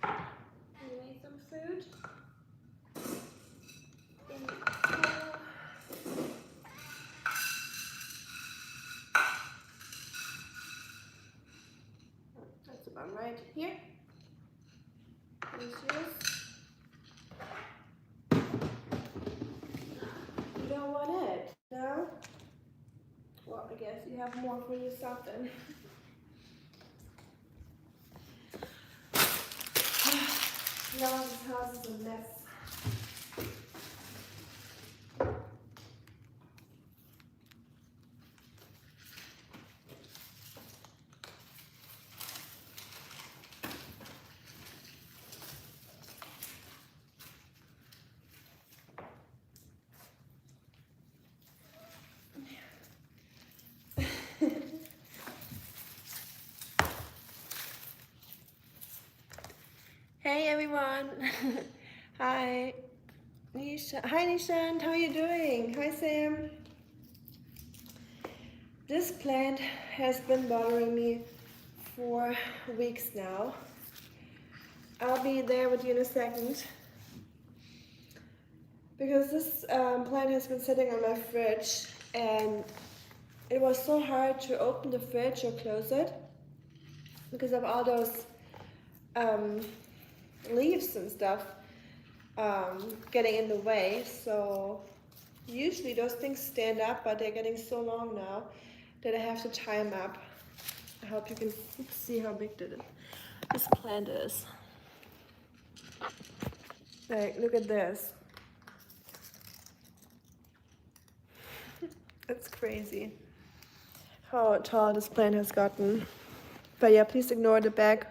You need some food? That's about right here. This is. You don't want it, no? Well, I guess you have more for yourself then. Now this house is a mess. Hey everyone! Hi, Nisha. Hi Nishant, how are you doing? Hi Sam. This plant has been bothering me for weeks now. I'll be there with you in a second. Because this plant has been sitting on my fridge and it was so hard to open the fridge or close it because of all those leaves and stuff getting in the way. So usually those things stand up, but they're getting so long now that I have to tie them up. I hope you can see how big this plant is. Like, look at this. It's crazy how tall this plant has gotten. But yeah, please ignore the bag.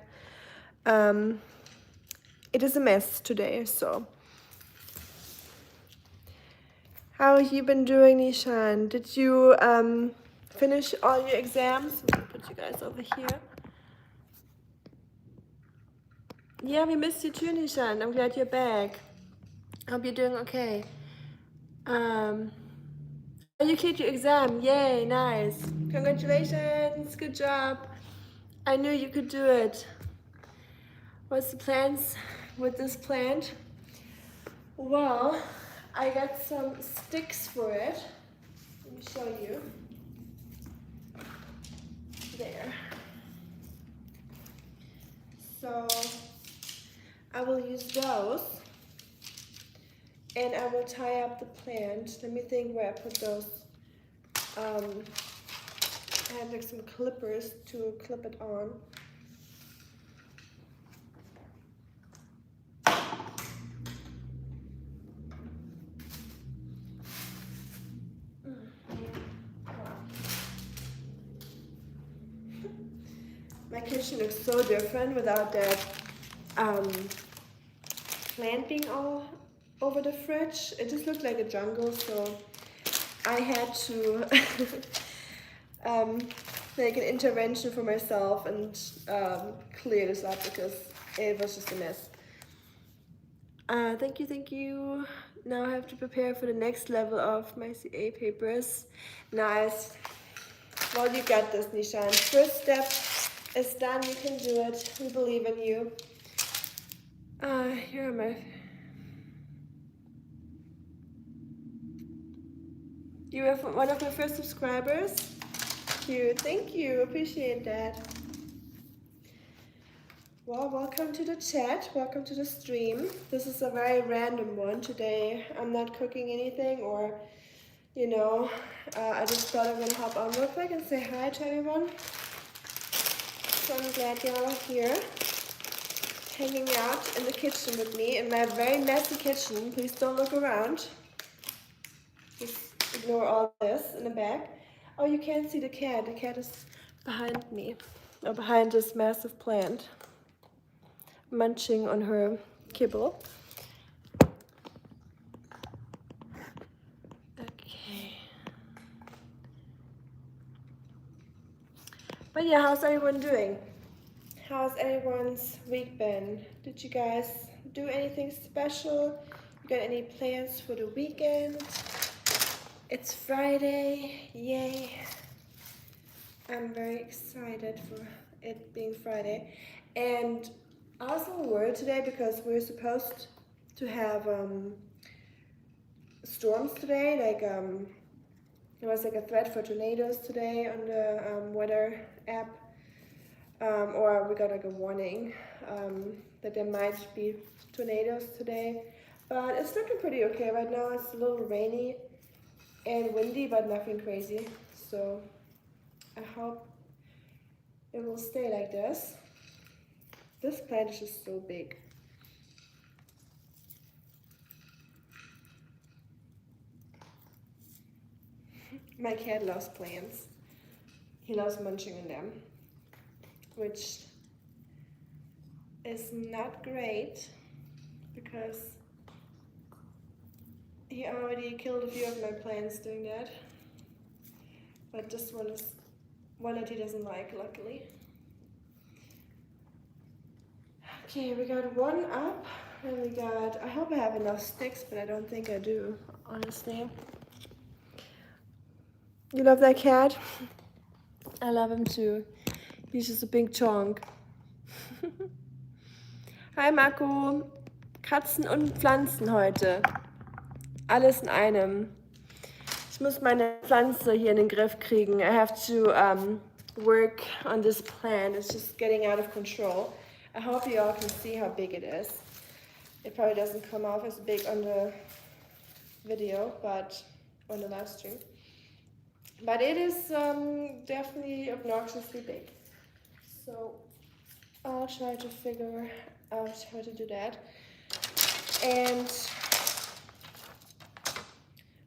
It is a mess today, so. How have you been doing, Nishan? Did you finish all your exams? Let me put you guys over here. Yeah, we missed you too, Nishan. I'm glad you're back. Hope you're doing okay. Oh, you cleared your exam. Yay, nice. Congratulations, good job. I knew you could do it. What's the plans with this plant? Well, I got some sticks for it. Let me show you. There. So I will use those and I will tie up the plant. Let me think where I put those. I have like some clippers to clip it on. My kitchen looks so different without that plant being all over the fridge. It just looked like a jungle, so I had to make an intervention for myself and clear this up because it was just a mess. Thank you. Now I have to prepare for the next level of my CA papers. Nice. Well, you got this, Nishan. First step is done. You can do it. We believe in you. Here are my... You were one of my first subscribers. Thank you. Appreciate that. Well, welcome to the chat. Welcome to the stream. This is a very random one today. I'm not cooking anything or, you know, I just thought I'm gonna hop on real quick and say hi to everyone. So I'm glad y'all are here, hanging out in the kitchen with me, in my very messy kitchen. Please don't look around. Just ignore all this in the back. Oh, you can't see the cat. The cat is behind me, or behind this massive plant, munching on her kibble. Okay. But yeah, how's everyone doing? How's everyone's week been? Did you guys do anything special? You got any plans for the weekend? It's Friday, yay. I'm very excited for it being Friday. And I was a little worried today because we're supposed to have storms today. Like there was like a threat for tornadoes today on the weather app, or we got like a warning that there might be tornadoes today. But it's looking pretty okay right now. It's a little rainy and windy, but nothing crazy. So I hope it will stay like this. This plant is just so big. My cat loves plants. He loves munching on them, which is not great because he already killed a few of my plants doing that. But this one is one that he doesn't like, luckily. Okay, we got one up, and we got, I hope I have enough sticks, but I don't think I do, honestly. You love that cat? I love him too. He's just a big chunk. Hi Marco. Katzen und Pflanzen heute. Alles in einem. Ich muss meine Pflanze hier in den Griff kriegen. I have to work on this plant. It's just getting out of control. I hope you all can see how big it is. It probably doesn't come off as big on the video, but on the live stream. But it is definitely obnoxiously big. So I'll try to figure out how to do that. And I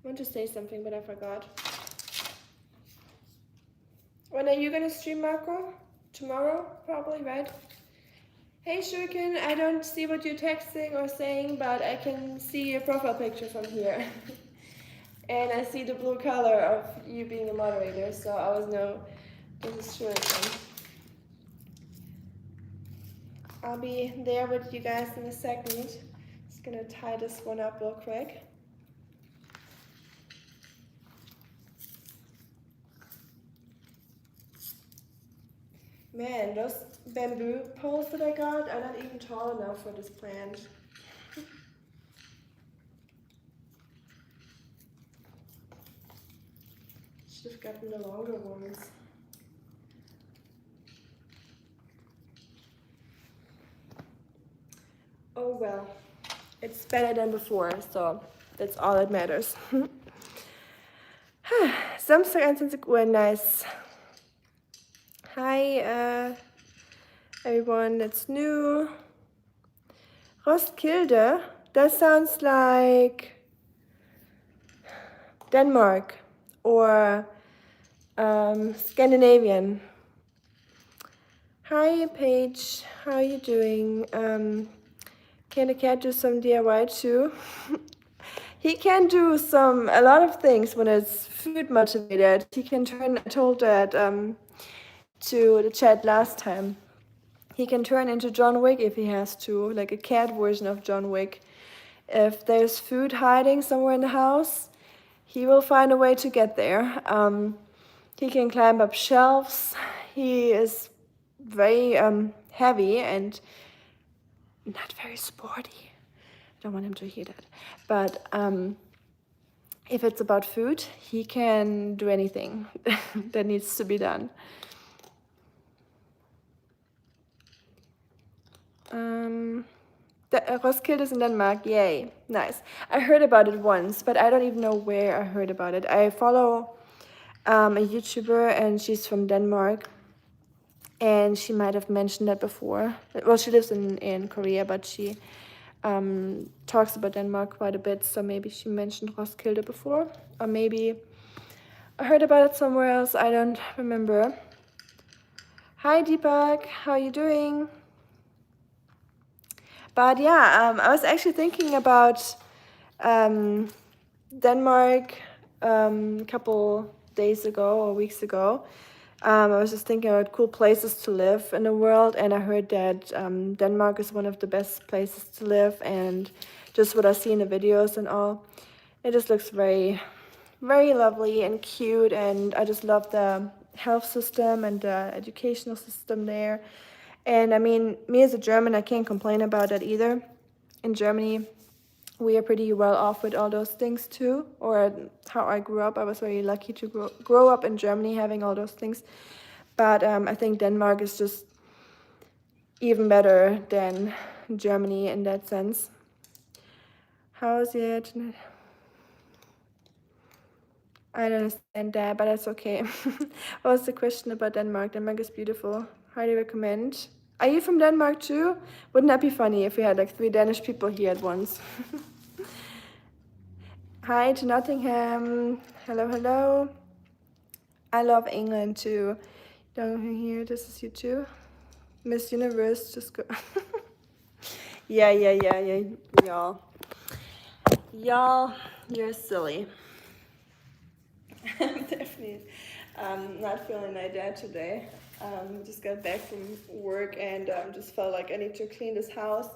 want to say something, but I forgot. When are you gonna stream, Marco? Tomorrow, probably, right? Hey Shuriken, I don't see what you're texting or saying, but I can see your profile picture from here. And I see the blue color of you being a moderator, so I always know this is Shuriken. I'll be there with you guys in a second. Just gonna tie this one up real quick. Man, those bamboo poles that I got are not even tall enough for this plant. Should have gotten the longer ones. Oh well, it's better than before, so that's all that matters. Samstag 21 Uhr, nice. Hi everyone that's new. Roskilde, that sounds like Denmark or Scandinavian. Hi Paige, how are you doing? Can the cat do some DIY too? He can do a lot of things when it's food motivated. He can turn, I told that to the chat last time. He can turn into John Wick if he has to, like a cat version of John Wick. If there's food hiding somewhere in the house, he will find a way to get there. He can climb up shelves. He is very heavy and not very sporty. I don't want him to hear that. But if it's about food, he can do anything that needs to be done. Roskilde is in Denmark, yay, nice. I heard about it once, but I don't even know where I heard about it. I follow a YouTuber and she's from Denmark, and she might have mentioned that before. Well, she lives in Korea, but she talks about Denmark quite a bit, so maybe she mentioned Roskilde before, or maybe I heard about it somewhere else, I don't remember. Hi Deepak, how are you doing? But yeah, I was actually thinking about Denmark a couple days ago or weeks ago. I was just thinking about cool places to live in the world, and I heard that Denmark is one of the best places to live, and just what I see in the videos and all, it just looks very, very lovely and cute, and I just love the health system and the educational system there. And I mean, me as a German, I can't complain about that either. In Germany, we are pretty well off with all those things too. Or how I grew up, I was very lucky to grow up in Germany having all those things. But I think Denmark is just even better than Germany in that sense. How is it? I don't understand that, but that's okay. What was the question about Denmark? Denmark is beautiful. Highly recommend. Are you from Denmark too? Wouldn't that be funny if we had like 3 Danish people here at once? Hi to Nottingham. Hello, hello. I love England too. Down here, this is you too. Miss Universe, just go. Yeah, y'all. Y'all, you're silly. I'm definitely not feeling like that today. Just got back from work and just felt like I need to clean this house.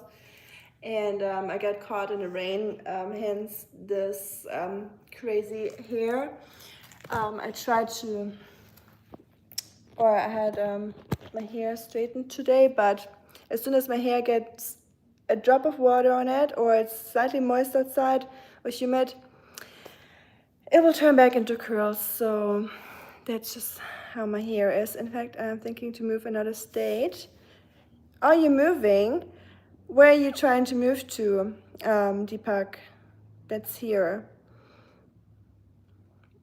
And I got caught in the rain, hence this crazy hair. I tried to, or I had my hair straightened today, but as soon as my hair gets a drop of water on it, or it's slightly moist outside or humid, it will turn back into curls. So that's just how my hair is. In fact, I'm thinking to move another state. Are you moving? Where are you trying to move to, Deepak? That's here.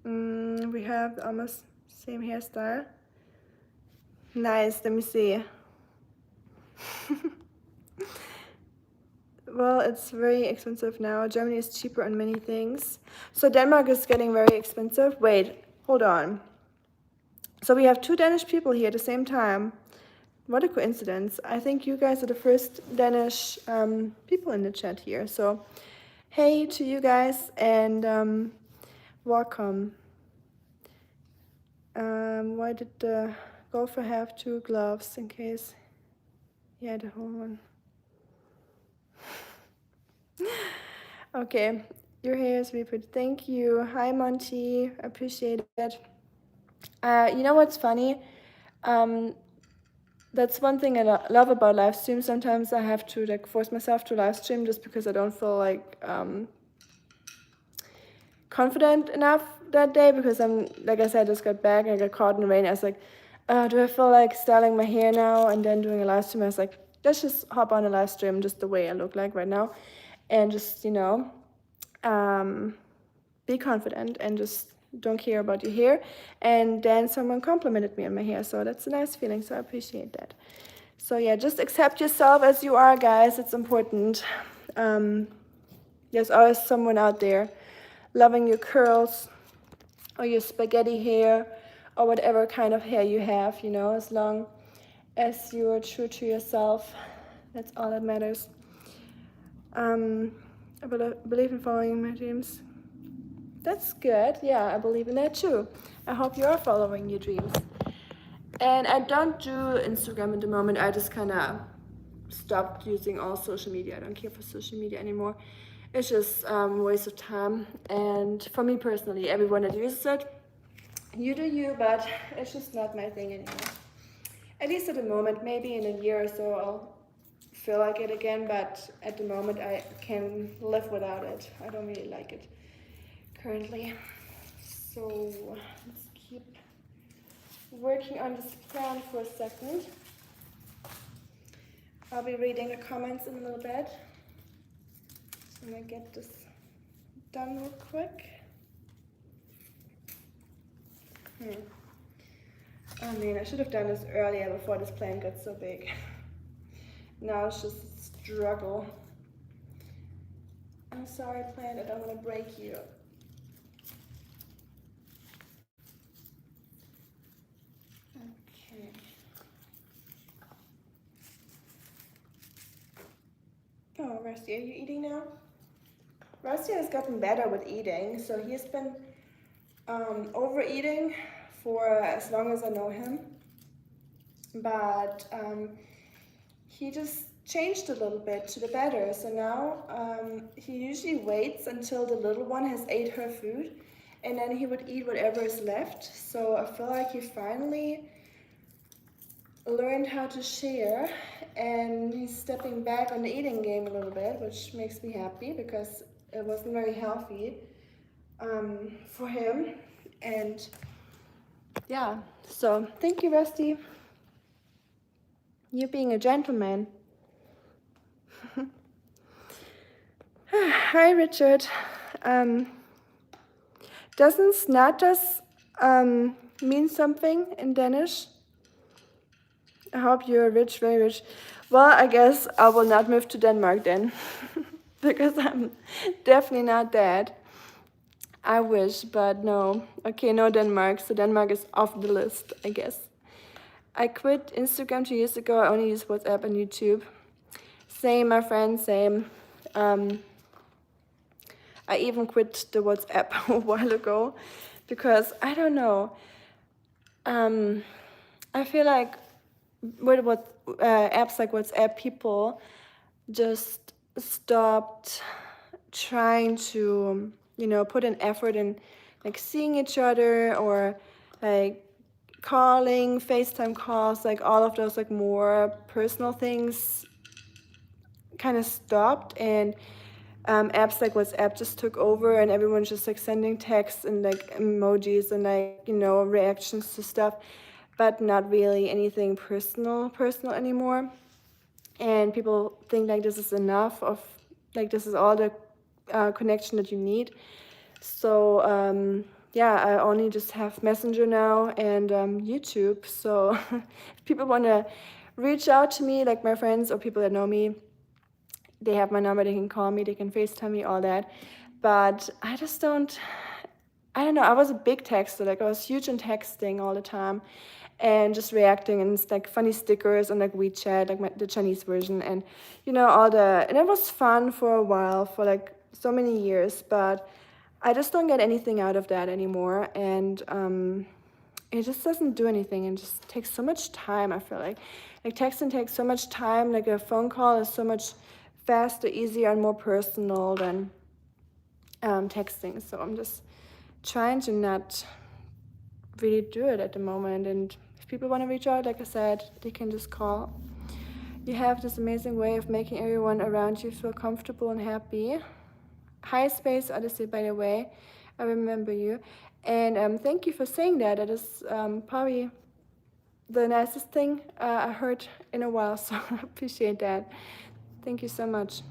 We have almost same hairstyle. Nice, let me see. Well, it's very expensive now. Germany is cheaper on many things. So Denmark is getting very expensive. Wait, hold on. So we have 2 Danish people here at the same time. What a coincidence. I think you guys are the first Danish people in the chat here. So hey to you guys and welcome. Why did the golfer have 2 gloves in case he had a whole one? Okay, your hair is really pretty. Thank you. Hi, Monty. Appreciate it. You know what's funny? That's one thing I love about live stream. Sometimes I have to like force myself to live stream just because I don't feel like confident enough that day, because I'm, like I said, I just got back, I got caught in the rain. I was like, do I feel like styling my hair now and then doing a live stream? I was like, let's just hop on a live stream just the way I look like right now and just, you know, be confident and just don't care about your hair. And then someone complimented me on my hair, so that's a nice feeling, so I appreciate that. So yeah, just accept yourself as you are, guys. It's important. There's always someone out there loving your curls or your spaghetti hair or whatever kind of hair you have, you know, as long as you are true to yourself. That's all that matters. I believe in following my dreams. That's good. Yeah, I believe in that too. I hope you're following your dreams. And I don't do Instagram at the moment. I just kind of stopped using all social media. I don't care for social media anymore. It's just a waste of time. And for me personally, everyone that uses it, you do you, but it's just not my thing anymore. At least at the moment. Maybe in a year or so I'll feel like it again, but at the moment I can live without it. I don't really like it currently. So let's keep working on this plan for a second. I'll be reading the comments in a little bit. I'm gonna get this done real quick. I mean, I should have done this earlier before this plan got so big. Now it's just a struggle. I'm sorry, plant, I don't want to break you. Okay. Oh, Rusty, are you eating now? Rusty has gotten better with eating, so he's been overeating for as long as I know him. But he just changed a little bit to the better. So now he usually waits until the little one has ate her food, and then he would eat whatever is left. So I feel like he finally learned how to share, and he's stepping back on the eating game a little bit, which makes me happy because it wasn't very healthy for him. And yeah, so thank you, Rusty. You being a gentleman. Hi, Richard. Doesn't snatas mean something in Danish? I hope you're rich, very rich. Well, I guess I will not move to Denmark then, because I'm definitely not that. I wish, but no. Okay, no Denmark, so Denmark is off the list, I guess. I quit Instagram 2 years ago. I only use WhatsApp and YouTube. Same, my friend, same. I even quit the WhatsApp a while ago because I don't know. I feel like with apps like WhatsApp, people just stopped trying to, put an effort in like seeing each other or like calling, FaceTime calls, like all of those like more personal things kind of stopped, and apps like WhatsApp just took over, and everyone's just like sending texts and like emojis and like reactions to stuff, but not really anything personal anymore. And people think like this is enough of like this is all the connection that you need. So yeah, I only just have Messenger now and YouTube. So if people want to reach out to me, like my friends or people that know me, they have my number, they can call me, they can FaceTime me, all that. But I don't know, I was a big texter, like I was huge in texting all the time and just reacting and like funny stickers on like WeChat, like the Chinese version, and and it was fun for a while, for like so many years, but I just don't get anything out of that anymore, and it just doesn't do anything and just takes so much time. I feel like texting takes so much time, like a phone call is so much faster, easier, and more personal than texting. So I'm just trying to not really do it at the moment. And if people want to reach out, like I said, they can just call. You have this amazing way of making everyone around you feel comfortable and happy. Hi, Space Odyssey, by the way. I remember you. And thank you for saying that. That is probably the nicest thing I heard in a while, so I appreciate that. Thank you so much.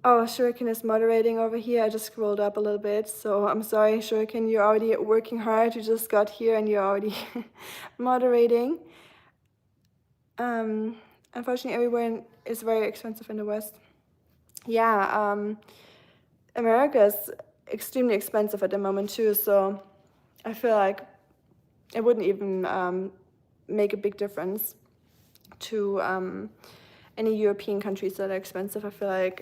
Oh, Shuriken is moderating over here. I just scrolled up a little bit, so I'm sorry, Shuriken, you're already working hard. You just got here and you're already moderating. Unfortunately, everywhere is very expensive in the West. Yeah, America is extremely expensive at the moment too, so I feel like it wouldn't even make a big difference to any European countries that are expensive. I feel like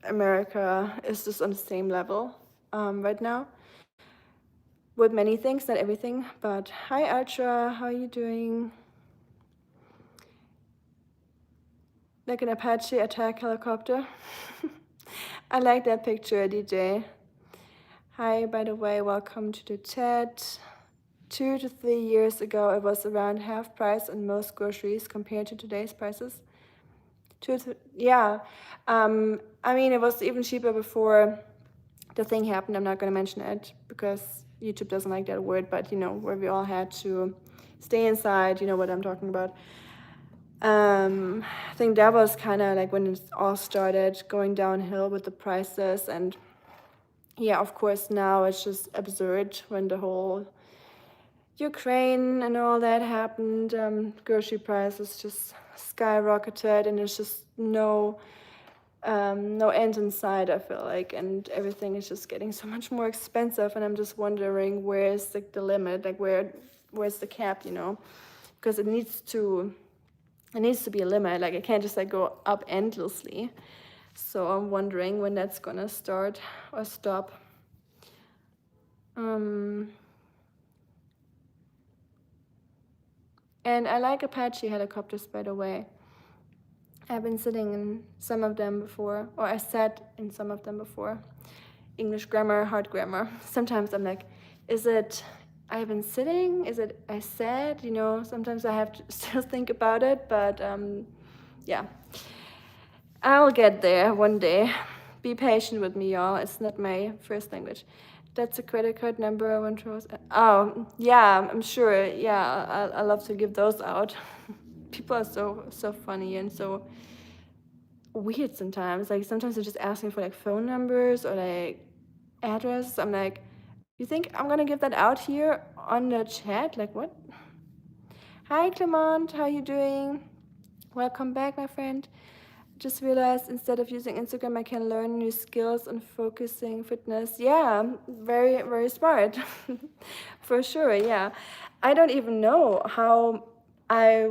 America is just on the same level right now with many things, not everything. But hi, Ultra, how are you doing? Like an Apache attack helicopter. I like that picture, DJ. Hi, by the way, welcome to the chat. 2 to 3 years ago, it was around half price on most groceries compared to today's prices. Yeah, I mean, it was even cheaper before the thing happened. I'm not going to mention it because YouTube doesn't like that word, but where we all had to stay inside, you know what I'm talking about. I think that was kind of like when it all started going downhill with the prices. And yeah, of course, now it's just absurd when the whole Ukraine and all that happened. Grocery prices just skyrocketed, and there's just no end in sight, I feel like, and everything is just getting so much more expensive. And I'm just wondering, where's like the limit, like where's the cap, because it needs to be a limit. Like it can't just like go up endlessly. So I'm wondering when that's gonna start or stop. And I like Apache helicopters, by the way. I've been sitting in some of them before, or I sat in some of them before. English grammar, hard grammar. Sometimes I'm like, is it I've been sitting? Is it I said? You know, sometimes I have to still think about it, but yeah. I'll get there one day. Be patient with me, y'all. It's not my first language. That's a credit card number I want to. Oh, yeah, I'm sure. Yeah, I love to give those out. People are so funny and so weird sometimes. Like sometimes they're just asking for like phone numbers or like address. I'm like, you think I'm gonna give that out here on the chat? Like what? Hi Clement, how you doing? Welcome back, my friend. Just realized instead of using Instagram, I can learn new skills on focusing fitness. Yeah, very, very smart. For sure, yeah. I don't even know how I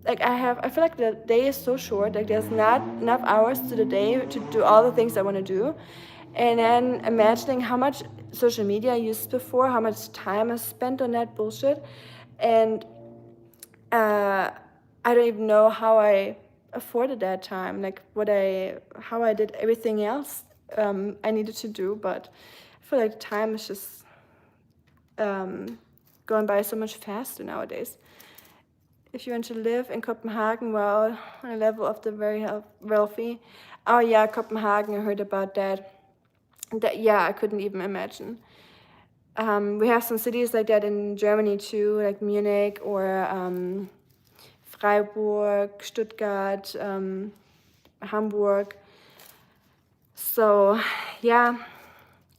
I feel like the day is so short, like there's not enough hours to the day to do all the things I want to do. And then imagining how much social media I used before, how much time I spent on that bullshit. And uh, I don't even know how I afforded that time, like how I did everything else I needed to do. But I feel like time is just going by so much faster nowadays. If you want to live in Copenhagen, well, on a level of the very wealthy. Oh yeah, Copenhagen, I heard about that. Yeah, I couldn't even imagine. We have some cities like that in Germany too, like Munich or Freiburg, Stuttgart, Hamburg. So, yeah,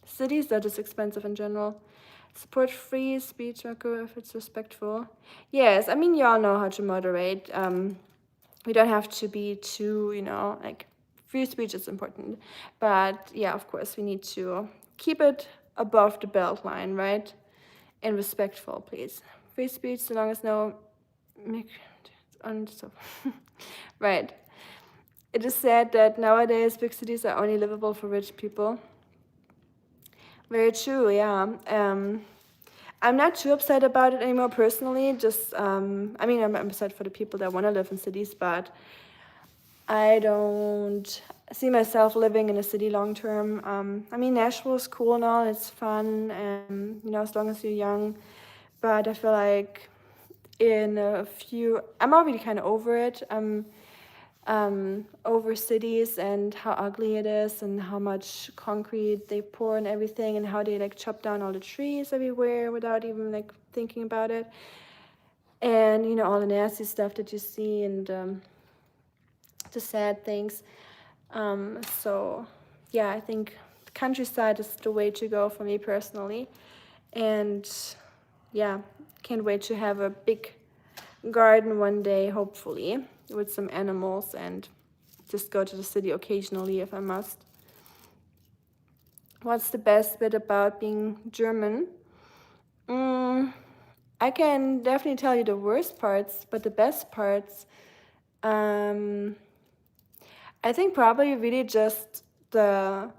cities are just expensive in general. Support free speech if it's respectful. Yes, I mean, you all know how to moderate. We don't have to be too, like free speech is important. But yeah, of course, we need to keep it above the belt line, right? And respectful, please. Free speech, so long as no right. It is said that nowadays big cities are only livable for rich people. Very true, yeah. I'm not too upset about it anymore personally. Just, I'm upset for the people that want to live in cities, but I don't see myself living in a city long term. Nashville is cool and all, it's fun, and as long as you're young. But I feel like I'm already kind of over it. Over cities and how ugly it is and how much concrete they pour and everything and how they like chop down all the trees everywhere without even like thinking about it. And all the nasty stuff that you see and the sad things. So yeah, I think the countryside is the way to go for me personally. And yeah, can't wait to have a big garden one day, hopefully, with some animals and just go to the city occasionally if I must. What's the best bit about being German? I can definitely tell you the worst parts, but the best parts, I think probably really just the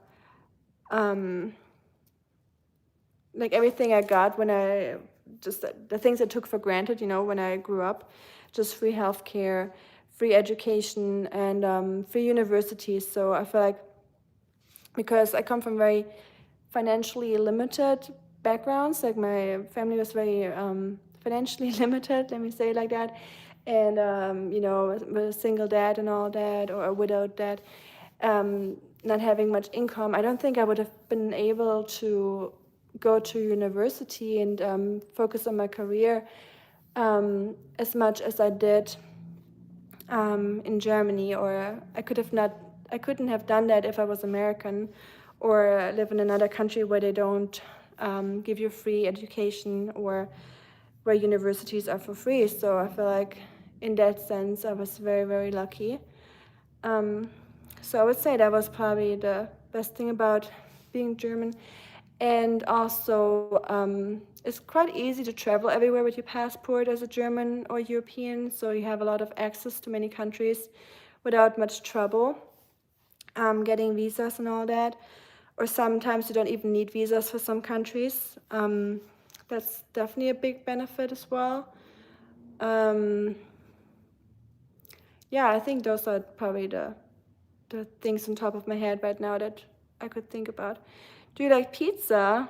like everything I got when just the things I took for granted, when I grew up, just free healthcare, free education, and free universities. So I feel like because I come from very financially limited backgrounds, like my family was very financially limited, let me say it like that, and with a single dad and all that, or a widowed dad, not having much income, I don't think I would have been able to go to university and focus on my career as much as I did in Germany, or I couldn't have done that if I was American or live in another country where they don't give you free education or where universities are for free. So I feel like in that sense I was very, very lucky. So I would say that was probably the best thing about being German. And also, it's quite easy to travel everywhere with your passport as a German or European, so you have a lot of access to many countries without much trouble getting visas and all that. Or sometimes you don't even need visas for some countries. That's definitely a big benefit as well. Yeah, I think those are probably the things on top of my head right now that I could think about. Do you like pizza?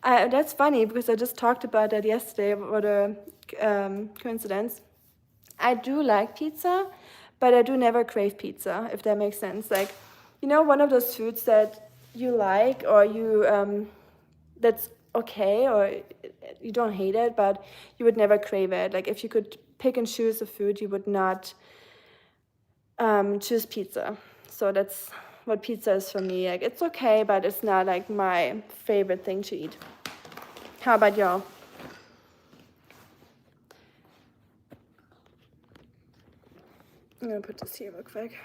That's funny because I just talked about that yesterday. What a coincidence. I do like pizza, but I do never crave pizza, if that makes sense. Like, you know, one of those foods that you like or you that's okay or you don't hate it, but you would never crave it. Like if you could pick and choose a food, you would not choose pizza. So that's what pizza is for me. Like it's okay, but it's not like my favorite thing to eat. How about y'all? I'm gonna put this here real quick.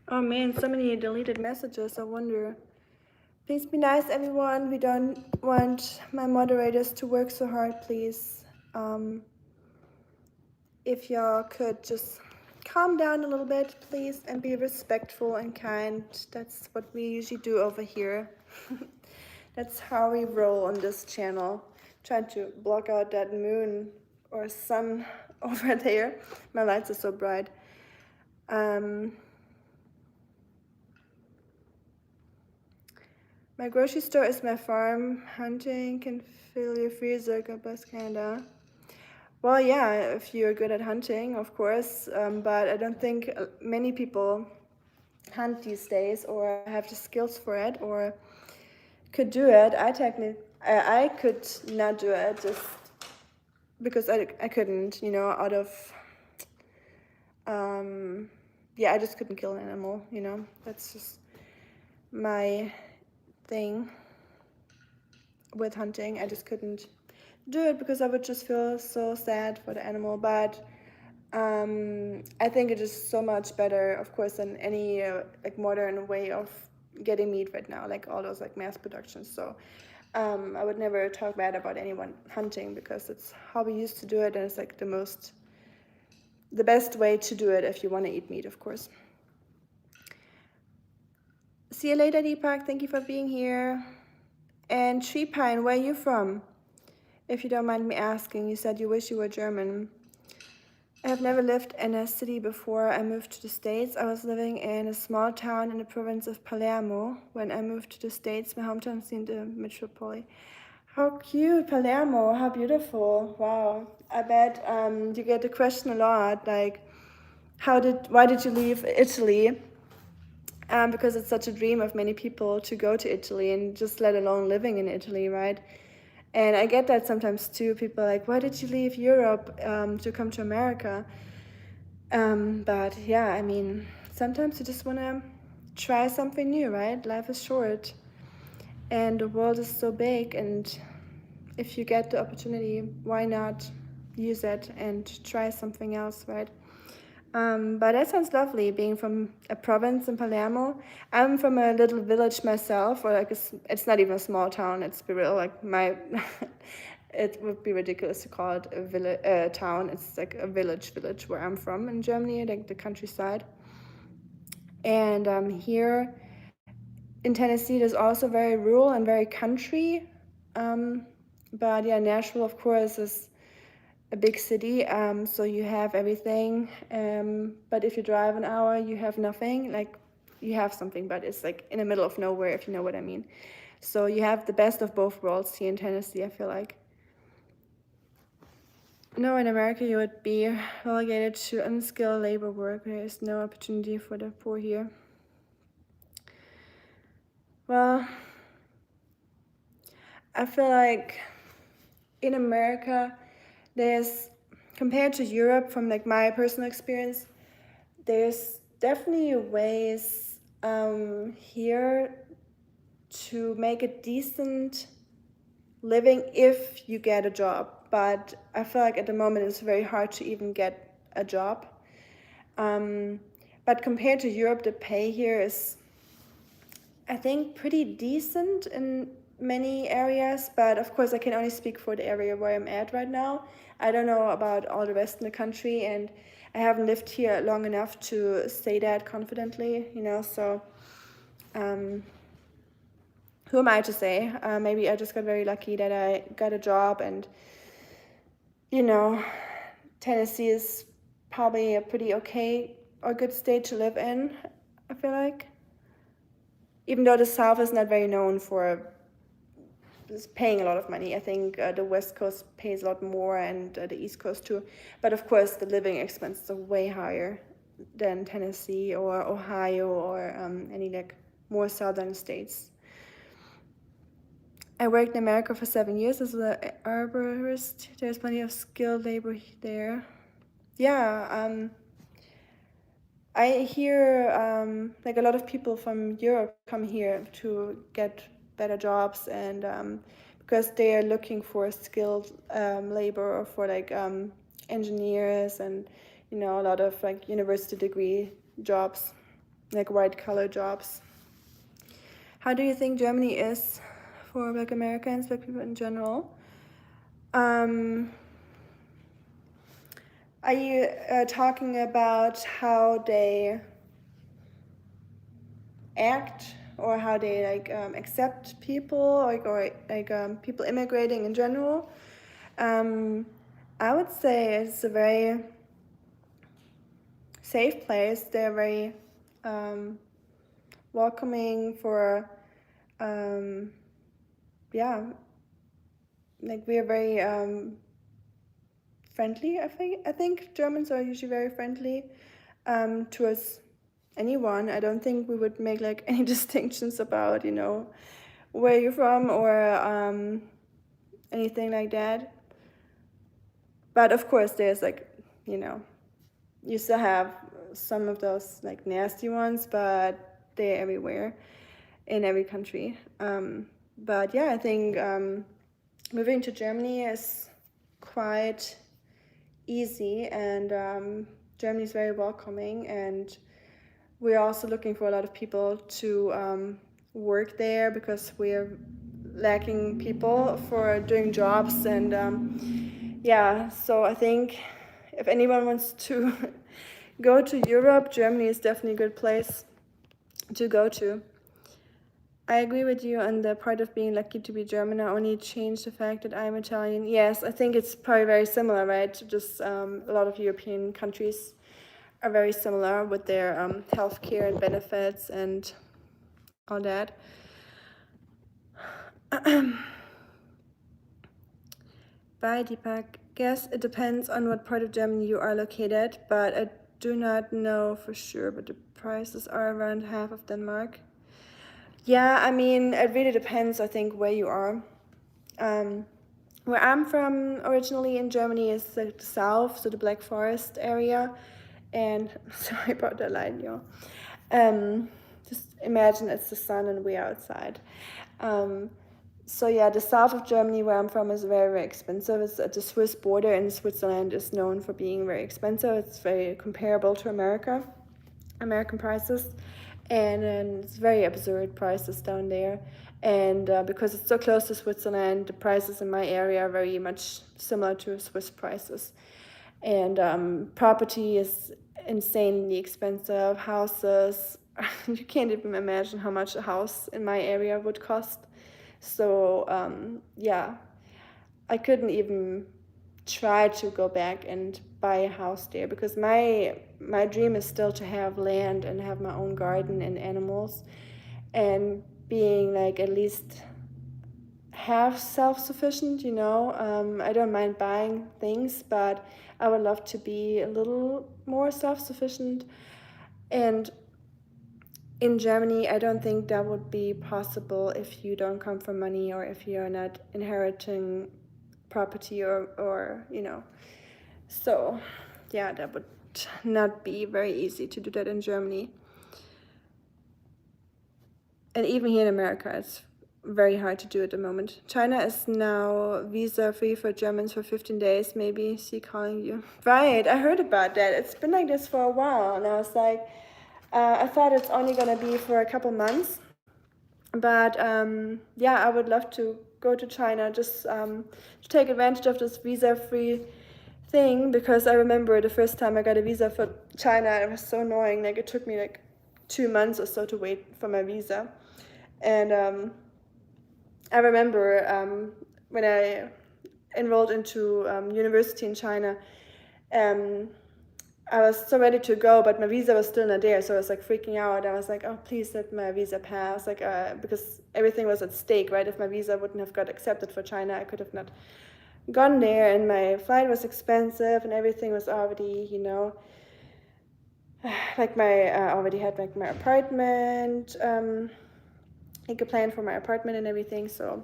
Oh man, so many deleted messages. I wonder. Please be nice, everyone. We don't want my moderators to work so hard, please. If y'all could just calm down a little bit, please, and be respectful and kind. That's what we usually do over here. That's how we roll on this channel. Trying to block out that moon or sun over there. My lights are so bright. My grocery store is my farm. Hunting can fill your freezer. God bless Canada. Well, yeah, if you're good at hunting, of course, but I don't think many people hunt these days or have the skills for it or could do it. I could not do it just because I couldn't, you know, out of, yeah, I just couldn't kill an animal, you know, that's just my thing with hunting. I just couldn't do it because I would just feel so sad for the animal, but I think it is so much better, of course, than any like modern way of getting meat right now, like all those like mass productions. So I would never talk bad about anyone hunting because it's how we used to do it, and it's like the best way to do it if you want to eat meat, of course. See you later, Deepak. Thank you for being here. And Tree Pine, where are you from? If you don't mind me asking, you said you wish you were German. I have never lived in a city before I moved to the States. I was living in a small town in the province of Palermo. When I moved to the States, my hometown seemed a metropole. How cute, Palermo, how beautiful. Wow. I bet you get the question a lot, like, why did you leave Italy? Because it's such a dream of many people to go to Italy and just let alone living in Italy, right? And I get that sometimes too. People are like, why did you leave Europe to come to America? But yeah, I mean, sometimes you just want to try something new, right? Life is short and the world is so big. And if you get the opportunity, why not use it and try something else, right? But that sounds lovely, being from a province in Palermo. I'm from a little village myself, or like it's not even a small town. It's real, like my, it would be ridiculous to call it a village, town. It's like a village where I'm from in Germany, like the countryside. And here in Tennessee, it is also very rural and very country. But yeah, Nashville, of course, is a big city, so you have everything, but if you drive an hour you have nothing. Like you have something, but it's like in the middle of nowhere, if you know what I mean. So you have the best of both worlds here in Tennessee, I feel like. No, in America you would be relegated to unskilled labor work. There is no opportunity for the poor here. Well, I feel like in America there's, compared to Europe, from like my personal experience, there's definitely ways here to make a decent living if you get a job. But I feel like at the moment it's very hard to even get a job. But compared to Europe, the pay here is, I think, pretty decent in many areas, but of course I can only speak for the area where I'm at right now. I don't know about all the rest in the country, and I haven't lived here long enough to say that confidently, you know, so who am I to say? Maybe I just got very lucky that I got a job, and, you know, Tennessee is probably a pretty okay or good state to live in, I feel like. Even though the South is not very known for paying a lot of money. I think the West Coast pays a lot more, and the East Coast too. But of course, the living expenses are way higher than Tennessee or Ohio or any like more southern states. I worked in America for 7 years as an arborist. There's plenty of skilled labor there. Yeah, I hear like a lot of people from Europe come here to get better jobs, and because they are looking for skilled labor or for like engineers and a lot of like university degree jobs, like white collar jobs. How do you think Germany is for Black Americans, Black people in general? Are you talking about how they act or how they like accept people or people immigrating in general? I would say it's a very safe place. They're very welcoming for like we are very friendly. I think Germans are usually very friendly towards anyone. I don't think we would make like any distinctions about where you're from or anything like that. But of course, there's like you still have some of those like nasty ones, but they're everywhere in every country. But yeah, I think moving to Germany is quite easy, and Germany is very welcoming, and we're also looking for a lot of people to work there because we're lacking people for doing jobs, and yeah, so I think if anyone wants to go to Europe, Germany is definitely a good place to go to. I agree with you on the part of being lucky to be German. I only changed the fact that I'm Italian. Yes, I think it's probably very similar, right? Just a lot of European countries are very similar with their healthcare and benefits and all that. Bye, Deepak. Guess it depends on what part of Germany you are located, but I do not know for sure, but the prices are around half of Denmark. Yeah, I mean, it really depends, I think, where you are. Where I'm from originally in Germany is the south, so the Black Forest area. And sorry about the light, y'all. Just imagine it's the sun and we're outside. So yeah, the south of Germany where I'm from is very, very expensive. It's at the Swiss border, and Switzerland is known for being very expensive. It's very comparable to American prices. And it's very absurd prices down there. And because it's so close to Switzerland, the prices in my area are very much similar to Swiss prices. And property is insanely expensive. Houses, you can't even imagine how much a house in my area would cost. So yeah, I couldn't even try to go back and buy a house there because my dream is still to have land and have my own garden and animals and being like at least half self-sufficient, I don't mind buying things, but I would love to be a little more self-sufficient. And in Germany, I don't think that would be possible if you don't come from money or if you're not inheriting property or so yeah, that would not be very easy to do that in Germany. And even here in America, it's very hard to do at the moment. China is now visa free for Germans for 15 days, maybe. See, calling you. Right, I heard about that. It's been like this for a while, and I was like, I thought it's only gonna be for a couple months. But yeah, I would love to go to China just to take advantage of this visa-free thing, because I remember the first time I got a visa for China, it was so annoying. Like it took me like 2 months or so to wait for my visa. And I remember when I enrolled into university in China, I was so ready to go, but my visa was still not there, so I was like freaking out. I was like, oh, please let my visa pass, like because everything was at stake, right? If my visa wouldn't have got accepted for China, I could have not gone there, and my flight was expensive, and everything was already, you know, like I already had like my apartment, like a plan for my apartment and everything. So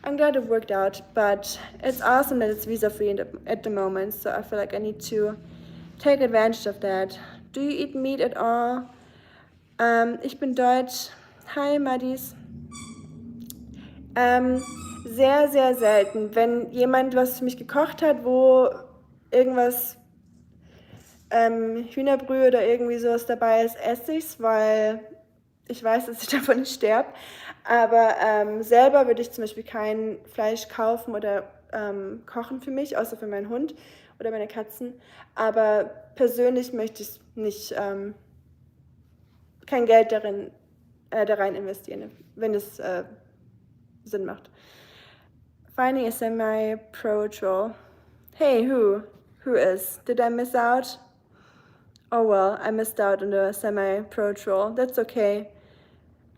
I'm glad it worked out, but it's awesome that it's visa free at the moment. So I feel like I need to take advantage of that. Do you eat meat at all? Ich bin Deutsch. Hi, Madis. Sehr, sehr selten. Wenn jemand was für mich gekocht hat, wo irgendwas Hühnerbrühe oder irgendwie sowas dabei ist, esse ich's, weil ich weiß, dass ich davon nicht sterbe. Aber selber würde ich zum Beispiel kein Fleisch kaufen oder kochen für mich, außer für meinen Hund oder meine Katzen. Aber persönlich möchte ich nicht kein Geld da rein investieren, wenn es Sinn macht. Finding a semi-pro troll. Hey, who? Who is? Did I miss out? Oh well, I missed out on the semi-pro troll. That's okay.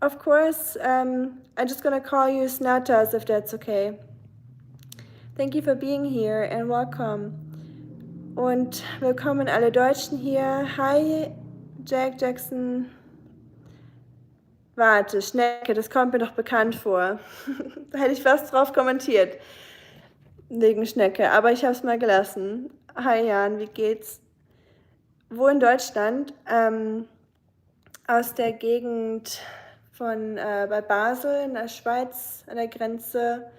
Of course, I'm just gonna call you Snatas if that's okay. Thank you for being here and welcome. Und willkommen alle Deutschen hier. Hi, Jack Jackson. Warte, Schnecke, das kommt mir doch bekannt vor. Da hätte ich fast drauf kommentiert. Wegen Schnecke, aber ich habe es mal gelassen. Hi Jan, wie geht's? Wo in Deutschland? Aus der Gegend von bei Basel in der Schweiz, an der Grenze,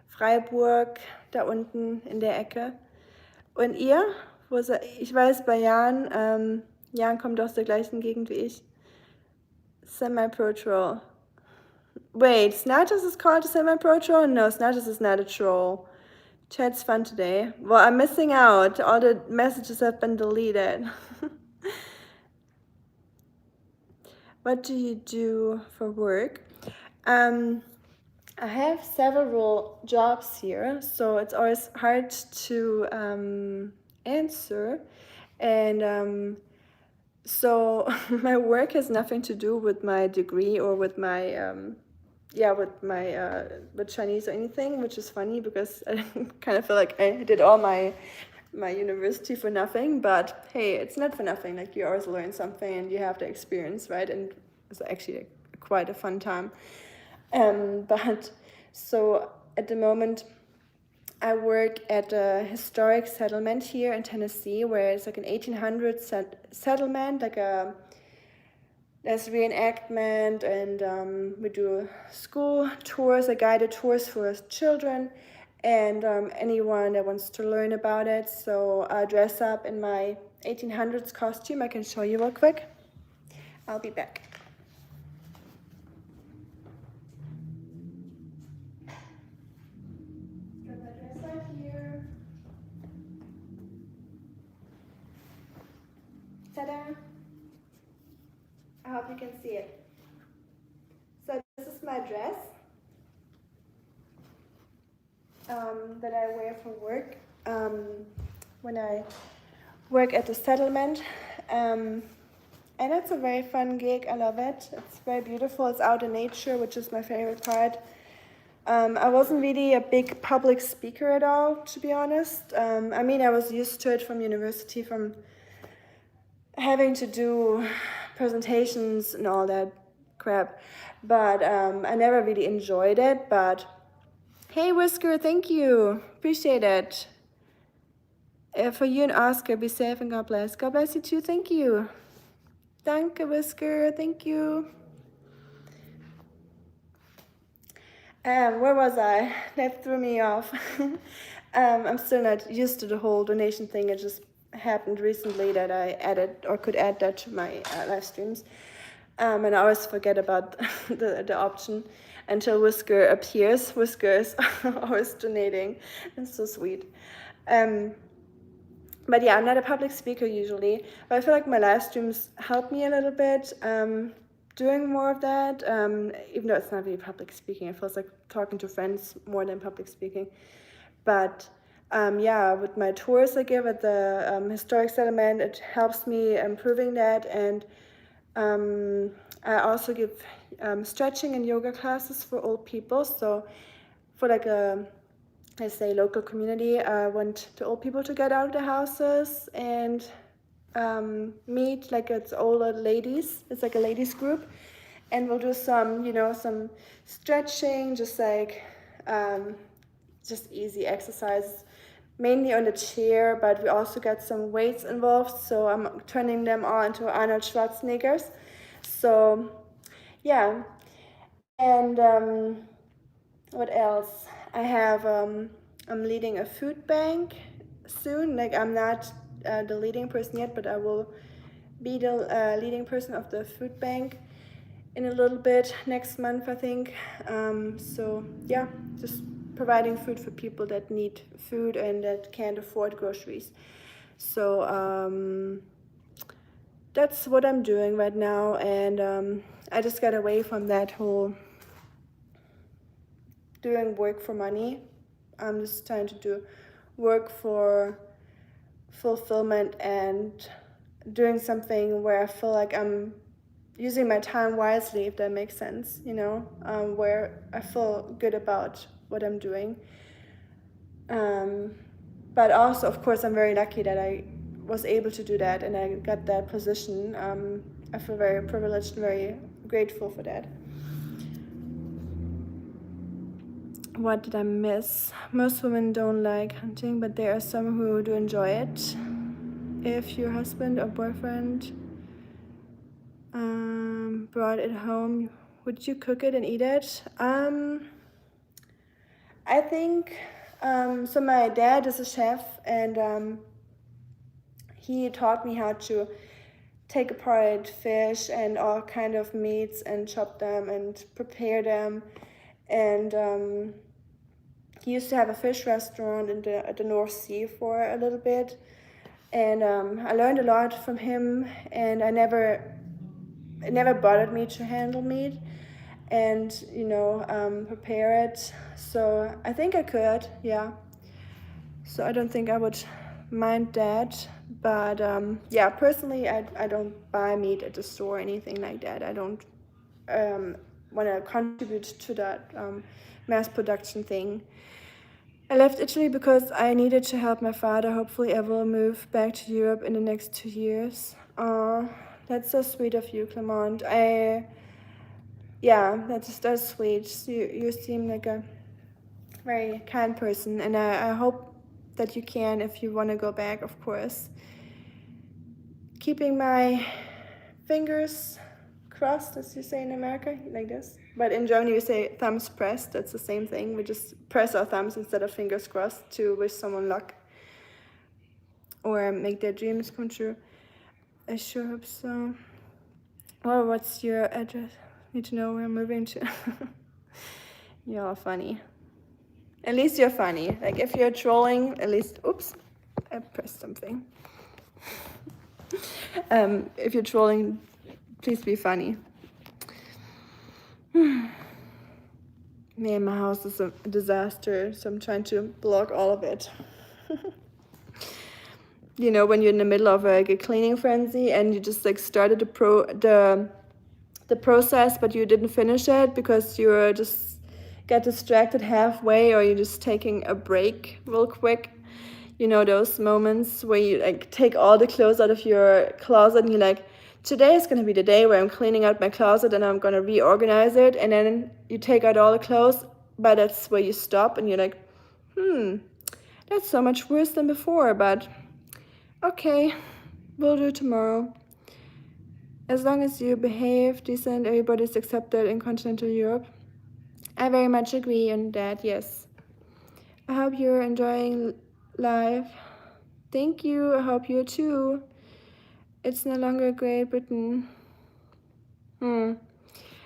Freiburg, da unten in der Ecke. Und ihr? Ich weiß bei Jan, Jan kommt aus der gleichen Gegend wie ich. Semi-pro troll. Wait, Snatus is called a semi-pro troll? No, Snatus is not a troll. Chat's fun today. Well, I'm missing out. All the messages have been deleted. What do you do for work? I have several jobs here, so it's always hard to answer. And so my work has nothing to do with my degree or with my with Chinese or anything, which is funny because I kind of feel like I did all my university for nothing. But hey, it's not for nothing. Like you always learn something and you have the experience, right? And it's actually quite a fun time. But so at the moment, I work at a historic settlement here in Tennessee, where it's like an 1800s settlement, like there's reenactment, and we do school tours, guided tours for children, and anyone that wants to learn about it. So I dress up in my 1800s costume. I can show you real quick. I'll be back. Ta-da! I hope you can see it. So this is my dress that I wear for work when I work at the settlement. And it's a very fun gig. I love it. It's very beautiful. It's out in nature, which is my favorite part. I wasn't really a big public speaker at all, to be honest. I mean, I was used to it from university, from having to do presentations and all that crap, but I never really enjoyed it. But hey, Whisker, thank you, appreciate it. For you and Oscar, be safe and God bless. God bless you too. Thank you. Danke, Whisker. Thank you. Where was I? That threw me off. I'm still not used to the whole donation thing. It just happened recently that I added or could add that to my live streams. And I always forget about the option until Whisker appears. Whisker is always donating. It's so sweet. But yeah, I'm not a public speaker usually, but I feel like my live streams help me a little bit doing more of that, even though it's not really public speaking. It feels like talking to friends more than public speaking. But with my tours I give at the historic settlement, it helps me improving that. And I also give stretching and yoga classes for old people. So for like a, I say, local community, I want the old people to get out of the houses and meet, like it's older ladies. It's like a ladies group, and we'll do some, some stretching, just like just easy exercises, mainly on the chair, but we also got some weights involved. So I'm turning them all into Arnold Schwarzeneggers. So yeah, and what else? I'm leading a food bank soon. Like I'm not the leading person yet, but I will be the leading person of the food bank in a little bit, next month I think. So yeah, just providing food for people that need food and that can't afford groceries. So that's what I'm doing right now, and I just got away from that whole doing work for money. I'm just trying to do work for fulfillment and doing something where I feel like I'm using my time wisely, if that makes sense, where I feel good about what I'm doing. But also, of course, I'm very lucky that I was able to do that and I got that position. I feel very privileged and very grateful for that. What did I miss? Most women don't like hunting, but there are some who do enjoy it. If your husband or boyfriend brought it home, would you cook it and eat it? I think so. My dad is a chef, and he taught me how to take apart fish and all kind of meats and chop them and prepare them. And he used to have a fish restaurant at the North Sea for a little bit, and I learned a lot from him. And it never bothered me to handle meat and prepare it. So I think I could, yeah. So I don't think I would mind that. But yeah, personally, I don't buy meat at the store or anything like that. I don't want to contribute to that mass production thing. I left Italy because I needed to help my father. Hopefully I will move back to Europe in the next 2 years. That's so sweet of you, Clement. Yeah, that's sweet. You seem like a very kind person, and I hope that you can, if you want to go back, of course. Keeping my fingers crossed, as you say in America, like this. But in Germany we say thumbs pressed. That's the same thing. We just press our thumbs instead of fingers crossed to wish someone luck or make their dreams come true. I sure hope so. Well, what's your address? Need to know where I'm moving to. You're all funny. At least you're funny. Like if you're trolling, at least, oops, I pressed something. If you're trolling, please be funny. Man, my house is a disaster, so I'm trying to block all of it. When you're in the middle of a cleaning frenzy and you just like started the process, but you didn't finish it because you just got distracted halfway, or you're just taking a break real quick. Those moments where you like take all the clothes out of your closet and you're like, today is going to be the day where I'm cleaning out my closet and I'm going to reorganize it. And then you take out all the clothes, but that's where you stop and you're like, that's so much worse than before, but okay, we'll do it tomorrow. As long as you behave decent, everybody's accepted in continental Europe. I very much agree on that, yes. I hope you're enjoying life. Thank you, I hope you too. It's no longer Great Britain.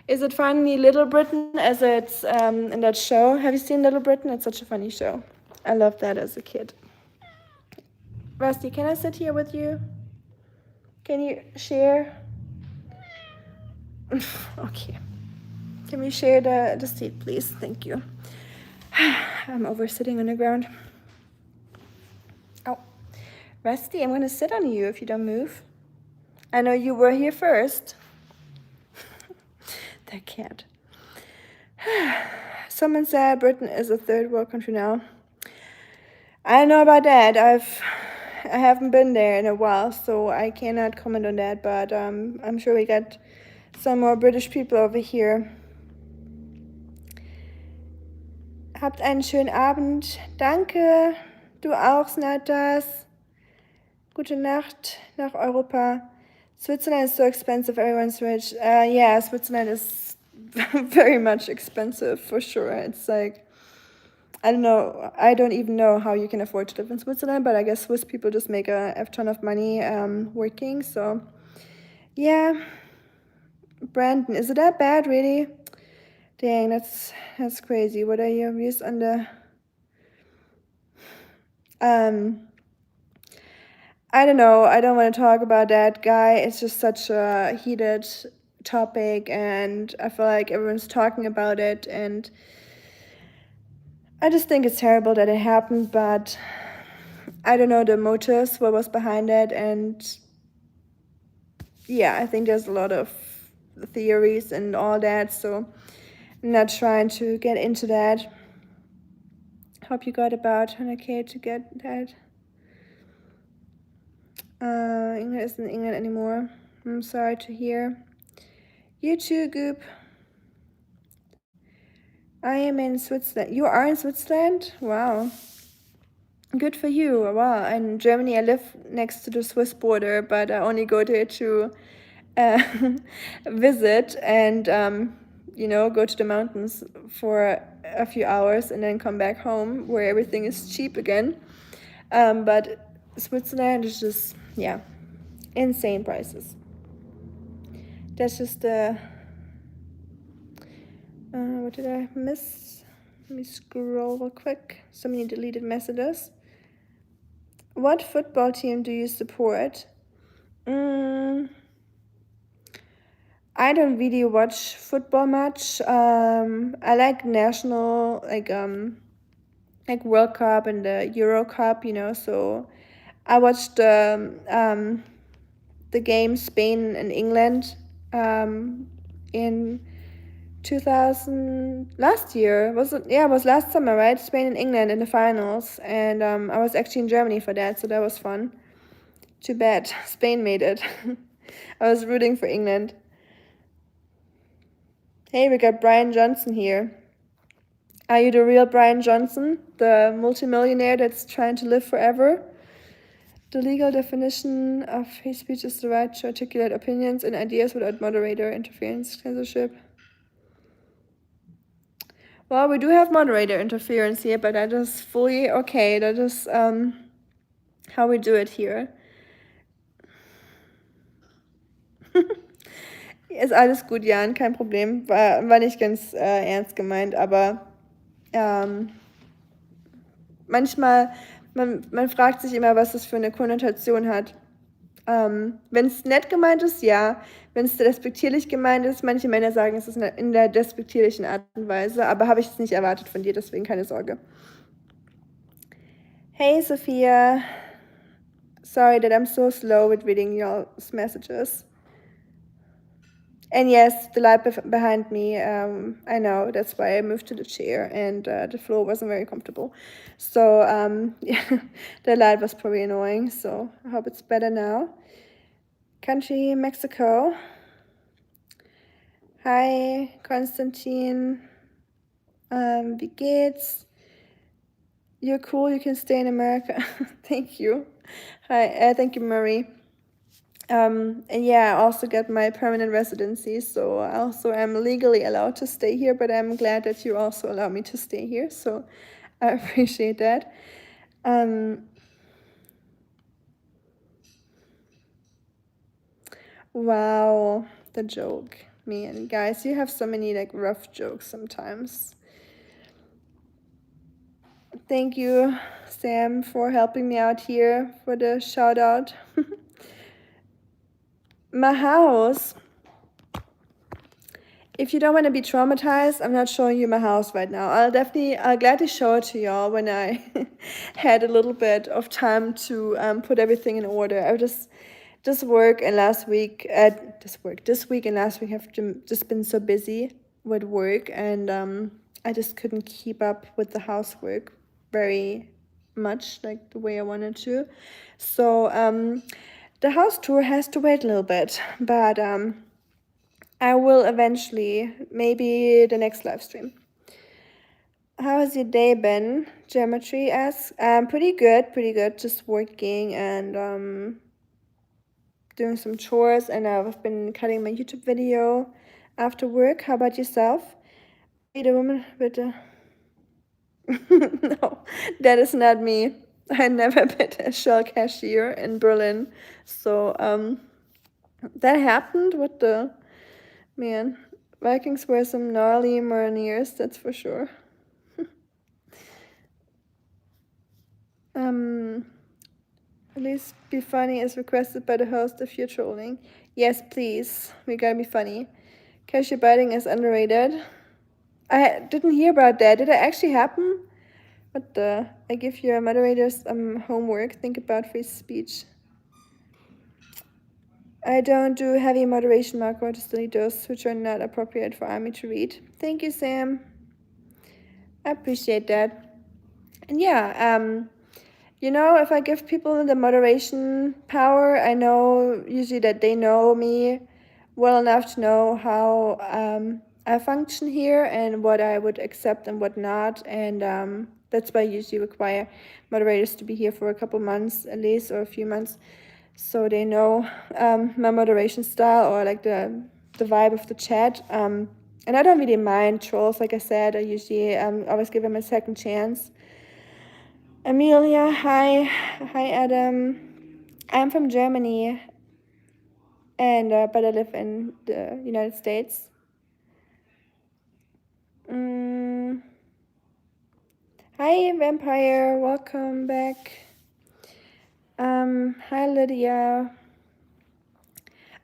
Is it finally Little Britain as it's in that show? Have you seen Little Britain? It's such a funny show. I loved that as a kid. Rusty, can I sit here with you? Can you share? Okay. Can we share the seat, please? Thank you. I'm over sitting on the ground. Oh, Rusty, I'm gonna sit on you if you don't move. I know you were here first. That cat. Someone said Britain is a third world country now. I don't know about that. I haven't been there in a while, so I cannot comment on that. But I'm sure we got some more British people over here. Habt einen schönen Abend. Danke. Du auch, Snatas. Gute Nacht nach Europa. Switzerland is so expensive. Everyone's rich. Yeah, Switzerland is very much expensive for sure. It's like, I don't know. I don't even know how you can afford to live in Switzerland, but I guess Swiss people just make a ton of money working. So, yeah. Brandon, is it that bad, really? Dang, that's crazy. What are your views on the I don't know. I don't want to talk about that guy. It's just such a heated topic, and I feel like everyone's talking about it, and I just think it's terrible that it happened, but I don't know the motives, what was behind it, and yeah, I think there's a lot of theories and all that, so I'm not trying to get into that. Hope you got about 100k to get that. England isn't in England anymore. I'm sorry to hear. You too, Goop. I am in Switzerland. You are in Switzerland? Wow. Good for you. Wow. In Germany, I live next to the Swiss border, but I only go there to visit and, go to the mountains for a few hours and then come back home where everything is cheap again. But Switzerland is just, yeah, insane prices. That's just the... what did I miss? Let me scroll real quick. So many deleted messages. What football team do you support? I don't really watch football much. I like national, like World Cup and the Euro Cup, so I watched the game Spain and England in 2000 last year. Was it? Yeah, it was last summer, right? Spain and England in the finals, and I was actually in Germany for that, so that was fun. Too bad Spain made it. I was rooting for England. Hey, we got Brian Johnson here. Are you the real Brian Johnson, the multimillionaire that's trying to live forever? The legal definition of hate speech is the right to articulate opinions and ideas without moderator interference, censorship. Well, we do have moderator interference here, but that is fully okay. That is how we do it here. Ist alles gut, Jan, kein Problem. War nicht ganz ernst gemeint, aber manchmal, man fragt sich immer, was das für eine Konnotation hat. Wenn es nett gemeint ist, ja. Wenn es despektierlich gemeint ist, manche Männer sagen, es ist in der despektierlichen Art und Weise, aber habe ich es nicht erwartet von dir, deswegen keine Sorge. Hey, Sophia. Sorry that I'm so slow with reading your messages. And yes, the light behind me, I know, that's why I moved to the chair, and the floor wasn't very comfortable. So, yeah, the light was probably annoying, so I hope it's better now. Country, Mexico. Hi, Konstantin. Wie geht's? You're cool, you can stay in America. Thank you. Hi, thank you, Marie. And yeah, I also got my permanent residency, so I also am legally allowed to stay here, but I'm glad that you also allow me to stay here, so I appreciate that. Wow, the joke. Man, guys, you have so many like rough jokes sometimes. Thank you, Sam, for helping me out here for the shout out. My house if you don't want to be traumatized, I'm not showing you my house right now. I'll gladly show it to y'all when I had a little bit of time to put everything in order. I just this week and last week have just been so busy with work, and I just couldn't keep up with the housework very much like the way I wanted to. So the house tour has to wait a little bit, but I will eventually, maybe the next live stream. How has your day been? Geometry asks. Pretty good. Just working and doing some chores, and I've been cutting my YouTube video after work. How about yourself? Are you the woman with the... No, that is not me. I never been a shell cashier in Berlin. So that happened with the... Man, Vikings were some gnarly Maroneers, that's for sure. At least be funny as requested by the host if you're trolling. Yes, please. We gotta be funny. Cashew biting is underrated. I didn't hear about that. Did it actually happen? What the? I give your moderators homework. Think about free speech. I don't do heavy moderation, Marco. Just delete those which are not appropriate for Army to read. Thank you, Sam. I appreciate that. And yeah, you know, if I give people the moderation power, I know usually that they know me well enough to know how I function here and what I would accept and what not. And that's why I usually require moderators to be here for a couple months at least, or a few months, so they know my moderation style or like the vibe of the chat. And I don't really mind trolls. Like I said, I usually always give them a second chance. Amelia, hi Adam. I'm from Germany, and but I live in the United States. Hi Vampire, welcome back. Hi Lydia.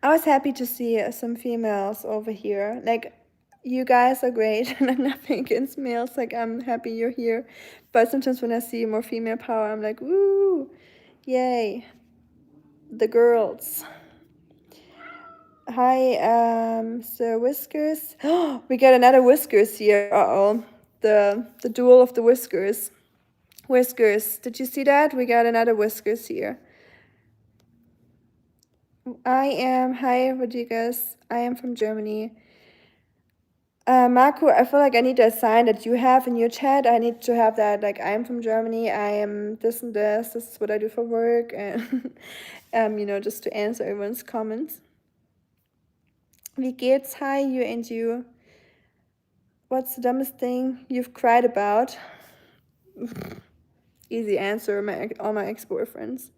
I was happy to see some females over here. Like, you guys are great, and I'm nothing against males. Like, I'm happy you're here. But sometimes when I see more female power, I'm like, woo, yay, the girls. Hi, Sir Whiskers. Oh, we got another Whiskers here. Uh-oh, the duel of the Whiskers. Whiskers, did you see that? We got another Whiskers here. Hi Rodriguez, I am from Germany. Marco, I feel like I need a sign that you have in your chat. I need to have that, like, I'm from Germany, I am this and this is what I do for work, and you know, just to answer everyone's comments. Wie geht's? Hi, you and you. What's the dumbest thing you've cried about? Easy answer, all my ex-boyfriends.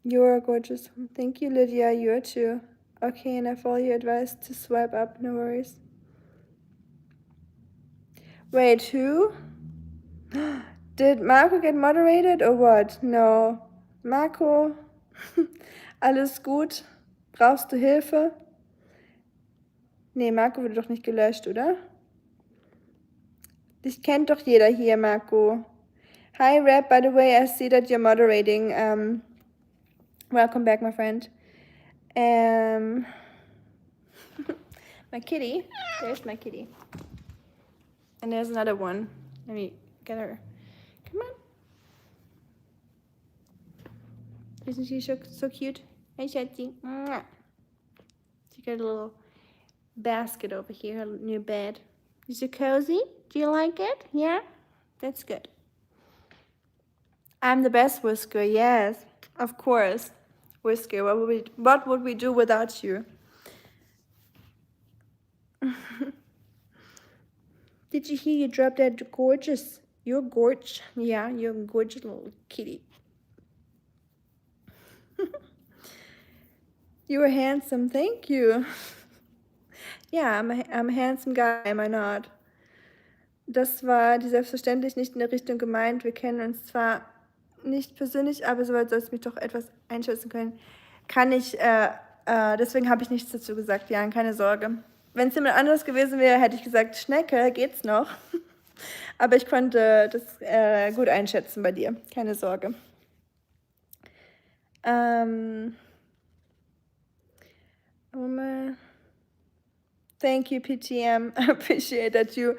You're gorgeous. Thank you, Lydia. You're too. Okay, and I follow your advice to swipe up. No worries. Wait, who? Did Marco get moderated or what? No. Marco, alles gut? Brauchst du Hilfe? Nee, Marco wurde doch nicht gelöscht, oder? Dich kennt doch jeder hier, Marco. Hi, Rap. By the way, I see that you're moderating. Welcome back, my friend. My kitty. There's my kitty. And there's another one. Let me get her. Come on. Isn't she so cute? Hey, Shetty. She got a little basket over here, her new bed. Is it cozy? Do you like it? Yeah? That's good. I'm the best, Whisker. Yes, of course. Whisker, what would we do without you? Did you hear you dropped that gorgeous? You're gorgeous. Yeah, you're a gorgeous little kitty. You were handsome. Thank you. Yeah, I'm a handsome guy, am I not? Das war selbstverständlich nicht in der Richtung gemeint. Wir kennen uns zwar nicht persönlich, aber soweit sollst du mich doch etwas einschätzen können. Kann ich Deswegen habe ich nichts dazu gesagt, Jan, keine Sorge. Wenn es jemand anderes gewesen wäre, hätte ich gesagt, Schnecke, geht's noch? Aber ich konnte das gut einschätzen bei dir, keine Sorge. Thank you, PTM. I appreciate that you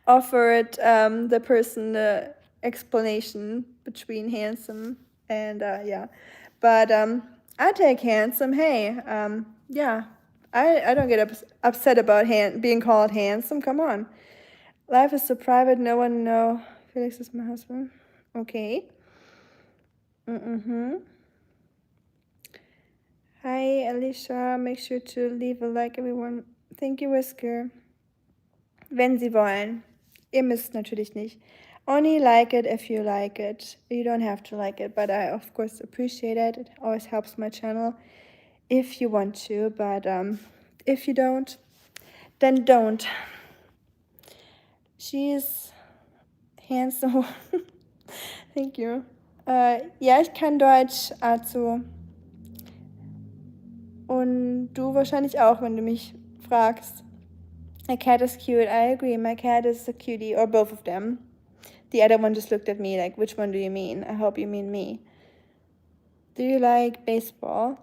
offered the person the explanation between handsome and yeah. But I take handsome. Hey, yeah. I don't get upset about being called handsome. Come on. Life is so private. No one know. Felix is my husband. Okay. Hi, Alicia. Make sure to leave a like, everyone. Thank you, Whisker. Wenn Sie wollen. Ihr müsst natürlich nicht. Only like it if you like it. You don't have to like it, but I of course appreciate it. It always helps my channel if you want to, but if you don't, then don't. She's handsome. Thank you. Ja, ich kann Deutsch, also. Und du wahrscheinlich auch, wenn du mich fragst. My cat is cute. I agree. My cat is a cutie, or both of them. The other one just looked at me like, which one do you mean? I hope you mean me. Do you like baseball?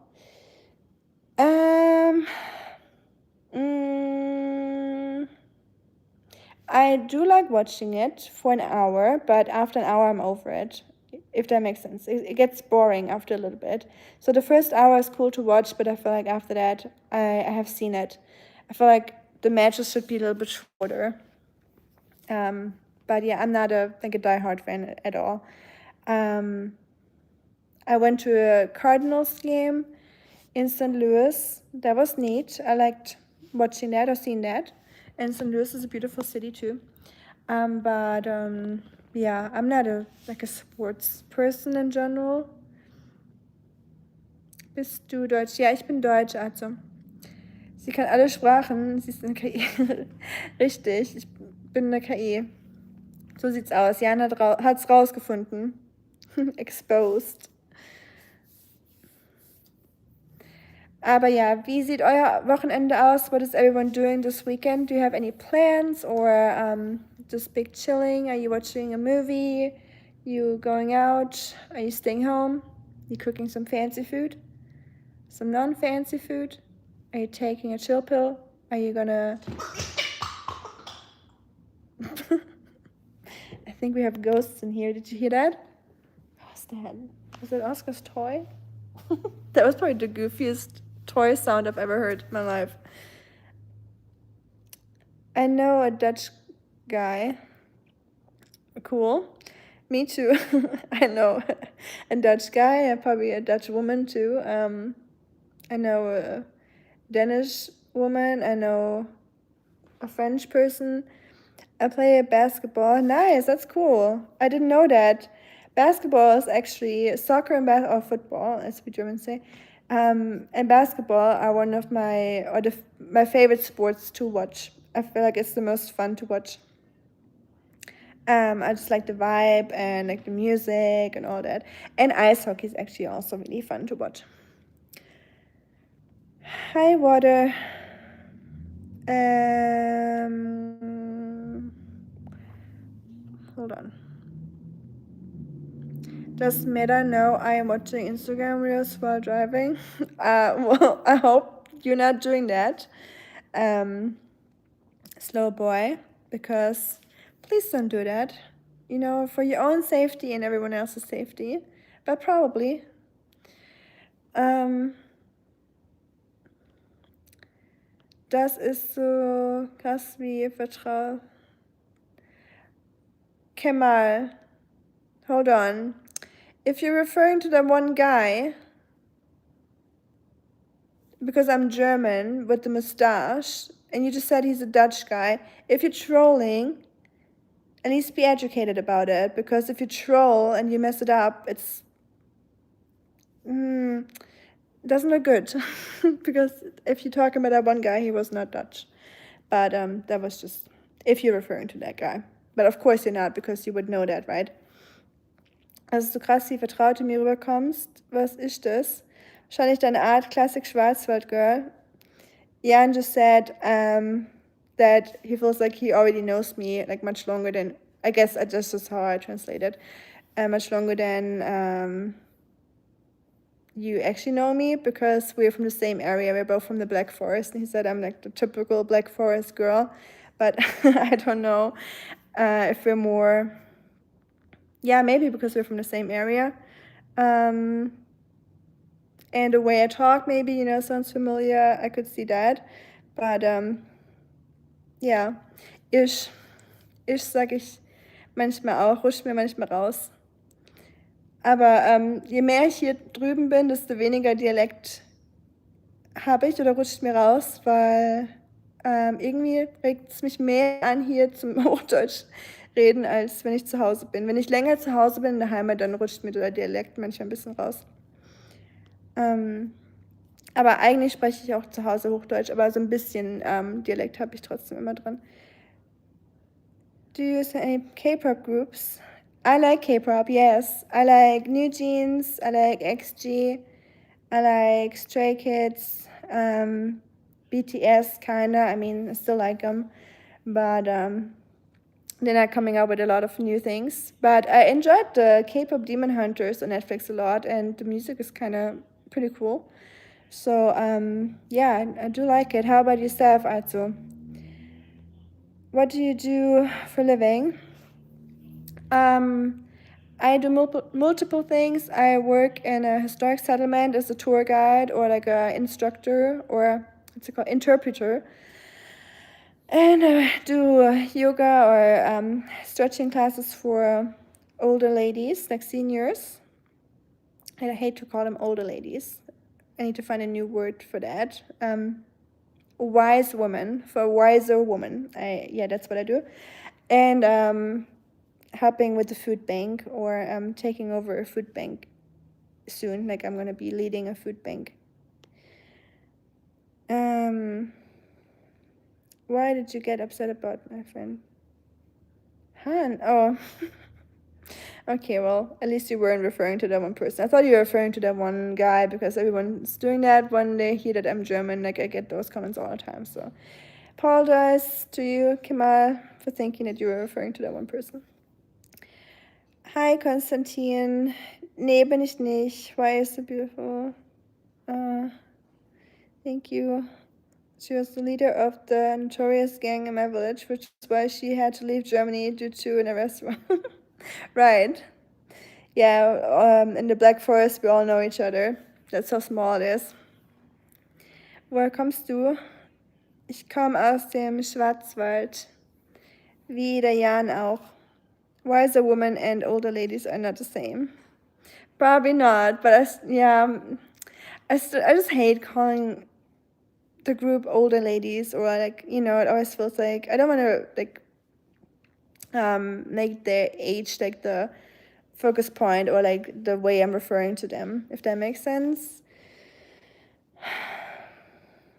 I do like watching it for an hour, but after an hour I'm over it, if that makes sense. It gets boring after a little bit. So the first hour is cool to watch, but I feel like after that I have seen it. I feel like the matches should be a little bit shorter. But yeah, I'm not a diehard fan at all. I went to a Cardinals game in St. Louis. That was neat. I liked watching that or seeing that. And St. Louis is a beautiful city too. But yeah, I'm not a sports person in general. Bist du Deutsch? Ja, ich bin Deutsch, also. Sie kann alle Sprachen, sie ist eine KI. Richtig, ich bin eine KI. So sieht's aus. Jan hat's rausgefunden. Exposed. Aber ja, wie sieht euer Wochenende aus? What is everyone doing this weekend? Do you have any plans or just big chilling? Are you watching a movie? You going out? Are you staying home? You cooking some fancy food? Some non-fancy food? Are you taking a chill pill? Are you gonna... I think we have ghosts in here. Did you hear that? What was that? Was that Oscar's toy? That was probably the goofiest toy sound I've ever heard in my life. I know a Dutch guy. Cool. Me too. I know a Dutch guy, probably a Dutch woman too. I know a Danish woman. I know a French person. I play basketball. Nice, that's cool. I didn't know that. Basketball is actually soccer and or football, as we Germans say. And basketball are one of my favorite sports to watch. I feel like it's the most fun to watch. I just like the vibe and like the music and all that. And ice hockey is actually also really fun to watch. Hi, water. Hold on. Does Meta know I am watching Instagram reels while driving? Well, I hope you're not doing that. Slow boy, because please don't do that. You know, for your own safety and everyone else's safety. But probably. Das ist so krass wie Vertrauen. Kemal, hold on. If you're referring to the one guy, because I'm German with the mustache, and you just said he's a Dutch guy, if you're trolling, at least be educated about it, because if you troll and you mess it up, it's doesn't look good. Because if you're talking about that one guy, he was not Dutch. But that was just, if you're referring to that guy. But of course you're not, because you would know that, right? Also so krass, wie vertraut du mir rüberkommst. Was ist das? wahrscheinlich deine Art, classic Schwarzwald girl. Jan just said that he feels like he already knows me like much longer than, I guess that's just how I translate it, much longer than you actually know me, because we're from the same area. We're both from the Black Forest, and he said I'm like the typical Black Forest girl, but I don't know if we're more, yeah, maybe because we're from the same area. And the way I talk maybe, you know, sounds familiar. I could see that. But ja, ich sage ich manchmal auch, rutscht mir manchmal raus. Aber je mehr ich hier drüben bin, desto weniger Dialekt habe ich oder rutscht mir raus, weil irgendwie regt es mich mehr an, hier zum Hochdeutsch reden, als wenn ich zu Hause bin. Wenn ich länger zu Hause bin in der Heimat, dann rutscht mir der Dialekt manchmal ein bisschen raus. Aber eigentlich spreche ich auch zu Hause Hochdeutsch, aber so ein bisschen Dialekt habe ich trotzdem immer drin. Do you use any K-pop groups? I like K-pop, yes. I like New Jeans, I like XG, I like Stray Kids, BTS kinda. I mean, I still like them, but they're not coming out with a lot of new things. But I enjoyed the K-pop Demon Hunters on Netflix a lot, and the music is kind of pretty cool. So yeah, I do like it. How about yourself, also? What do you do for a living? I do multiple things. I work in a historic settlement as a tour guide or like a instructor, or what's it called, interpreter. And I do yoga or stretching classes for older ladies, like seniors. And I hate to call them older ladies. I need to find a new word for that. Wise woman, for wiser woman. Yeah, that's what I do. And helping with the food bank, or taking over a food bank soon. Like I'm gonna be leading a food bank. Why did you get upset about my friend Han? Oh. Okay, well, at least you weren't referring to that one person. I thought you were referring to that one guy, because everyone's doing that when they hear that I'm German. Like, I get those comments all the time. So, apologize to you, Kemal, for thinking that you were referring to that one person. Hi, Konstantin. Nee, bin ich nicht. Why is so beautiful? Thank you. She was the leader of the notorious gang in my village, which is why she had to leave Germany due to an arrest. Right. Yeah, in the Black Forest, we all know each other. That's how small it is. Woher kommst du? Ich komme aus dem Schwarzwald. Wie der Jan auch. Wiser women and older ladies are not the same. Probably not, but I just hate calling the group older ladies, or like, you know, it always feels like I don't want to like make their age like the focus point, or like the way I'm referring to them, if that makes sense.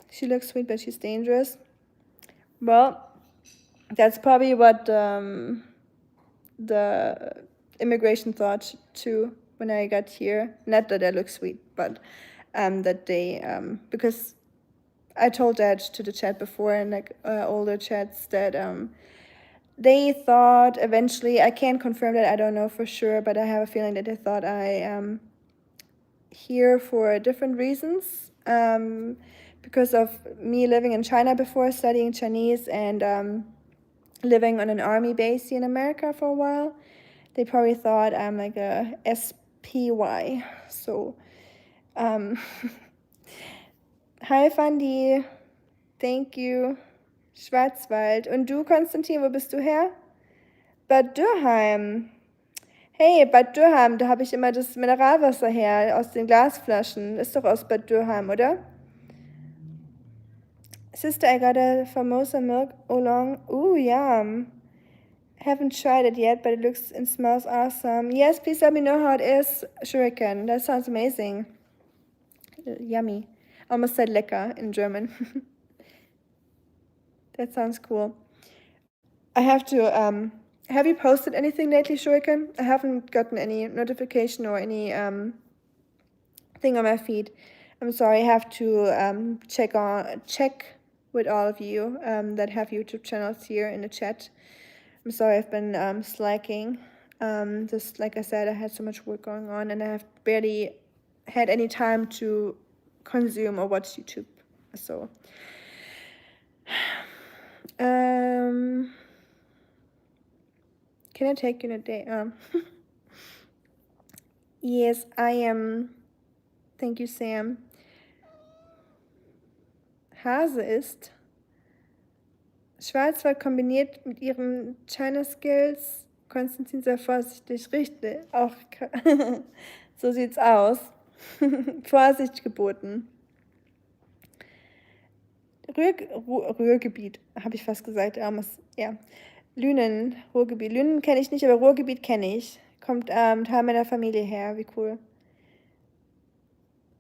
She looks sweet, but she's dangerous. Well, that's probably what the immigration thought too when I got here. Not that I look sweet, but that they because I told that to the chat before, and like older chats, that they thought eventually, I can't confirm that, I don't know for sure, but I have a feeling that they thought I am here for different reasons, because of me living in China before, studying Chinese, and living on an army base here in America for a while. They probably thought I'm like a SPY. So hi Fandi, thank you. Schwarzwald. Und du, Konstantin, wo bist du her? Bad Dürrheim. Hey, Bad Dürrheim, da habe ich immer das Mineralwasser her, aus den Glasflaschen. Ist doch aus Bad Dürrheim, oder? Sister, I got a Famosa milk oolong. Ooh, yum. Haven't tried it yet, but it looks and smells awesome. Yes, please let me know how it is, Shuriken. That sounds amazing. Yummy. Almost said lecker in German. That sounds cool. I have to, have you posted anything lately, Shuriken? I haven't gotten any notification or any thing on my feed. I'm sorry, I have to check with all of you that have YouTube channels here in the chat. I'm sorry I've been slacking. Just like I said, I had so much work going on and I have barely had any time to consume or watch YouTube. So, can I take you in a day? Yes, I am. Thank you, Sam. Hase ist Schwarzwald kombiniert mit ihren China Skills. Konstantin sei vorsichtig, richtig. Auch so sieht's aus. Vorsicht geboten. Ruhrgebiet, habe ich fast gesagt. Ja. Lünen, Ruhrgebiet. Lünen kenne ich nicht, aber Ruhrgebiet kenne ich. Kommt Teil meiner Familie her, wie cool.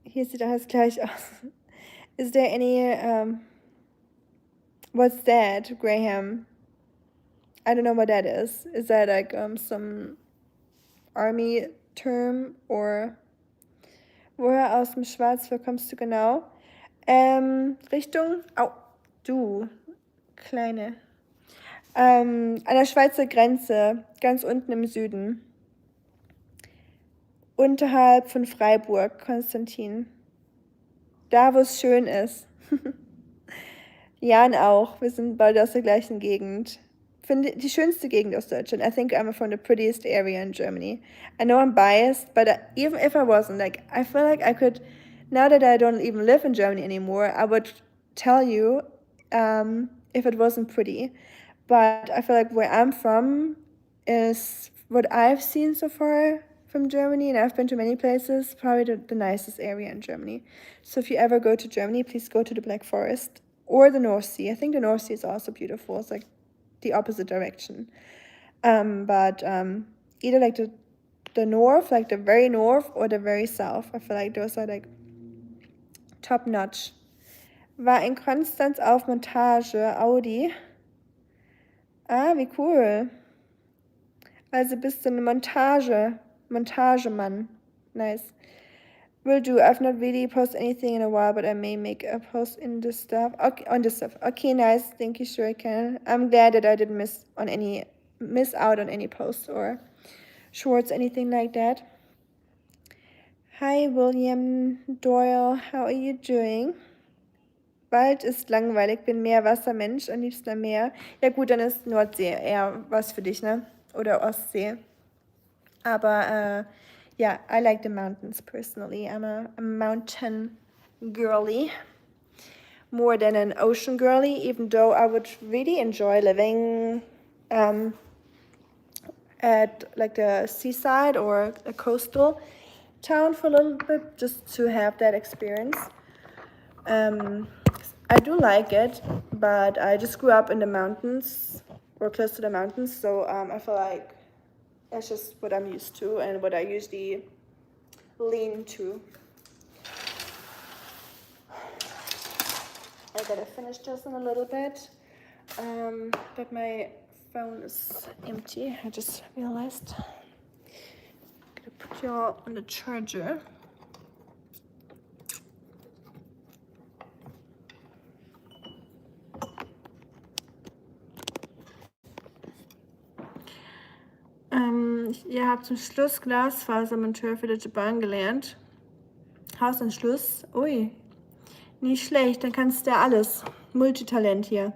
Hier sieht alles gleich aus. Is there any, what's that, Graham? I don't know what that is. Is that like some army term or woher aus dem Schwarzwald kommst du genau? Richtung, du Kleine. An der Schweizer Grenze, ganz unten im Süden. Unterhalb von Freiburg, Konstantin. Da, wo es schön ist. Jan auch, wir sind beide aus der gleichen Gegend. Finde die schönste Gegend aus Deutschland. I think I'm from the prettiest area in Germany. I know I'm biased, but even if I wasn't, like, I feel like I could, now that I don't even live in Germany anymore, I would tell you if it wasn't pretty. But I feel like where I'm from is what I've seen so far from Germany, and I've been to many places, probably the nicest area in Germany. So if you ever go to Germany, please go to the Black Forest or the North Sea. I think the North Sea is also beautiful. It's like the opposite direction. But either like the north, like the very north, or the very south. I feel like those are like top notch. War in Konstanz auf Montage, Audi. Ah, wie cool. Also bist du eine Montagemann. Nice. Will do. I've not really posted anything in a while, but I may make a post in this stuff. Okay, on this stuff. Okay, nice. Thank you, sure I can. I'm glad that I didn't miss out on any posts or shorts, anything like that. Hi, William Doyle. How are you doing? Wald ist langweilig, bin Meerwassermensch, am liebsten am Meer. Ja gut, dann ist Nordsee eher was für dich, ne? Oder Ostsee. Aber yeah, I like the mountains personally. I'm a mountain girly more than an ocean girly, even though I would really enjoy living at like the seaside or a coastal town for a little bit, just to have that experience. I do like it, but I just grew up in the mountains or close to the mountains, so I feel like that's just what I'm used to and what I usually lean to. I gotta finish this in a little bit, but my phone is empty. I just realized. I'm gonna put you all on the charger. Ihr habt zum Schluss Glasfasermonteur für Deutsche Bahn gelernt. Hausanschluss. Ui, nicht schlecht, dann kannst du ja alles. Multitalent hier.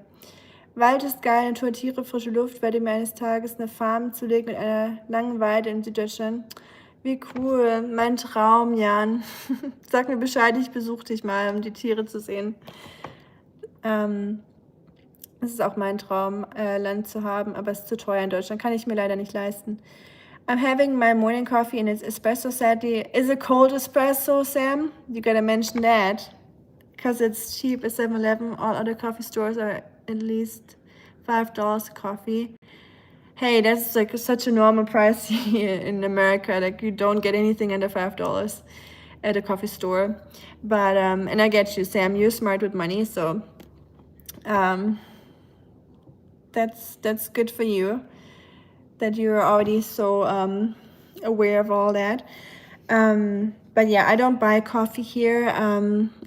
Wald ist geil, Natur, Tiere, frische Luft. Werde mir eines Tages eine Farm zulegen mit einer langen Weide in Süddeutschland. Wie cool, mein Traum, Jan. Sag mir Bescheid, ich besuche dich mal, um die Tiere zu sehen. Es ist auch mein Traum, Land zu haben, aber es ist zu teuer in Deutschland, kann ich mir leider nicht leisten. I'm having my morning coffee and it's espresso, sadly. Is it cold espresso, Sam? You gotta mention that. Because it's cheap at 7-Eleven. All other coffee stores are at least $5 a coffee. Hey, that's like such a normal price here in America. Like you don't get anything under $5 at a coffee store. But, and I get you, Sam, you're smart with money, so that's good for you that you're already so aware of all that. But yeah, I don't buy coffee here.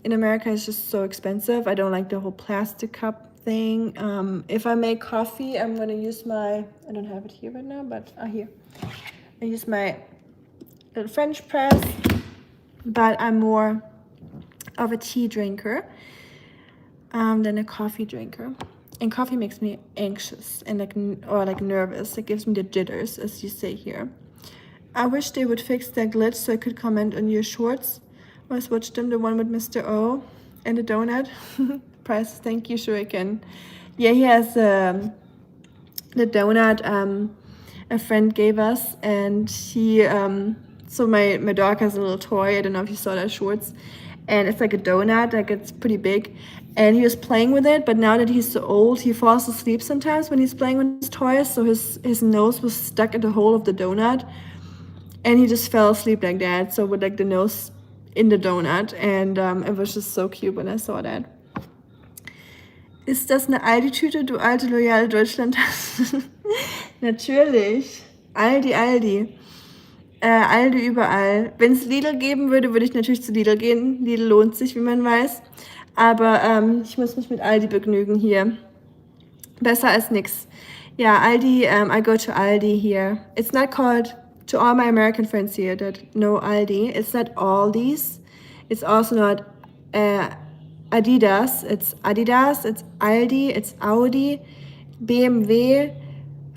In America, it's just so expensive. I don't like the whole plastic cup thing. If I make coffee, I'm gonna use my, I don't have it here right now, but here. I use my little French press, but I'm more of a tea drinker than a coffee drinker. And coffee makes me anxious and like nervous. It gives me the jitters, as you say here. I wish they would fix that glitch so I could comment on your shorts. I always watched them, the one with Mr. O and the donut. Price, thank you, Shuriken. Yeah, he has the donut a friend gave us, and he so my dog has a little toy. I don't know if you saw that shorts, and it's like a donut, like it's pretty big, and he was playing with it. But now that he's so old, he falls asleep sometimes when he's playing with his toys, so his nose was stuck in the hole of the donut, and he just fell asleep like that, so with like the nose in the donut, and it was just so cute when I saw that. Ist das eine Aldi-Tüte, du alte, loyale Deutschland-Tasse? Natürlich. Aldi. Aldi überall. Wenn es Lidl geben würde, würde ich natürlich zu Lidl gehen. Lidl lohnt sich, wie man weiß. Aber ich muss mich mit Aldi begnügen hier. Besser als nix. Yeah, Aldi, I go to Aldi here. It's not called, to all my American friends here that know Aldi, it's not Aldi's. It's also not Adidas. It's Adidas, it's Aldi, it's Audi, BMW,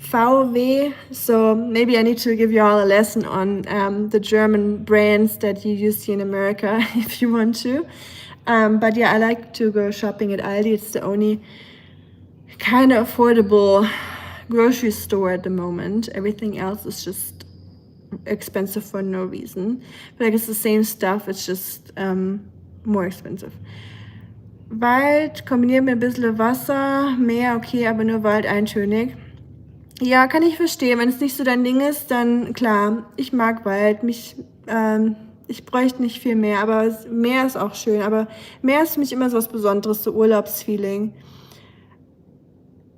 VW. So maybe I need to give you all a lesson on the German brands that you use here in America if you want to. But yeah, I like to go shopping at Aldi. It's the only kind of affordable grocery store at the moment. Everything else is just expensive for no reason. But like it's the same stuff, it's just more expensive. Wald kombiniert mit ein bisschen Wasser, Meer, okay, aber nur Wald eintönig. Ja, kann ich verstehen. Wenn es nicht so dein Ding ist, dann klar, ich mag Wald. Ich bräuchte nicht viel mehr, aber Meer ist auch schön. Aber Meer ist für mich immer so was Besonderes, so Urlaubsfeeling.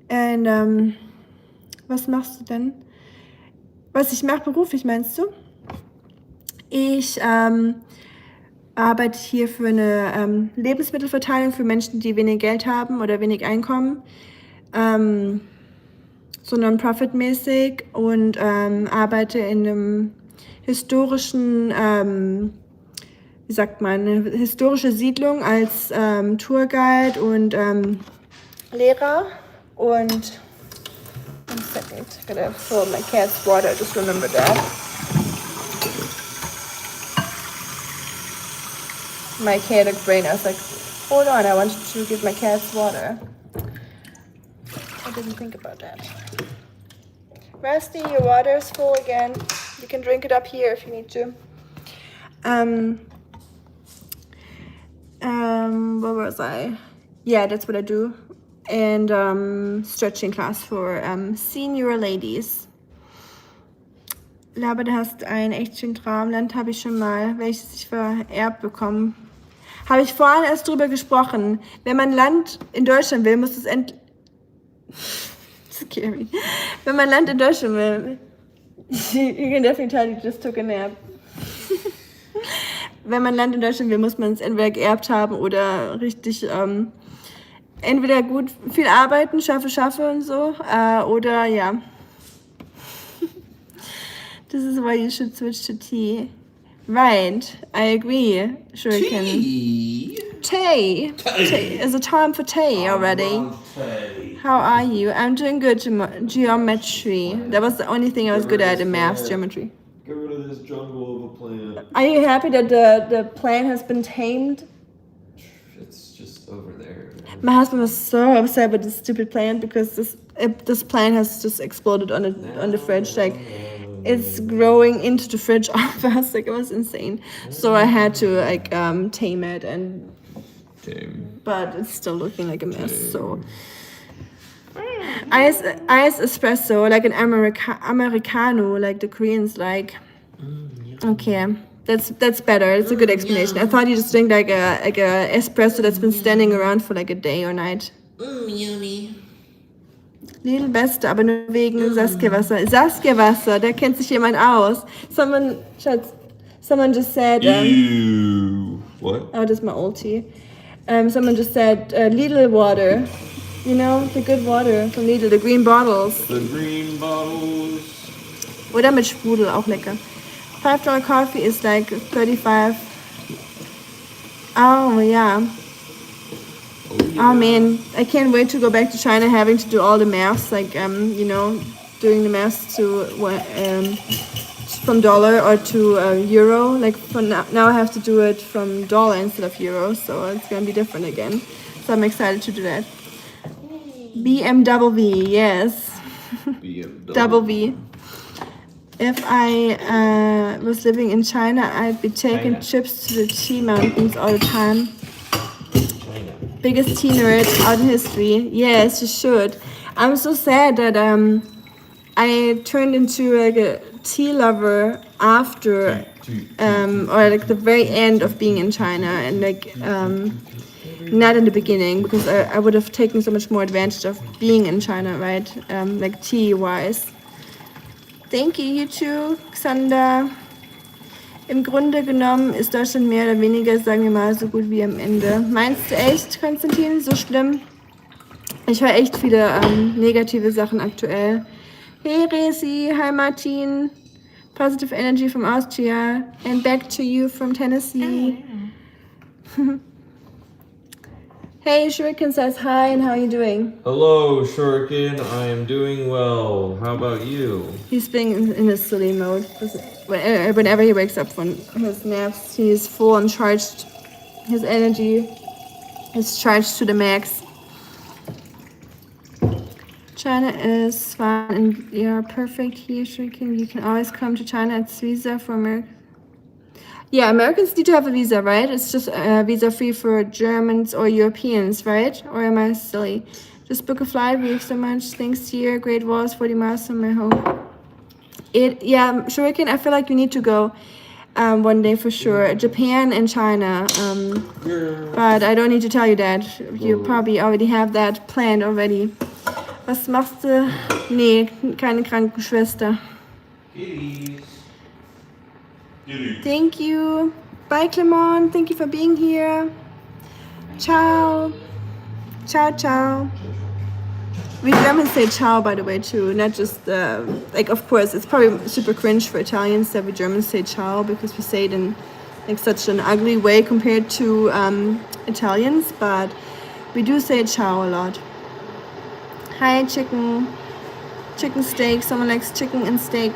Und was machst du denn? Was ich mache beruflich, meinst du? Ich arbeite hier für eine Lebensmittelverteilung für Menschen, die wenig Geld haben oder wenig Einkommen. So non-profit-mäßig und arbeite in einem historischen, wie sagt man, eine historische Siedlung als Tourguide und Lehrer. Und one second, I gotta fill my cat's water, I just remembered that. My chaotic brain, I was like, hold on, I want to give my cats water. I didn't think about that. Rusty, your water is full again. You can drink it up here if you need to. Where was I? Yeah, that's what I do. And stretching class for senior ladies. Laber, du hast ein echt schön Traumland, habe ich schon mal, welches ich vererbt bekommen. Habe ich vorhin erst drüber gesprochen. Wenn man Land in Deutschland will, muss es scary. Wenn man Land in Deutschland will, you can definitely tell you just took a nap. Wenn man Land in Deutschland will, muss man es entweder geerbt haben oder richtig, entweder gut viel arbeiten, schaffe und so, oder ja. This is why you should switch to tea. Right, I agree. Shuriken. Tea. Tea. Is a time for tea already. How are you? I'm doing good. Geometry. That was the only thing I was good at in maths, geometry. Get rid of this jungle of a plant. Are you happy that the plant has been tamed? It's just over there. My husband was so upset with this stupid plant because this plant has just exploded on the fridge. Like, it's growing into the fridge of us. Like, it was insane. So I had to like tame it, but it's still looking like a mess. So ice espresso, like an Americano, like the Koreans like. Okay, that's better. It's a good explanation. I thought you just drink like a espresso that's been standing around for like a day or night. Yummy. Lidl Beste, aber nur wegen Saskia Wasser. Saskia Wasser, da kennt sich jemand aus. Someone just said, Ew. What? oh, this is my old tea. Someone just said Lidl water. You know, the good water from Lidl, the green bottles. The green bottles. Oder mit Sprudel, auch lecker. $5 coffee is like 35. Oh, yeah. Oh man, I can't wait to go back to China, having to do all the maths, like you know, doing the maths to from dollar or to euro. Like for now I have to do it from dollar instead of euro, so it's gonna be different again. So I'm excited to do that. BMW, yes. BMW. Double V. If I was living in China, I'd be taking trips to the tea mountains all the time. Biggest tea nerd out in history. Yes, you should. I'm so sad that I turned into like a tea lover after or like the very end of being in China, and like not in the beginning, because I would have taken so much more advantage of being in China, right? Like tea wise. Thank you, you too, Xander. Im Grunde genommen ist Deutschland mehr oder weniger, sagen wir mal, so gut wie am Ende. Meinst du echt, Konstantin, so schlimm? Ich höre echt viele negative Sachen aktuell. Hey Resi, hi Martin. Positive energy from Austria. And back to you from Tennessee. Hey, Shuriken says hi, and how are you doing? Hello, Shuriken. I am doing well. How about you? He's being in his silly mode. Whenever he wakes up from his naps, he's full and charged. His energy is charged to the max. China is fun and you're perfect here, Shuriken. You can always come to China. It's visa for America. Yeah, Americans need to have a visa, right? It's just visa free for Germans or Europeans, right? Or am I silly? Just book a flight. We have so much things here. Great Walls, 40 miles from my home. Yeah, Shuriken, I feel like you need to go one day for sure. Japan and China. But I don't need to tell you that. You probably already have that planned already. Was machst du? Nee, keine Krankenschwester. Thank you. Bye, Clement. Thank you for being here. Ciao. Ciao, ciao. We Germans say ciao, by the way, too. Not just, like, of course, it's probably super cringe for Italians that we Germans say ciao, because we say it in, like, such an ugly way compared to Italians, but we do say ciao a lot. Hi, chicken. Chicken steak. Someone likes chicken and steak.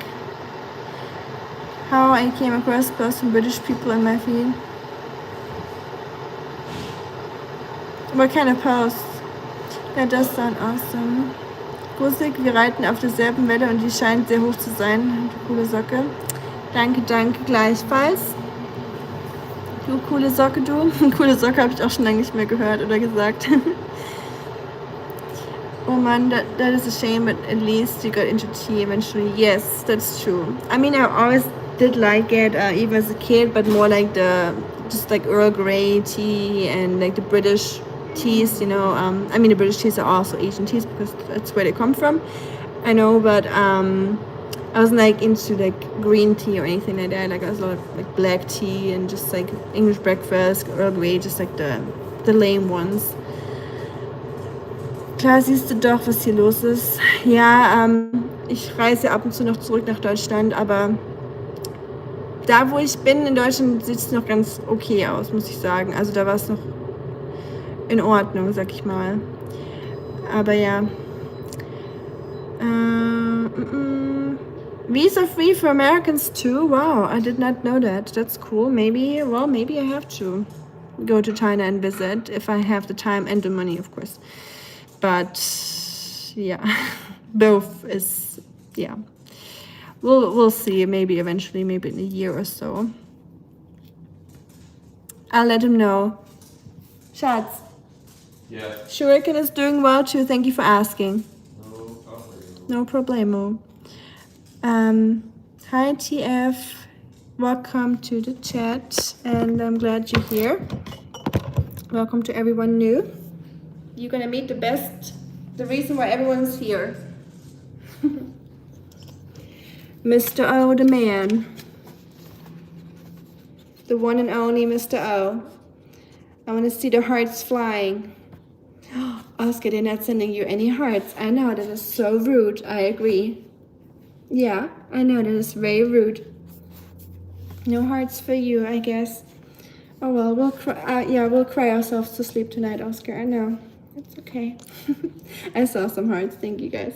How I came across posts from British people in my feed. What kind of posts? That does sound awesome. Gruselig, wir reiten auf derselben Welle und die scheint sehr hoch zu sein. Du coole Socke. Danke, danke, gleichfalls. Du coole Socke, du. Coole Socke habe ich auch schon lange nicht mehr gehört oder gesagt. Oh man, that is a shame, but at least you got into tea eventually. Yes, that's true. I mean, I always did like it, even as a kid, but more like just like Earl Grey tea and like the British teas, you know. I mean, the British teas are also Asian teas because that's where they come from, I know, but I wasn't like into like green tea or anything like that. Like I was a lot of like black tea and just like English breakfast, Earl Grey, just like the lame ones. Klar siehst du doch, was hier los ist. Ja, ich reise ab und zu noch zurück nach Deutschland, aber da, wo ich bin in Deutschland, sieht es noch ganz okay aus, muss ich sagen. Also da war es noch in Ordnung, sag ich mal. Aber ja. Visa free for Americans too? Wow, I did not know that. That's cool. Maybe I have to go to China and visit if I have the time and the money, of course. But yeah, both is, yeah. We'll see, maybe eventually, maybe in a year or so. I'll let him know. Schatz. Yeah. Shuriken is doing well too, thank you for asking. No No problemo. problemo. Hi TF, welcome to the chat, and I'm glad you're here. Welcome to everyone new. You're gonna meet the reason why everyone's here. Mr. O, the man. The one and only Mr. O. I want to see the hearts flying. Oscar, they're not sending you any hearts. I know, that is so rude. I agree. Yeah, I know, that is very rude. No hearts for you, I guess. Oh well, we'll cry. Yeah, we'll cry ourselves to sleep tonight, Oscar. I know. It's okay. I saw some hearts. Thank you, guys.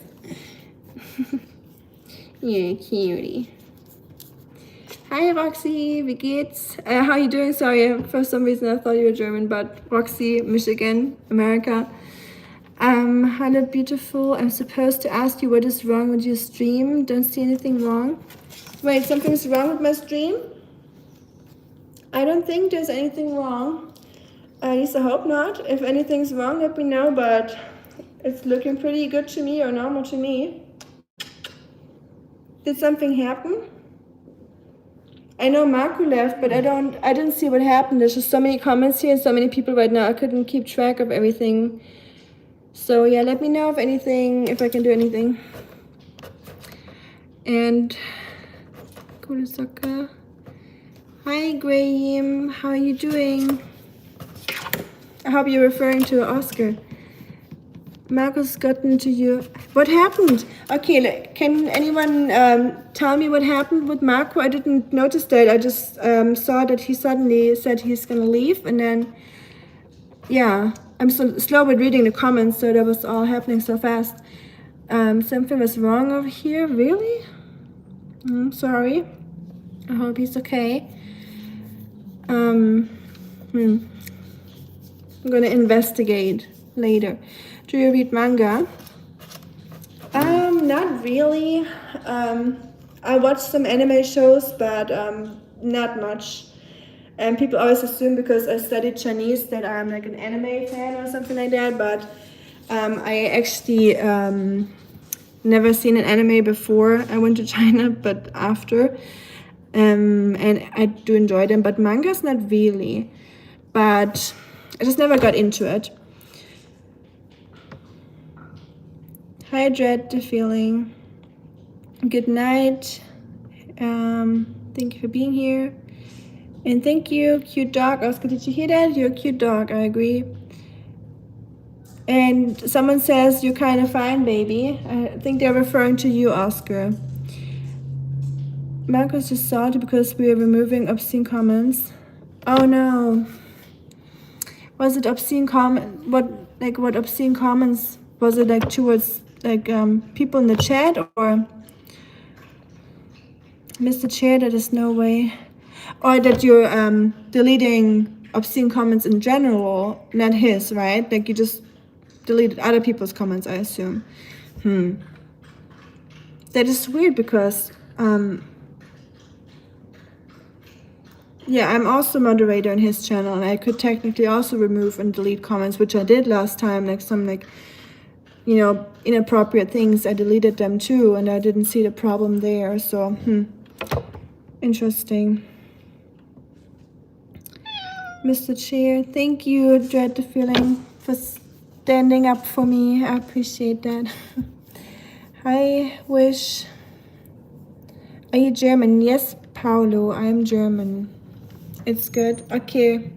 Yeah, cutie. Hi, Roxy. Wie geht's? How are you doing? Sorry, for some reason I thought you were German, but Roxy, Michigan, America. Hello, beautiful. I'm supposed to ask you what is wrong with your stream. Don't see anything wrong. Wait, something's wrong with my stream? I don't think there's anything wrong. At least I hope not. If anything's wrong, let me know, but it's looking pretty good to me, or normal to me. Did something happen? I know Marco left, but I didn't see what happened. There's just so many comments here and so many people right now. I couldn't keep track of everything. So yeah, let me know if I can do anything. And Kurosaka. Hi, Graham. How are you doing? I hope you're referring to Oscar. Marcus gotten to you. What happened? Okay, can anyone tell me what happened with Marco? I didn't notice that. I just saw that he suddenly said he's gonna leave, and then, yeah, I'm so slow with reading the comments, so that was all happening so fast. Something was wrong over here, really? I'm sorry. I hope he's okay. I'm gonna investigate later. Do you read manga? Not really. I watch some anime shows, but not much. And people always assume because I studied Chinese that I'm like an anime fan or something like that, but I actually never seen an anime before I went to China, but after. And I do enjoy them, but manga's not really. But I just never got into it. Hi, Dread, the feeling. Good night. Thank you for being here. And thank you, cute dog. Oscar, did you hear that? You're a cute dog, I agree. And someone says you're kind of fine, baby. I think they're referring to you, Oscar. Marcus is salty because we are removing obscene comments. Oh no. Was it obscene comment? What obscene comments? Was it like towards like people in the chat, or Mr. Chair? That is no way. Or that you're deleting obscene comments in general, not his, right? Like you just deleted other people's comments, I assume. That is weird because yeah, I'm also moderator on his channel, and I could technically also remove and delete comments, which I did last time, like some you know, inappropriate things. I deleted them too, and I didn't see the problem there. So interesting. Mr. Chair, thank you, Dread the Feeling, for standing up for me. I appreciate that. Hi, Wish. Are you German? Yes, Paulo, I'm German. It's good. Okay.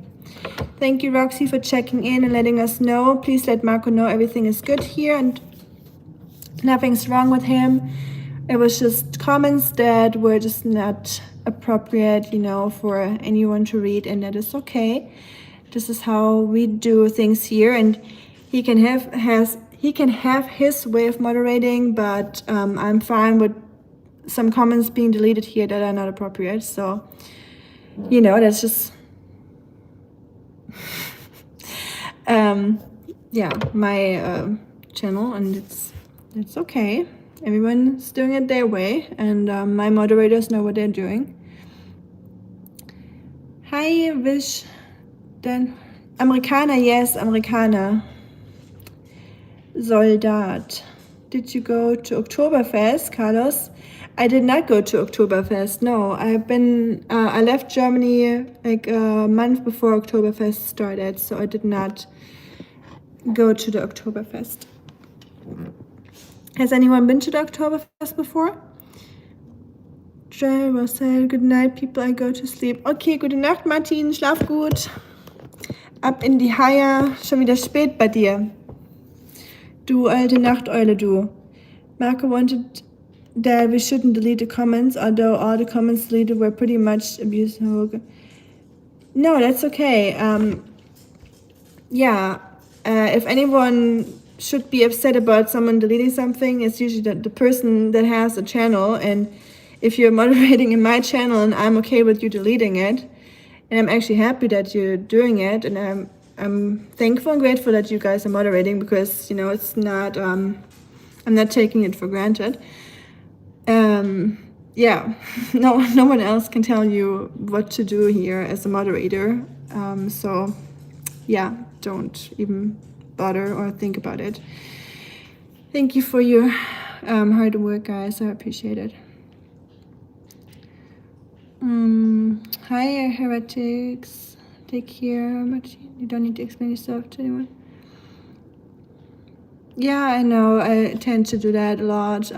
Thank you, Roxy, for checking in and letting us know. Please let Marco know everything is good here and nothing's wrong with him. It was just comments that were just not appropriate, you know, for anyone to read, and that is okay. This is how we do things here, and he can have his way of moderating, but I'm fine with some comments being deleted here that are not appropriate. So, you know, that's just yeah, my channel, and it's okay. Everyone's doing it their way, and my moderators know what they're doing. Hi, Wish. Then Amerikaner, yes, Amerikaner. Soldat. Did you go to Oktoberfest, Carlos? I did not go to Oktoberfest. No, I left Germany like a month before Oktoberfest started, so I did not go to the Oktoberfest. Has anyone been to the Oktoberfest before? Very well said. Good night, people. I go to sleep. Okay, gute Nacht, Martin. Schlaf gut. Ab in die Haie. Schon wieder spät bei dir. Du alte Nachteule, du. Marco wanted that we shouldn't delete the comments, although all the comments deleted were pretty much abusive. No, that's okay. Yeah, if anyone should be upset about someone deleting something, it's usually the person that has a channel. And if you're moderating in my channel and I'm okay with you deleting it, and I'm actually happy that you're doing it, and I'm thankful and grateful that you guys are moderating, because you know it's not I'm not taking it for granted. Yeah, no one else can tell you what to do here as a moderator. So yeah, don't even bother or think about it. Thank you for your hard work, guys. I appreciate it. Hi, heretics. Take care. But you don't need to explain yourself to anyone. Yeah, I know. I tend to do that a lot.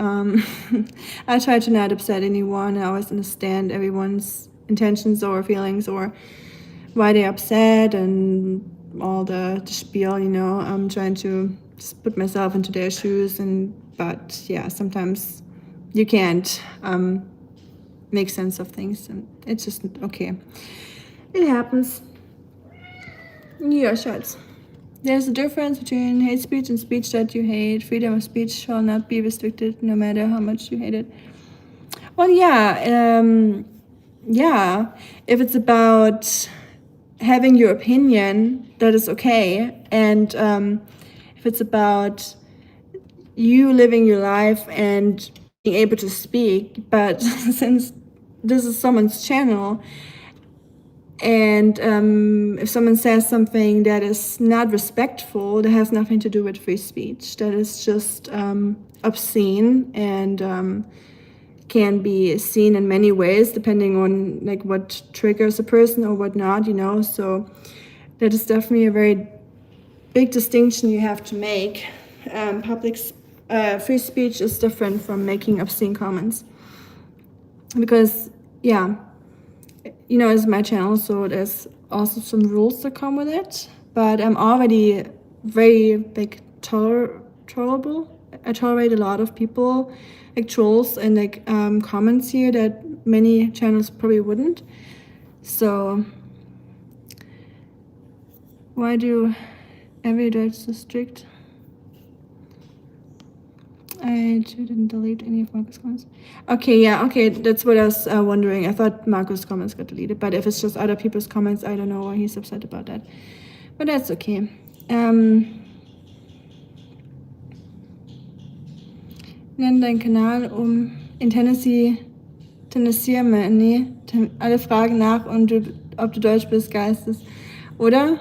I try to not upset anyone. I always understand everyone's intentions or feelings or why they're upset and all the spiel, you know. I'm trying to just put myself into their shoes, but yeah, sometimes you can't make sense of things, and it's just okay. It happens. Yeah, shots. There's a difference between hate speech and speech that you hate. Freedom of speech shall not be restricted, no matter how much you hate it. Well, yeah, yeah. If it's about having your opinion, that is okay. And if it's about you living your life and being able to speak, but since this is someone's channel, and if someone says something that is not respectful, that has nothing to do with free speech. That is just obscene and can be seen in many ways, depending on like what triggers a person or what not, you know. So that is definitely a very big distinction you have to make. Free speech is different from making obscene comments, because yeah, you know, it's my channel, so there's also some rules that come with it, but I'm already very like tolerable. I tolerate a lot of people, like trolls and like comments here that many channels probably wouldn't. So why do every Deutsch so strict? I didn't delete any of Marco's comments. Okay, yeah, okay, that's what I was wondering. I thought Marco's comments got deleted, but if it's just other people's comments, I don't know why he's upset about that. But that's okay. Nenn deinen Kanal in Tennessee, alle fragen nach und ob du Deutsch bist, Geistes, oder?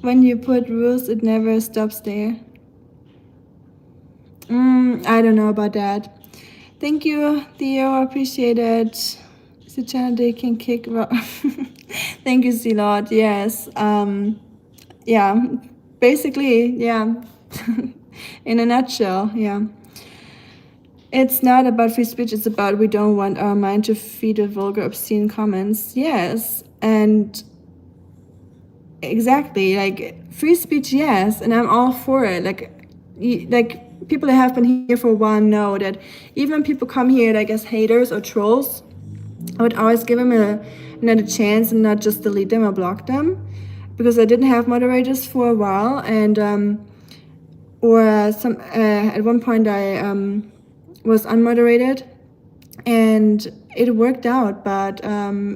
When you put rules, it never stops there. I don't know about that. Thank you, Theo. I appreciate it. The channel they can kick. Thank you, C-Lord. Yes. Yeah. Basically, yeah. In a nutshell, yeah. It's not about free speech. It's about we don't want our mind to feed with vulgar, obscene comments. Yes, and exactly, like free speech, yes, and I'm all for it. Like people that have been here for a while know that even when people come here like as haters or trolls, I would always give them another chance and not just delete them or block them, because I didn't have moderators for a while, and at one point I was unmoderated, and it worked out. But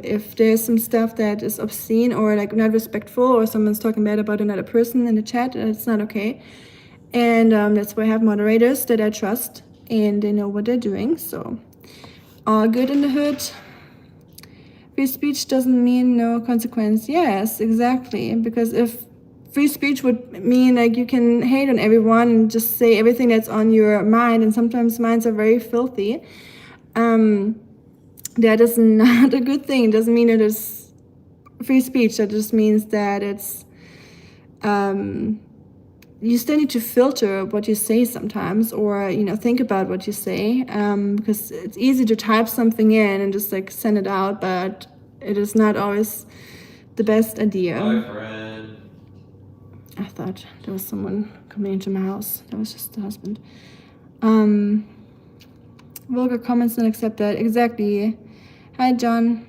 if there's some stuff that is obscene or like not respectful, or someone's talking bad about another person in the chat, it's not okay. And that's why I have moderators that I trust and they know what they're doing. So all good in the hood. Free speech doesn't mean no consequence. Yes, exactly. Because if free speech would mean like you can hate on everyone and just say everything that's on your mind, and sometimes minds are very filthy, that is not a good thing. It doesn't mean it is free speech. That just means that it's you still need to filter what you say sometimes, or think about what you say, because it's easy to type something in and just like send it out, but it is not always the best idea. Bye, friend. I thought there was someone coming into my house. That was just the husband. Vulgar comments not accepted. Exactly. Hi, John.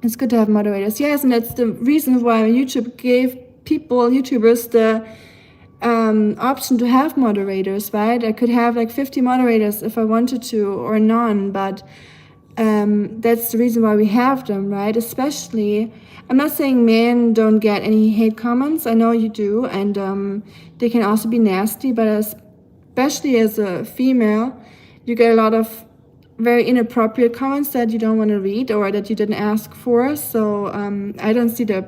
It's good to have moderators. Yes, and that's the reason why YouTube gave YouTubers the option to have moderators, right? I could have like 50 moderators if I wanted to, or none, but that's the reason why we have them, right? Especially, I'm not saying men don't get any hate comments. I know you do, and they can also be nasty, but especially as a female, you get a lot of very inappropriate comments that you don't want to read or that you didn't ask for. So I don't see the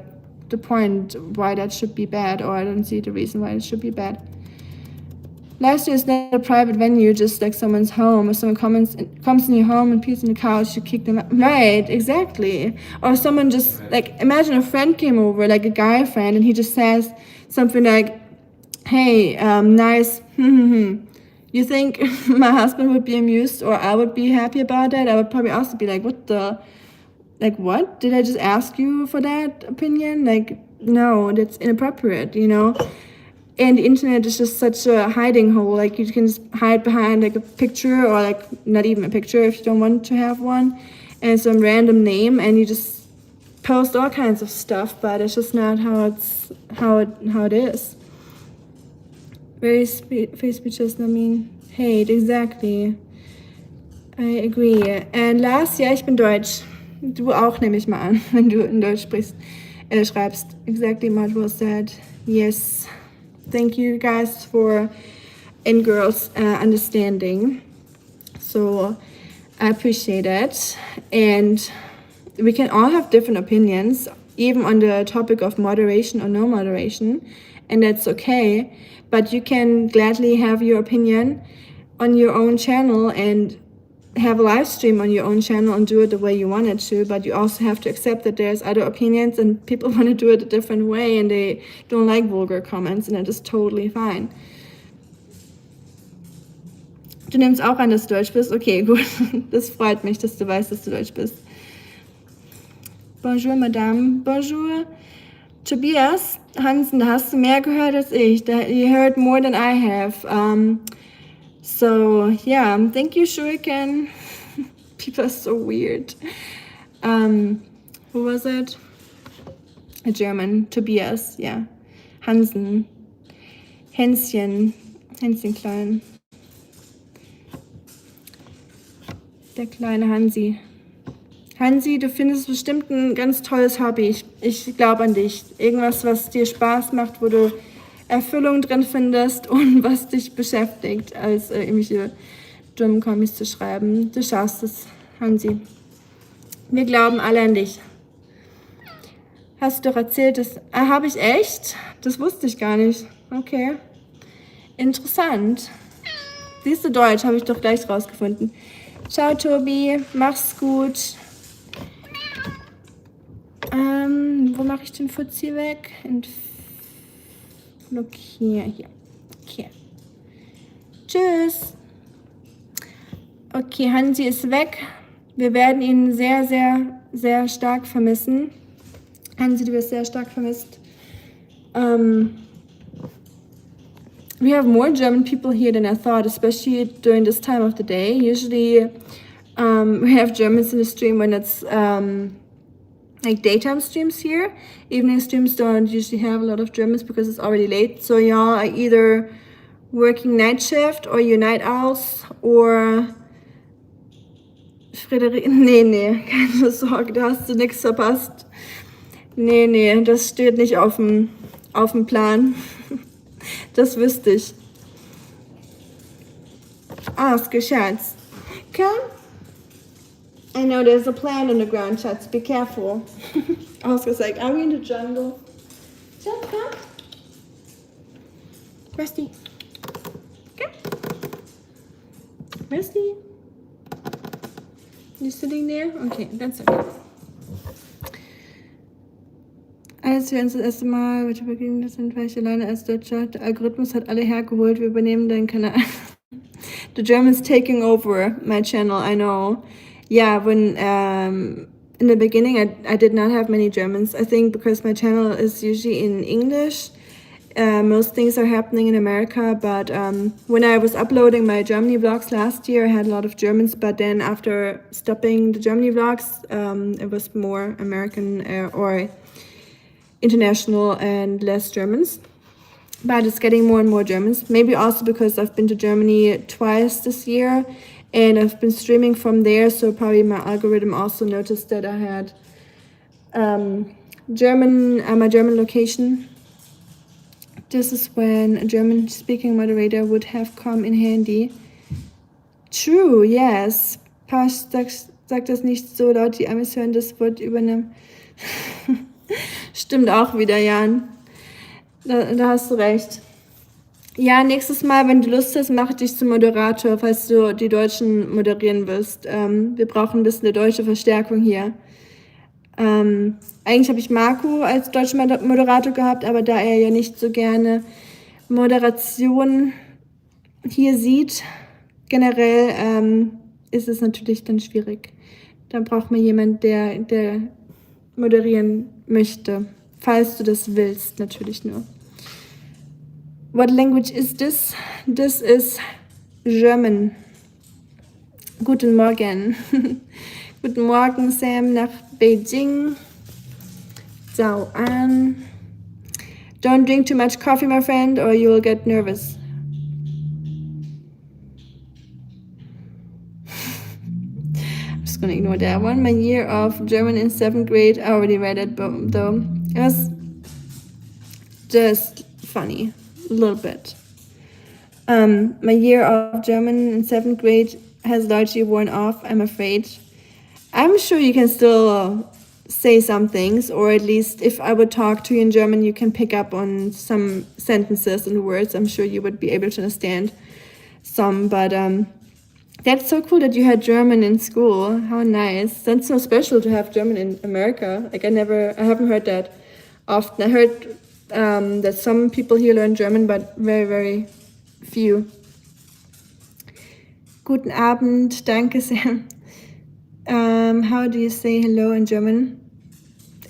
point why that should be bad, or I don't see the reason why it should be bad. Live stream is not a private venue, just like someone's home. If someone comes in your home and pees on the couch, you kick them out. Right, exactly. Or someone just, like, imagine a friend came over, like a guy friend, and he just says something like, hey, nice, You think my husband would be amused, or I would be happy about that? I would probably also be like, what? Did I just ask you for that opinion? Like, no, that's inappropriate, And the internet is just such a hiding hole. Like, you can just hide behind like a picture, or like not even a picture if you don't want to have one, and some random name, and you just post all kinds of stuff, but it's just not how it is. Very free speech does not mean hate, exactly. I agree. And Lars, ja, ich bin Deutsch. Du auch, nehme ich mal an, wenn du in Deutsch schreibst. Exactly what was said. Yes. Thank you guys and girls understanding. So I appreciate it. And we can all have different opinions, even on the topic of moderation or no moderation, and that's okay. But you can gladly have your opinion on your own channel and have a live stream on your own channel and do it the way you want it to, but you also have to accept that there's other opinions and people want to do it a different way and they don't like vulgar comments, and that is totally fine. Du nimmst auch an, dass du Deutsch bist? Okay, gut. Das freut mich, dass du weißt, dass du Deutsch bist. Bonjour, Madame. Bonjour. Tobias Hansen, da hast du mehr gehört als ich. You heard more than I have. So, yeah, thank you, Shuriken. People are so weird. Who was it? A German. Tobias, yeah. Hansen. Hänschen Klein. Der kleine Hansi. Hansi, du findest bestimmt ein ganz tolles Hobby. Ich glaube an dich. Irgendwas, was dir Spaß macht, wo du Erfüllung drin findest und was dich beschäftigt, als irgendwelche dummen Comics zu schreiben. Du schaffst es, Hansi. Wir glauben alle an dich. Hast du doch erzählt, dass... Ah, habe ich echt? Das wusste ich gar nicht. Okay. Interessant. Siehst du, Deutsch, habe ich doch gleich rausgefunden. Ciao, Tobi. Mach's gut. Wo mache ich den Fuzzi weg? Blockier hier. Okay. Tschüss. Okay, Hansi ist weg. Wir werden ihn sehr, sehr, sehr stark vermissen. Hansi, du wirst sehr stark vermisst. We have more German people here than I thought, especially during this time of the day. Usually we have Germans in the stream when it's like daytime streams here. Evening streams don't usually have a lot of Germans because it's already late. So y'all are either working night shift or you're night owls or... Frederik, nee, keine Sorge, da hast du nichts verpasst. Nee, das steht nicht auf dem Plan. Das wüsste ich. Ask a Schatz. Come. I know there's a plant on the ground, Schatz. Be careful. Oscar's like, are we in the jungle? Schatz, come. Rusty. Come. Rusty. You sitting there? Okay, that's okay. Als wir uns das erste Mal mit begegnet sind, war ich alleine als Deutscher. Der Algorithmus hat alle hergeholt. Wir übernehmen deinen Kanal. The Germans taking over my channel, I know. Yeah, when in the beginning I did not have many Germans. I think because my channel is usually in English. Most things are happening in America, but when I was uploading my Germany vlogs last year, I had a lot of Germans, but then after stopping the Germany vlogs, it was more American or international and less Germans. But it's getting more and more Germans. Maybe also because I've been to Germany twice this year and I've been streaming from there, so probably my algorithm also noticed that I had my German location. This is when a German speaking moderator would have come in handy. True, yes. Pasch sagt das nicht so laut, die Amis hören das Wort übernehmen. Stimmt auch wieder, Jan. Da hast du recht. Ja, nächstes Mal, wenn du Lust hast, mache ich dich zum Moderator, falls du die Deutschen moderieren willst. Wir brauchen ein bisschen eine deutsche Verstärkung hier. Eigentlich habe ich Marco als deutschen Moderator gehabt, aber da er ja nicht so gerne Moderation hier sieht, generell ist es natürlich dann schwierig. Dann braucht man jemanden, der moderieren möchte, falls du das willst, natürlich nur. What language is this? This is German. Guten Morgen. Guten Morgen, Sam, nach Beijing. Zhao An. Don't drink too much coffee, my friend, or you will get nervous. I'm just gonna ignore that one. My year of German in 7th grade, I already read it, though. It was just funny. A little bit. My year of German in 7th grade has largely worn off, I'm afraid. I'm sure you can still say some things, or at least if I would talk to you in German, you can pick up on some sentences and words. I'm sure you would be able to understand some, but that's so cool that you had German in school. How nice. That's so special to have German in America. Like I haven't heard that often. I heard that some people here learn German, but very, very few. Guten Abend, danke sehr. How do you say hello in German?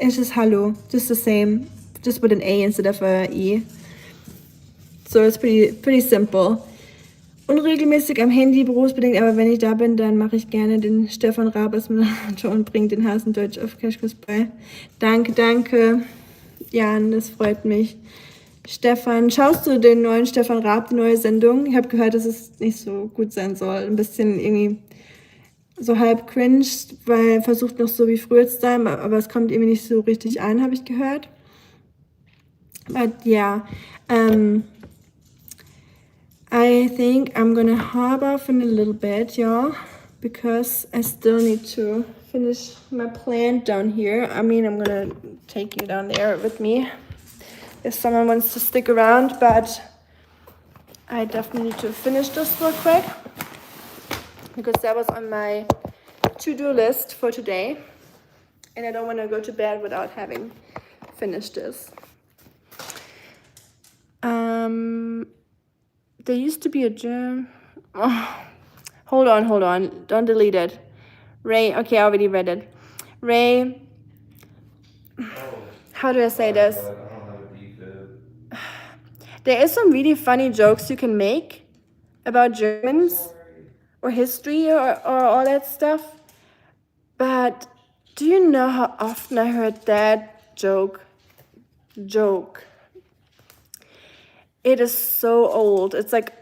It's just hallo, just the same, just with an A instead of a E. So it's pretty simple. Unregelmäßig am Handy, berufsbedingt, aber wenn ich da bin, dann mache ich gerne den Stefan Raab als Moderator und bringe den Hasendeutsch auf Cashkurs bei. Danke. Jan, das freut mich. Stefan, schaust du den neuen Stefan Raab, die neue Sendung? Ich habe gehört, dass es nicht so gut sein soll. Ein bisschen irgendwie so halb cringe, weil versucht noch so wie früher zu sein, aber es kommt irgendwie nicht so richtig an, habe ich gehört. But yeah, I think I'm gonna hop off in a little bit, y'all, because I still need to finish my plant down here. I mean, I'm gonna take you down there with me if someone wants to stick around, but I definitely need to finish this real quick because that was on my to-do list for today, and I don't want to go to bed without having finished this. There used to be a gym. Oh, hold on. Don't delete it. Ray, okay, I already read it. Ray, how do I say this? There is some really funny jokes you can make about Germans or history or all that stuff. But do you know how often I heard that joke? It is so old. It's like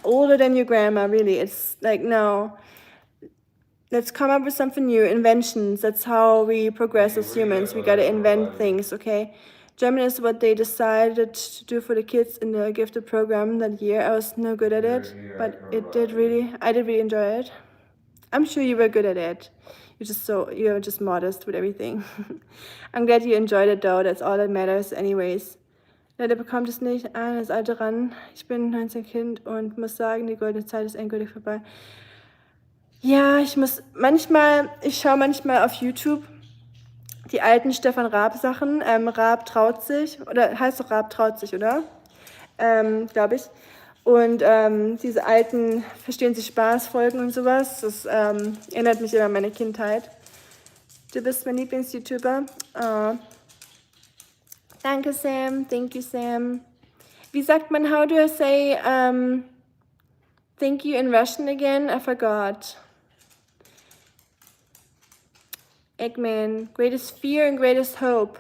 older than your grandma, really. It's like, no. Let's come up with something new. Inventions. That's how we progress as humans. We gotta invent things, okay? German is what they decided to do for the kids in the gifted program that year. I was no good at it, but I did really enjoy it. I'm sure you were good at it. You're just modest with everything. I'm glad you enjoyed it though. That's all that matters anyways. Leider bekommt es nicht an das Alter ran. Ich bin 19 Kind und muss sagen, die goldene Zeit ist endgültig vorbei. Ja, ich schaue manchmal auf YouTube die alten Stefan Raab Sachen. Raab traut sich, oder heißt doch Raab traut sich, oder? Glaube ich. Und diese alten Verstehen Sie Spaß-Folgen und sowas, das erinnert mich immer an meine Kindheit. Du bist mein Lieblings-YouTuber. Oh. Danke, Sam. Thank you, Sam. Wie sagt man, how do I say thank you in Russian again? I forgot. Eggman, greatest fear and greatest hope.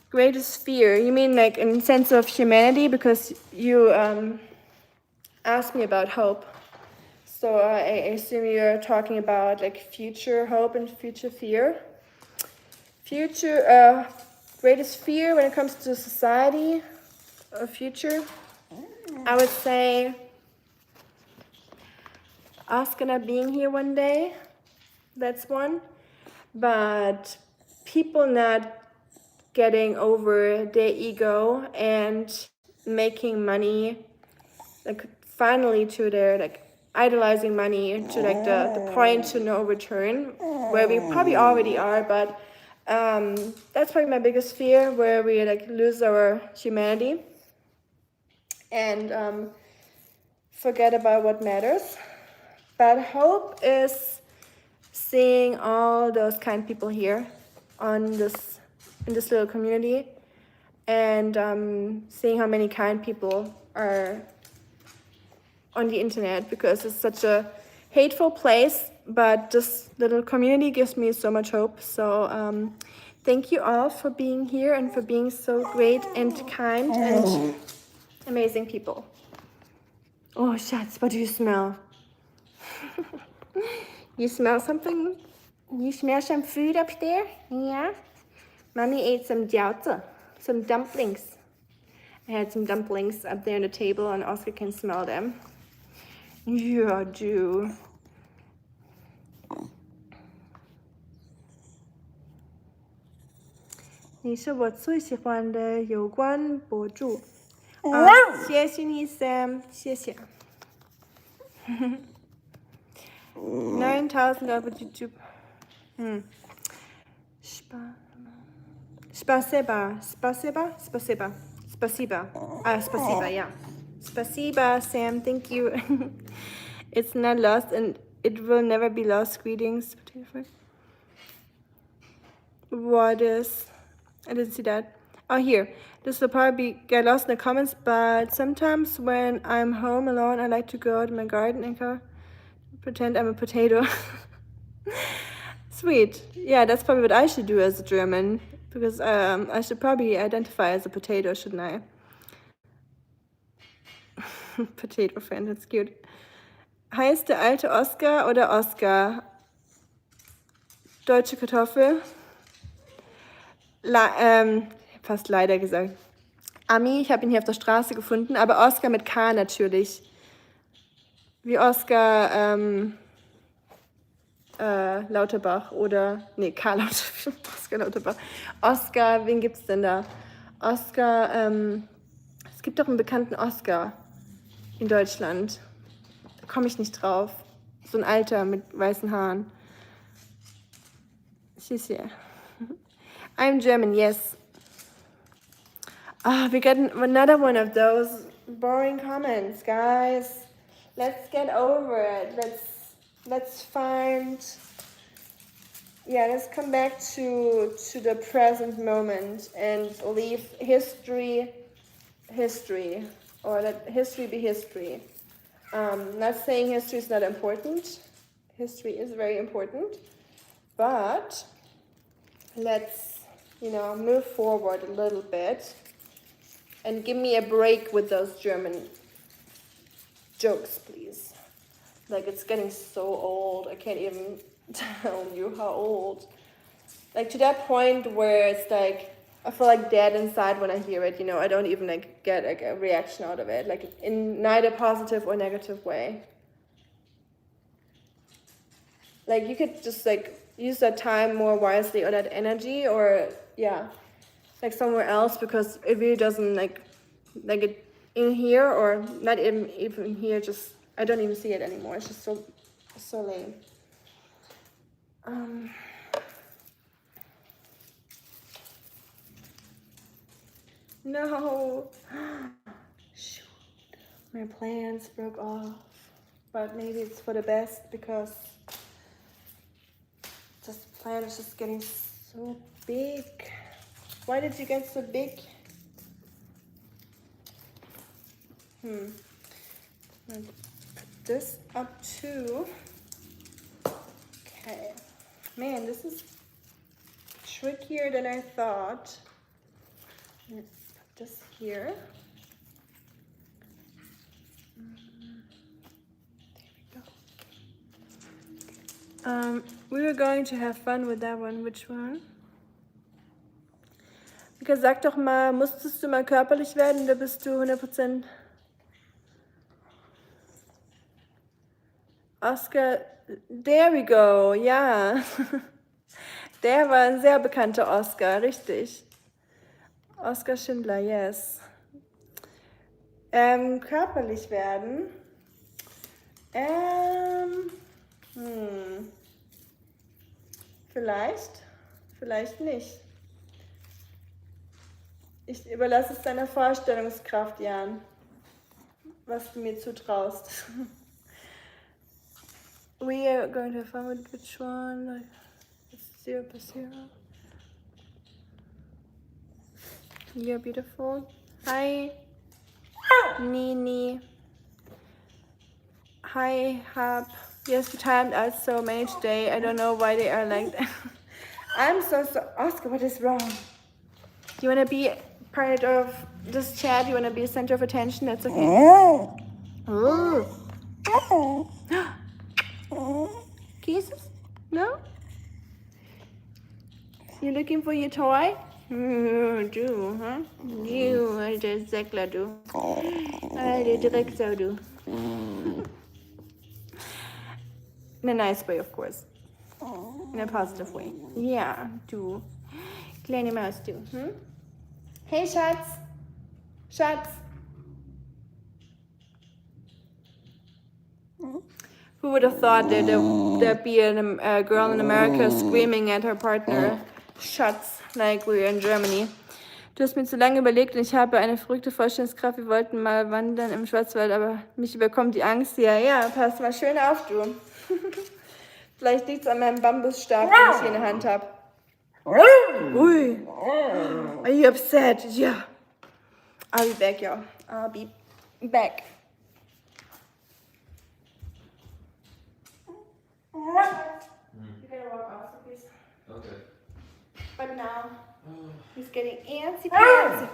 Greatest fear. You mean like in sense of humanity? Because you asked me about hope. So I assume you're talking about like future hope and future fear. Future, greatest fear when it comes to society or future, I would say Oscar not being here one day, that's one. But people not getting over their ego and making money, like finally to their like idolizing money to like the point to no return, where we probably already are, but that's probably my biggest fear, where we like lose our humanity and forget about what matters. But hope is seeing all those kind people here on this in this little community, and seeing how many kind people are on the internet, because it's such a hateful place, but this little community gives me so much hope. So thank you all for being here and for being so great and kind and amazing people. Oh, Schatz, what do you smell? You smell something? You smell some food up there? Yeah? Mommy ate some jiaozi, some dumplings. I had some dumplings up there on the table and Oscar can smell them. Yeah, I do.你是我最喜欢的有关博主。谢谢你 Sam， 谢谢。9000 auf YouTube. Spasiba. Spasiba, yeah. Spasiba, Sam, thank you. It's not lost and it will never be lost. Greetings. What is... I didn't see that. Oh, here. This will probably get lost in the comments, but sometimes when I'm home alone, I like to go out in my garden and pretend I'm a potato. Sweet. Yeah, that's probably what I should do as a German, because I should probably identify as a potato, shouldn't I? Potato fan, that's cute. Heißt der alte Oscar oder Oscar? Deutsche Kartoffel? Fast leider gesagt. Ami, ich habe ihn hier auf der Straße gefunden, aber Oscar mit K natürlich. Wie Oscar Lauterbach oder... Nee, Karl Lauterbach. Oscar Lauterbach. Oscar, wen gibt's denn da? Oscar, es gibt doch einen bekannten Oscar in Deutschland. Da komme ich nicht drauf. So ein Alter mit weißen Haaren. Xie. I'm German, yes. Ah, we got another one of those boring comments, guys. Let's get over it. Let's find... Yeah, let's come back to the present moment and leave history, or let history be history. Not saying history is not important. History is very important, but let's, move forward a little bit and give me a break with those German jokes, please. Like, it's getting so old. I can't even tell you how old. Like, to that point where it's like, I feel like dead inside when I hear it, I don't even like get like a reaction out of it, like in neither positive or negative way. Like, you could just like use that time more wisely, or that energy, or like somewhere else, because it really doesn't like it in here, or not even here, just I don't even see it anymore. It's just so lame. Um, no. Shoot. My plans broke off. But maybe it's for the best because this plant is just getting so big. Why did you get so big? I'm gonna put this up too. Okay. Man, this is trickier than I thought. Let's put this here. There we go. We were going to have fun with that one. Which one? Mika, sag doch mal, musstest du mal körperlich werden oder bist du 100%? Oscar, there we go, ja. Der war ein sehr bekannter Oscar, richtig. Oscar Schindler, yes. Körperlich werden. Vielleicht nicht. Ich überlasse es deiner Vorstellungskraft, Jan, was du mir zutraust. We are going to have fun with which one? Like 0+0. You're beautiful. Hi, Nini. Hi, Hab. Yes, we timed out so many today. I don't know why they are like that. I'm so Oscar, what is wrong? You want to be part of this chat? You want to be a center of attention? That's okay. Ooh. Kisses? No? You looking for your toy? Du, huh? You, alter Säckler, du. Alter Drecksau, du. In a nice way, of course. In a positive way. Ja, du. Kleine Maus, du. Hey, Schatz. Schatz. Who would have thought that there'd be a girl in America screaming at her partner, Schatz, like we're in Germany. Du hast mir zu lange überlegt und ich habe eine verrückte Vorstellungskraft. Wir wollten mal wandern im Schwarzwald, aber mich überkommt die Angst hier. Ja, pass mal schön auf, du. Vielleicht liegt es an meinem Bambusstab, den ich hier in der Hand habe. Ui. Are you upset? Yeah. I'll be back, y'all. I'll be back. You gotta walk off, please. Okay. But now he's getting antsy pantsy.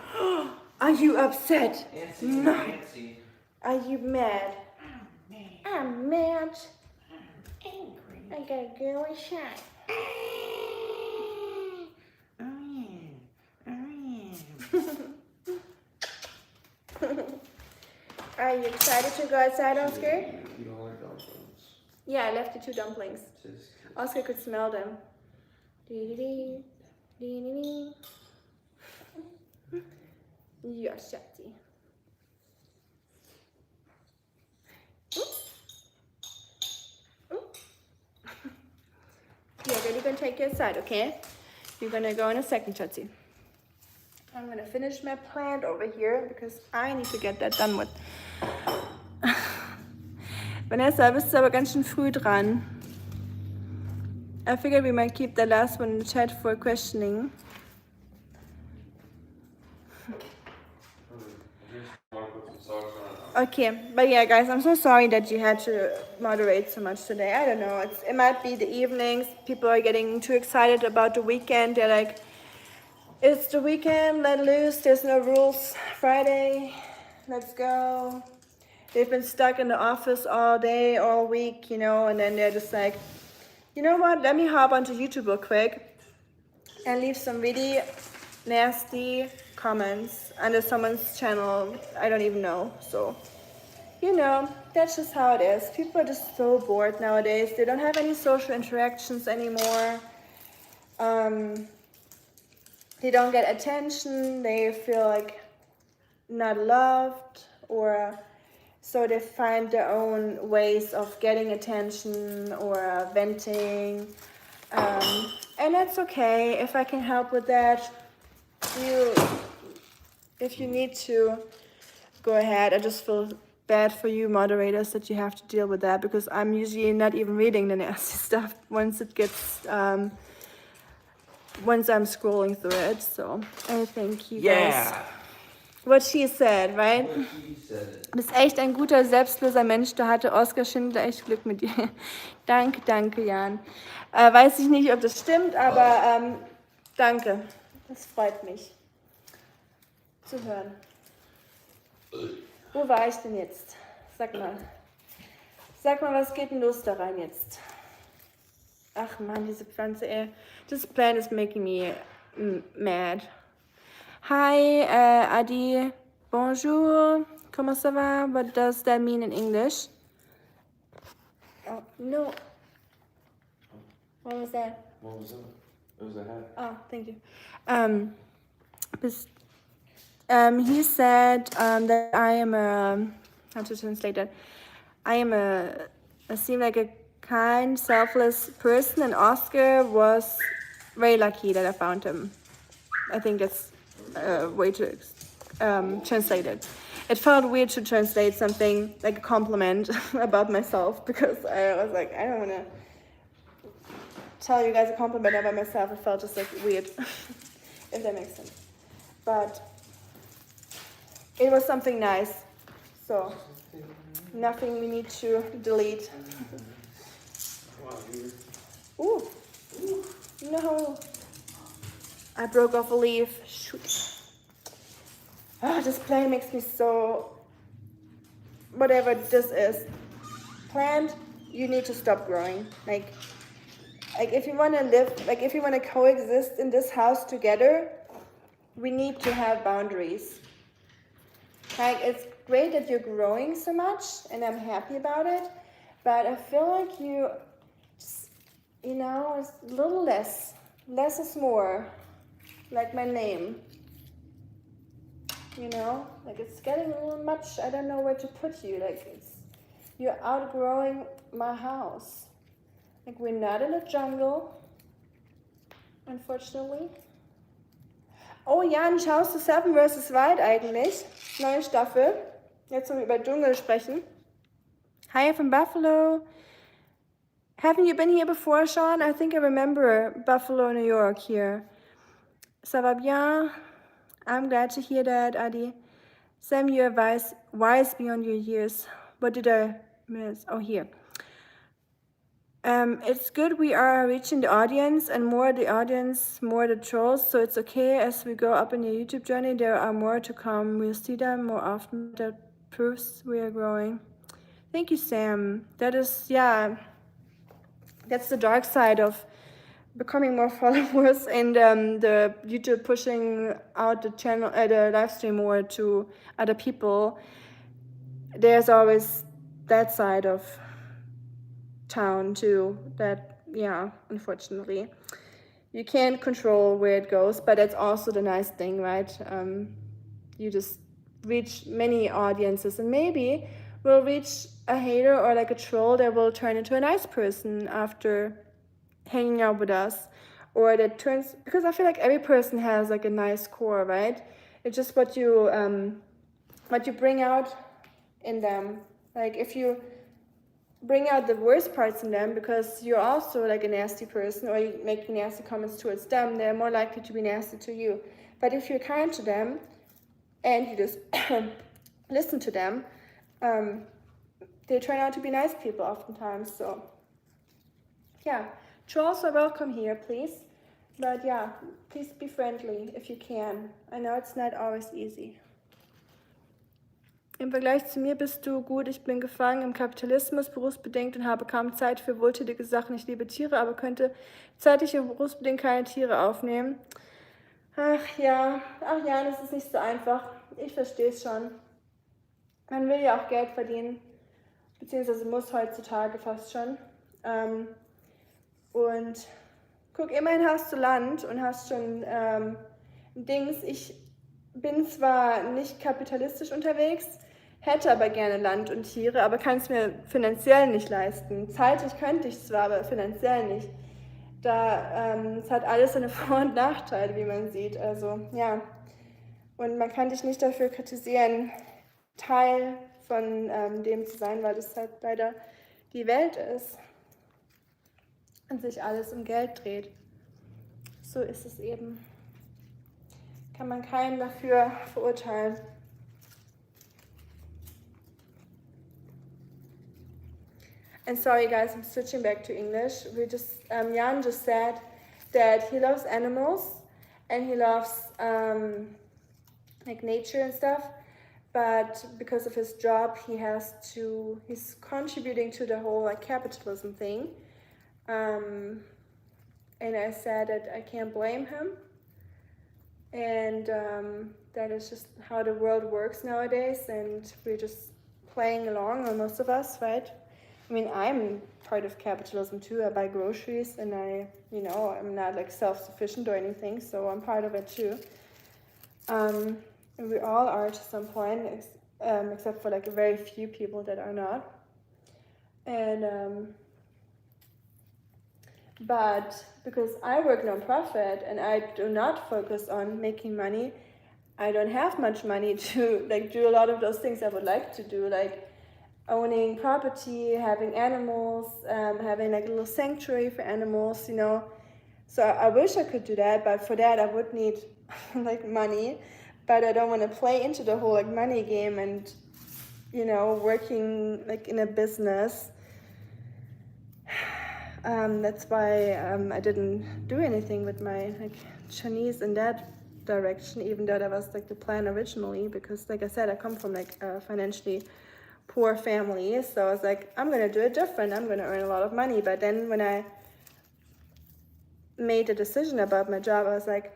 Are you upset? No. Are you mad? I'm mad. Angry. I got a girly shot. Are you excited to go outside, Oscar? You don't like dumplings. Yeah, I left you 2 dumplings. Oscar could smell them. Dee-dee-dee, dee-dee-dee. You're shitty. Yeah, then you can take your side, okay? You're gonna go in a second, Schatzi. I'm gonna finish my plant over here because I need to get that done with. Vanessa, bist du aber ganz schön früh dran. I figured we might keep the last one in the chat for questioning. Okay, but yeah, guys, I'm so sorry that you had to moderate so much today. I don't know. It might be the evenings. People are getting too excited about the weekend. They're like, it's the weekend, let loose. There's no rules. Friday, let's go. They've been stuck in the office all day, all week, you know, and then they're just like, you know what? Let me hop onto YouTube real quick and leave some really nasty comments under someone's channel I don't even know. So, you know, that's just how it is. People are just so bored nowadays. They don't have any social interactions anymore. They don't get attention. They feel like not loved, or so they find their own ways of getting attention or venting. And that's okay if I can help with that. If you need to, go ahead. I just feel bad for you moderators that you have to deal with that, because I'm usually not even reading the nasty stuff once it gets once I'm scrolling through it. So I thank you guys. What she said, right? Du bist echt ein guter, selbstloser Mensch. Da hatte Oskar Schindler echt Glück mit dir. Danke, Jan. Weiß ich nicht, ob das stimmt, aber danke. Das freut mich zu hören. Wo war ich denn jetzt? Sag mal, was geht denn los da rein jetzt? Ach man, diese Pflanze, ey. This plant is making me mad. Hi, Adi. Bonjour. Comment ça va? What does that mean in English? Oh, no. What was that? What was that? It was a hat. Oh, thank you. He said that I am how to translate that? I seem like a kind, selfless person, and Oscar was very lucky that I found him. I think that's a way to translate it. It felt weird to translate something like a compliment about myself, because I was like, I don't want to tell you guys a compliment about myself. It felt just like weird, if that makes sense. But it was something nice, so nothing we need to delete. Ooh, no. I broke off a leaf. Shoot. This plant makes me so... Whatever this is. Plant, you need to stop growing. Like if you want to live, like if you want to coexist in this house together, we need to have boundaries. Like, it's great that you're growing so much, and I'm happy about it, but I feel like you just, it's a little less. Less is more. Like my name. Like it's getting a little much. I don't know where to put you. Like, you're outgrowing my house. Like, we're not in a jungle, unfortunately. Oh, Jan, schaust du Seven vs. Wild eigentlich? Neue Staffel. Jetzt, wo wir über Dschungel sprechen. Hi from Buffalo. Haven't you been here before, Sean? I think I remember Buffalo, New York here. Ça va bien? I'm glad to hear that, Adi. Sam, you're wise beyond your years. What did I miss? Oh, here. It's good we are reaching the audience, and more the audience, more the trolls, so it's okay as we go up in your YouTube journey. There are more to come. We'll see them more often. That proves we are growing. Thank you, Sam. That is, that's the dark side of becoming more followers, and the YouTube pushing out the channel, the live stream more to other people. There's always that side of town too, that unfortunately you can't control where it goes, but that's also the nice thing, right? You just reach many audiences, and maybe we'll reach a hater or like a troll that will turn into a nice person after hanging out with us, or that turns, because I feel like every person has like a nice core, right? It's just what you bring out in them. Like, if you bring out the worst parts in them because you're also like a nasty person, or you make nasty comments towards them, they're more likely to be nasty to you. But if you're kind to them and you just listen to them, they turn out to be nice people oftentimes. So trolls are welcome here, please. But please be friendly if you can. I know it's not always easy. Im Vergleich zu mir bist du gut. Ich bin gefangen im Kapitalismus, berufsbedingt, und habe kaum Zeit für wohltätige Sachen. Ich liebe Tiere, aber könnte zeitlich und berufsbedingt keine Tiere aufnehmen. Ach ja, das ist nicht so einfach. Ich verstehe es schon. Man will ja auch Geld verdienen, beziehungsweise muss heutzutage fast schon. Und guck, immerhin hast du Land und hast schon Dings. Ich bin zwar nicht kapitalistisch unterwegs, hätte aber gerne Land und Tiere, aber kann es mir finanziell nicht leisten. Zeitlich könnte ich zwar, aber finanziell nicht. es hat alles seine Vor- und Nachteile, wie man sieht. Also ja, und man kann dich nicht dafür kritisieren, Teil von dem zu sein, weil das halt leider die Welt ist und sich alles um Geld dreht. So ist es eben. Kann man keinen dafür verurteilen. And sorry guys, I'm switching back to English. Jan just said that he loves animals and he loves like nature and stuff, but because of his job he's contributing to the whole like capitalism thing. And I said that I can't blame him, and that is just how the world works nowadays, and we're just playing along, or most of us, right? I mean, I'm part of capitalism too. I buy groceries, and I'm not like self-sufficient or anything, so I'm part of it too. And we all are to some point, except for like a very few people that are not. And but because I work nonprofit and I do not focus on making money, I don't have much money to like do a lot of those things I would like to do, like owning property, having animals, having like a little sanctuary for animals, So I wish I could do that, but for that I would need like money. But I don't want to play into the whole like money game and working like in a business. That's why I didn't do anything with my like Chinese in that direction, even though that was like the plan originally, because like I said, I come from like a financially poor family, so I was like, I'm gonna do it different, I'm gonna earn a lot of money. But then when I made a decision about my job, I was like,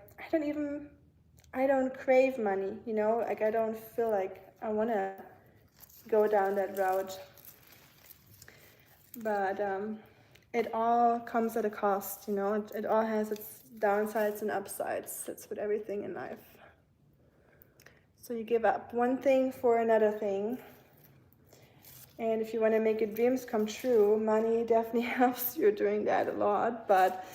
I don't crave money, like I don't feel like I want to go down that route. But it all comes at a cost, it all has its downsides and upsides. That's with everything in life. So you give up one thing for another thing. And if you want to make your dreams come true, money definitely helps you doing that a lot. But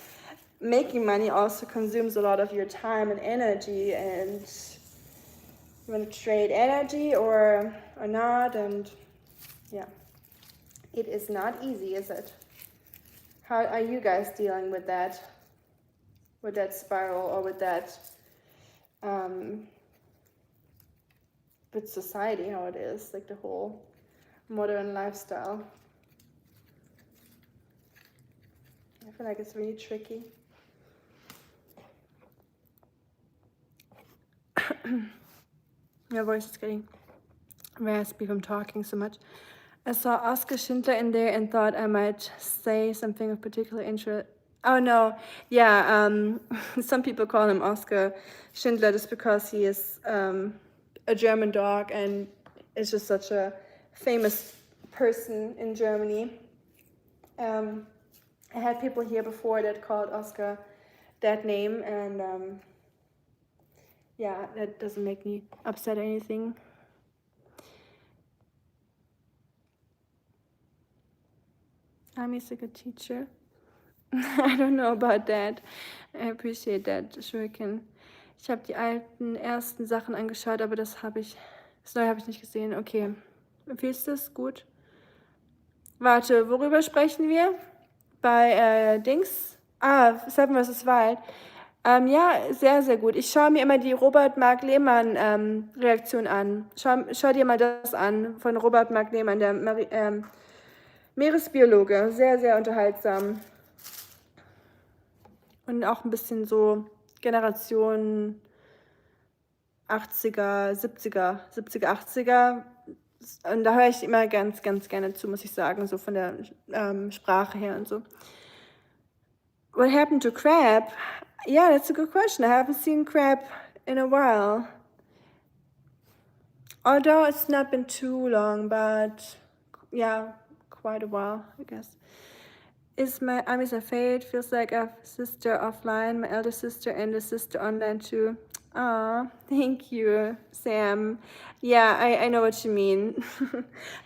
making money also consumes a lot of your time and energy, and you want to trade energy or not, and yeah, it is not easy, is it? How are you guys dealing with that spiral, or with that with society, how it is, like the whole modern lifestyle? I feel like it's really tricky. My voice is getting raspy from talking so much. I saw Oskar Schindler in there and thought I might say something of particular interest. Oh no, yeah, some people call him Oskar Schindler just because he is a German dog and is just such a famous person in Germany. I had people here before that called Oskar that name, and yeah, that doesn't make me upset or anything. Ami's a good teacher. I don't know about that. I appreciate that, Shuriken. Ich habe die alten ersten Sachen angeschaut, aber das Neue habe ich nicht gesehen. Okay. Empfiehlst du es? Gut. Warte, worüber sprechen wir? Bei Dings? Seven vs. Wild. Ja, sehr, sehr gut. Ich schaue mir immer die Robert Mark Lehmann Reaktion an. Schau dir mal das an von Robert Mark Lehmann, der Meeresbiologe. Sehr, sehr unterhaltsam. Und auch ein bisschen so Generation 80er, 80er. Und da höre ich immer ganz, ganz gerne zu, muss ich sagen, so von der Sprache her und so. What happened to crab? Yeah, that's a good question. I haven't seen crab in a while. Although it's not been too long, but yeah, quite a while, I guess. Ami's my favorite. Feels like a sister offline, my elder sister, and a sister online too. Aw, thank you, Sam. Yeah, I know what you mean.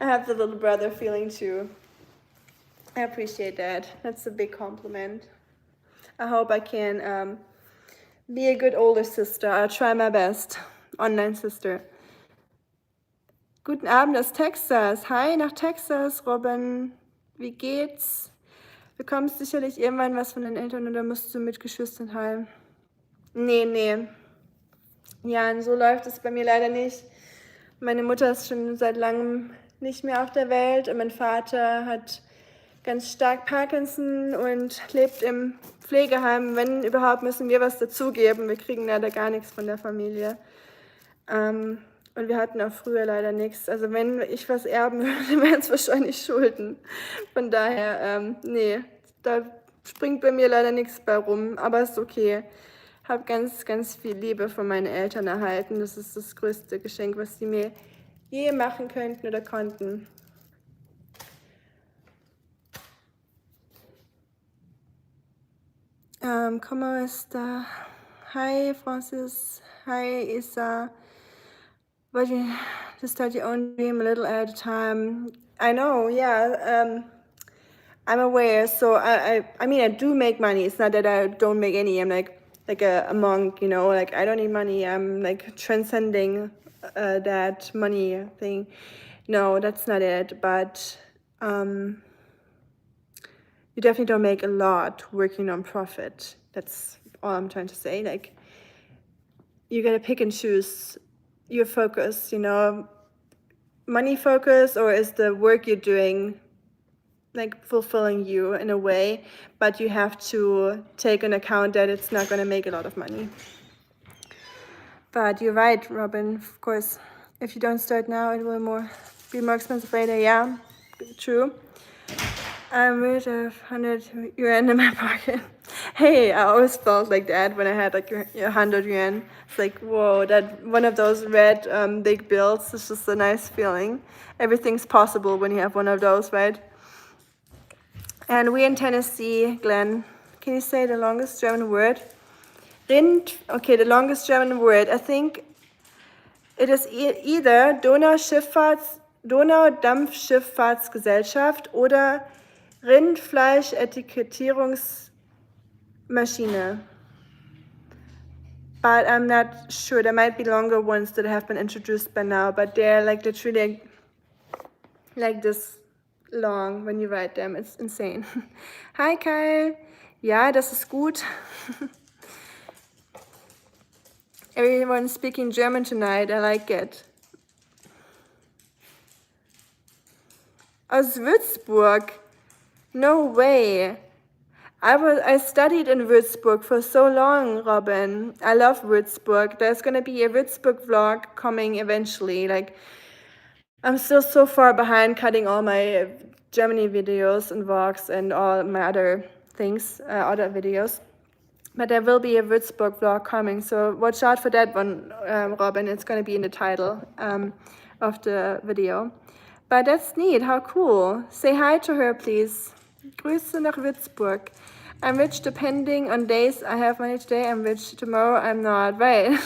I have the little brother feeling too. I appreciate that. That's a big compliment. I hope I can be a good older sister. I'll try my best. Online sister. Guten Abend aus Texas. Hi nach Texas, Robin. Wie geht's? Du bekommst sicherlich irgendwann was von deinen Eltern oder musst du mit Geschwistern heim? Nee. Ja, und so läuft es bei mir leider nicht. Meine Mutter ist schon seit langem nicht mehr auf der Welt und mein Vater hat ganz stark Parkinson und lebt im Pflegeheim. Wenn überhaupt, müssen wir was dazugeben. Wir kriegen leider gar nichts von der Familie. Und wir hatten auch früher leider nichts. Also wenn ich was erben würde, wären es wahrscheinlich Schulden. Von daher, nee, da springt bei mir leider nichts bei rum. Aber ist okay. Habe ganz, ganz viel Liebe von meinen Eltern erhalten. Das ist das größte Geschenk, was sie mir je machen könnten oder konnten. ¿Cómo está? Hi, Francis. Hi, Isa. But you just start your own dream a little at a time. I know, yeah. I'm aware. So I mean, I do make money. It's not that I don't make any. I'm like a monk, you know. Like I don't need money. I'm like transcending that money thing. No, that's not it. But you definitely don't make a lot working on profit. That's all I'm trying to say. Like you gotta pick and choose your focus, you know, money focus, or is the work you're doing like fulfilling you in a way, but you have to take into account that it's not going to make a lot of money. But you're right, Robin, of course, if you don't start now, it will be more expensive later. Yeah, true. I'm rid of 100 yuan in my pocket. Hey, I always felt like that when I had like 100 yuan. It's like, whoa, that one of those red big bills is just a nice feeling. Everything's possible when you have one of those, right? And we in Tennessee, Glenn, can you say the longest German word? Rind, okay, the longest German word. I think it is either Donaudampfschifffahrtsgesellschaft oder Rindfleischetikettierungsmaschine. But I'm not sure. There might be longer ones that have been introduced by now, but they're like literally like this long when you write them. It's insane. Hi Kyle. Ja, das ist gut. Everyone's speaking German tonight. I like it. Aus Würzburg. No way. I studied in Würzburg for so long, Robin. I love Würzburg. There's gonna be a Würzburg vlog coming eventually. Like, I'm still so far behind cutting all my Germany videos and vlogs and all my other things, other videos. But there will be a Würzburg vlog coming, so watch out for that one, Robin. It's gonna be in the title of the video. But that's neat. How cool. Say hi to her, please. Grüße nach Würzburg. I'm rich depending on days I have money today. I'm rich tomorrow. I'm not. Right.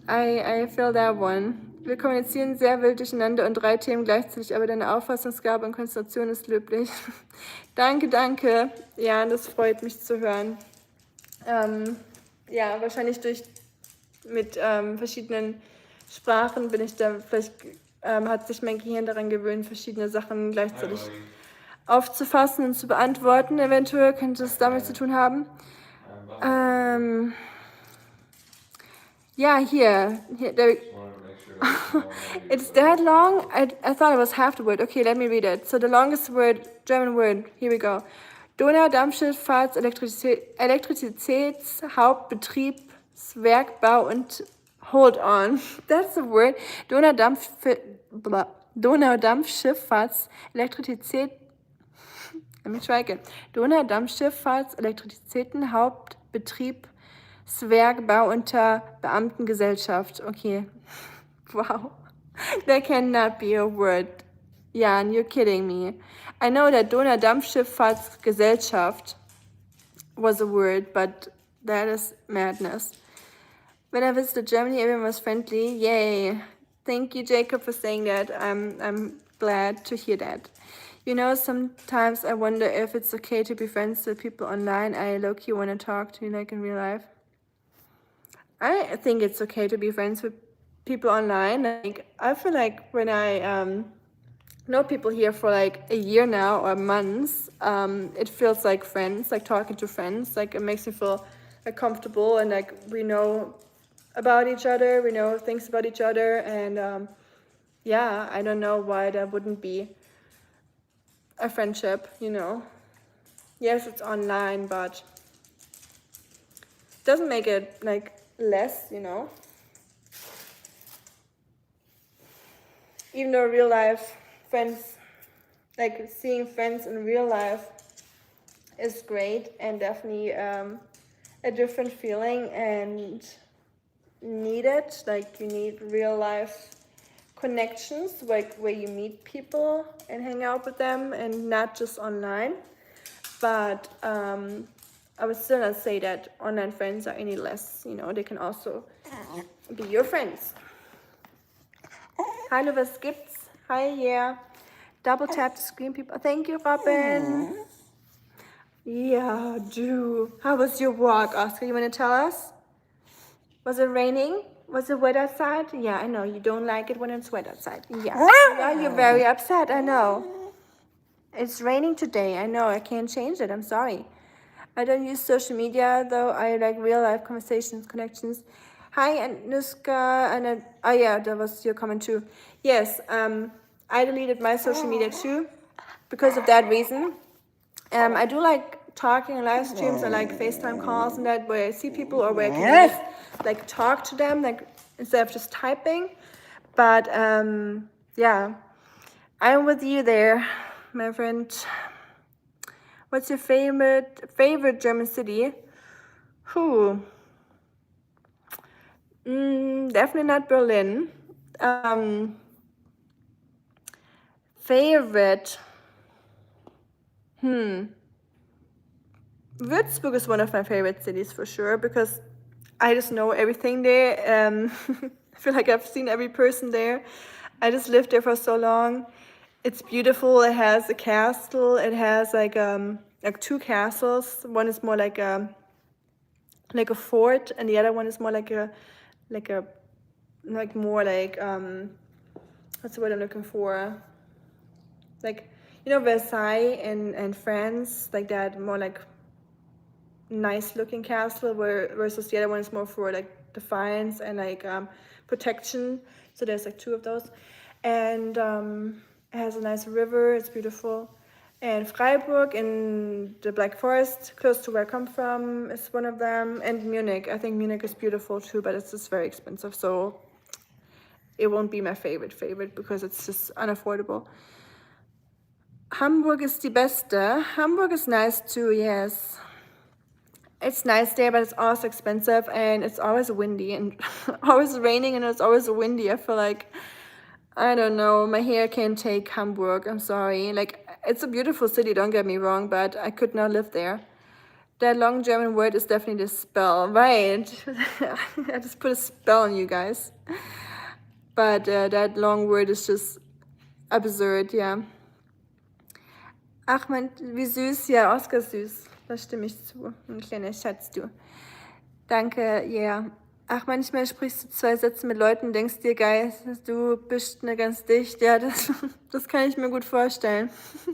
I feel that one. Wir kommunizieren sehr wild durcheinander und 3 Themen gleichzeitig, aber deine Auffassungsgabe und Konzentration ist löblich. Danke. Ja, das freut mich zu hören. Ja, wahrscheinlich mit verschiedenen Sprachen bin ich da, vielleicht hat sich mein Gehirn daran gewöhnt, verschiedene Sachen gleichzeitig aufzufassen und zu beantworten. Eventuell könnte es damit zu tun haben. Ja, hier it's that long? I thought it was half the word. Okay, let me read it. So the longest word, German word, here we go. Donaudampfschifffahrts-Elektrizitätshauptbetriebswerkbau und hold on. That's the word. Donaudampfschifffahrts-Elektrizität. Let me try again. Donaudampfschifffahrts-Elektrizitätenhauptbetriebswerkbau unter Beamtengesellschaft. Okay. Wow. That cannot be a word. Jan, you're kidding me. I know that Donaudampfschifffahrtsgesellschaft was a word, but that is madness. When I visited Germany, everyone was friendly. Yay. Thank you, Jacob, for saying that. I'm glad to hear that. You know, sometimes I wonder if it's okay to be friends with people online I low-key want to talk to, like in real life. I think it's okay to be friends with people online. Like, I feel like when I know people here for like a year now or months, it feels like friends, like talking to friends. Like, it makes me feel like comfortable, and like we know about each other, we know things about each other, and yeah, I don't know why that wouldn't be a friendship, you know. Yes, it's online, but it doesn't make it like less, you know. Even though real life friends, like seeing friends in real life is great and definitely a different feeling and needed. Like, you need real life connections, like where you meet people and hang out with them and not just online. But I would still not say that online friends are any less, you know. They can also be your friends. Hallo, was gibt's? Hi, yeah. Double tap to screen people. Thank you, Robin. Yeah, do. How was your walk, Oscar? You want to tell us? Was it raining? Was it wet outside? Yeah, I know. You don't like it when it's wet outside. Yeah. Yeah, you're very upset. I know. It's raining today. I know. I can't change it. I'm sorry. I don't use social media, though. I like real life conversations, connections. Hi, Anuska. And oh yeah, that was your comment too. Yes, I deleted my social media too because of that reason. I do like talking on live streams. I like FaceTime calls and that, where I see people or where I can just, like, talk to them, like, instead of just typing. But yeah, I'm with you there, my friend. What's your favorite German city? Definitely not Berlin. Favorite. Würzburg is one of my favorite cities for sure, because I just know everything there. I feel like I've seen every person there. I just lived there for so long. It's beautiful. It has a castle. It has like two castles. One is more like a fort, and the other one is more like more like what's the word I'm looking for? Like, you know, Versailles in France, like that, more like nice looking castle, versus the other one is more for like defiance and like protection. So there's like two of those, and it has a nice river. It's beautiful. And Freiburg in the Black Forest, close to where I come from, is one of them. And Munich. I think Munich is beautiful too, but it's just very expensive, so it won't be my favorite because it's just unaffordable. Hamburg is die beste. Hamburg is nice too, yes. It's nice there, but it's also expensive, and it's always windy and always raining, and it's always windy. I feel like, I don't know, my hair can't take Hamburg. I'm sorry. Like, it's a beautiful city, don't get me wrong, but I could not live there. That long German word is definitely the spell, right? I just put a spell on you guys. But that long word is just absurd, yeah. Ach, wie süß, ja, Oscar süß. Da stimme ich zu. Ein kleiner Schatz, du. Danke, ja. Ach, manchmal sprichst du 2 Sätze mit Leuten und denkst dir, geil, du bist ne ganz dicht. Ja, das kann ich mir gut vorstellen,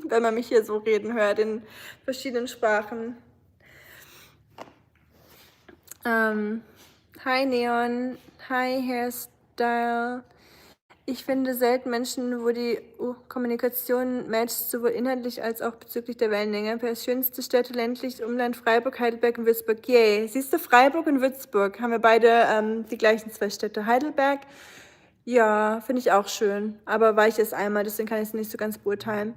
wenn man mich hier so reden hört in verschiedenen Sprachen. Hi Neon, hi Hairstyle. Ich finde selten Menschen, wo die Kommunikation matcht, sowohl inhaltlich als auch bezüglich der Wellenlänge. Per schönste Städte, ländlich, Umland, Freiburg, Heidelberg und Würzburg. Yay. Siehst du, Freiburg und Würzburg haben wir beide die gleichen 2 Städte. Heidelberg, ja, finde ich auch schön. Aber war ich erst einmal, deswegen kann ich es nicht so ganz beurteilen.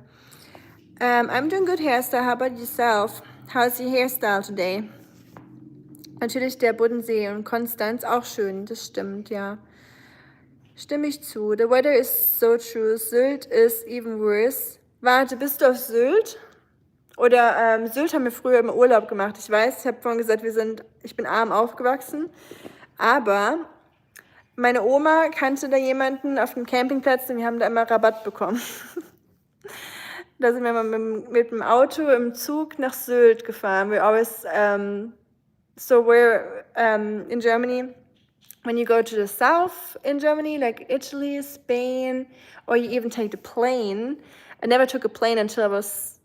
I'm doing good hairstyle. How about yourself? How's your hairstyle today? Natürlich der Bodensee und Konstanz, auch schön, das stimmt, ja. Stimme ich zu. The weather is so true. Sylt is even worse. Warte, bist du auf Sylt? Oder Sylt haben wir früher im Urlaub gemacht. Ich weiß, ich habe vorhin gesagt, ich bin arm aufgewachsen. Aber meine Oma kannte da jemanden auf dem Campingplatz und wir haben da immer Rabatt bekommen. Da sind wir mal mit dem Auto im Zug nach Sylt gefahren. We always, so we're in Germany. When you go to the south in Germany, like Italy, Spain, or you even take the plane. I never took a plane until I was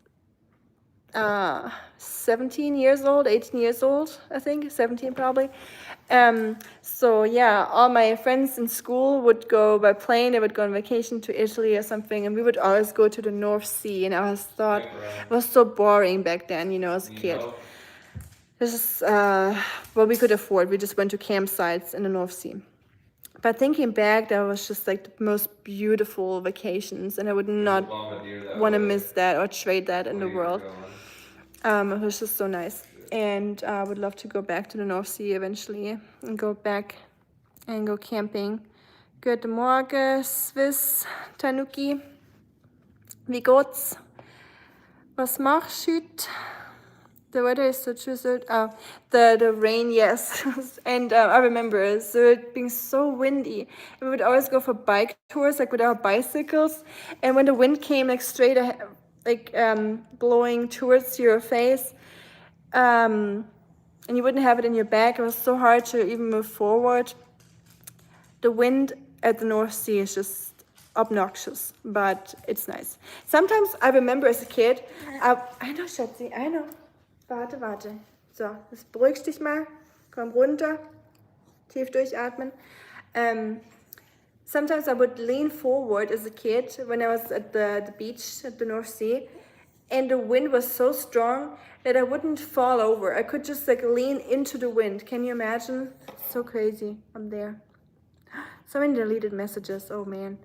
17 years old, 18 years old, I think, 17 probably. So yeah, all my friends in school would go by plane. They would go on vacation to Italy or something, and we would always go to the North Sea. And I always thought it was so boring back then, you know, as a kid. This is what we could afford. We just went to campsites in the North Sea. But thinking back, that was just like the most beautiful vacations, and I would not want to miss that or trade that in the world. It was just so nice, and I would love to go back to the North Sea eventually and go back and go camping. Guten Morgen, Swiss, Tanuki. Wie geht's? Was machst du heute? The weather is so true. The rain, yes. And I remember Sylt being so windy. And we would always go for bike tours, like with our bicycles. And when the wind came like straight ahead, like blowing towards your face, and you wouldn't have it in your back, it was so hard to even move forward. The wind at the North Sea is just obnoxious, but it's nice. Sometimes I remember as a kid, I know, Schatzi, I know. Warte. So, jetzt beruhigst dich mal. Komm runter. Tief durchatmen. Sometimes I would lean forward as a kid when I was at the beach at the North Sea. And the wind was so strong that I wouldn't fall over. I could just like lean into the wind. Can you imagine? So crazy. I'm there. So many deleted messages. Oh man.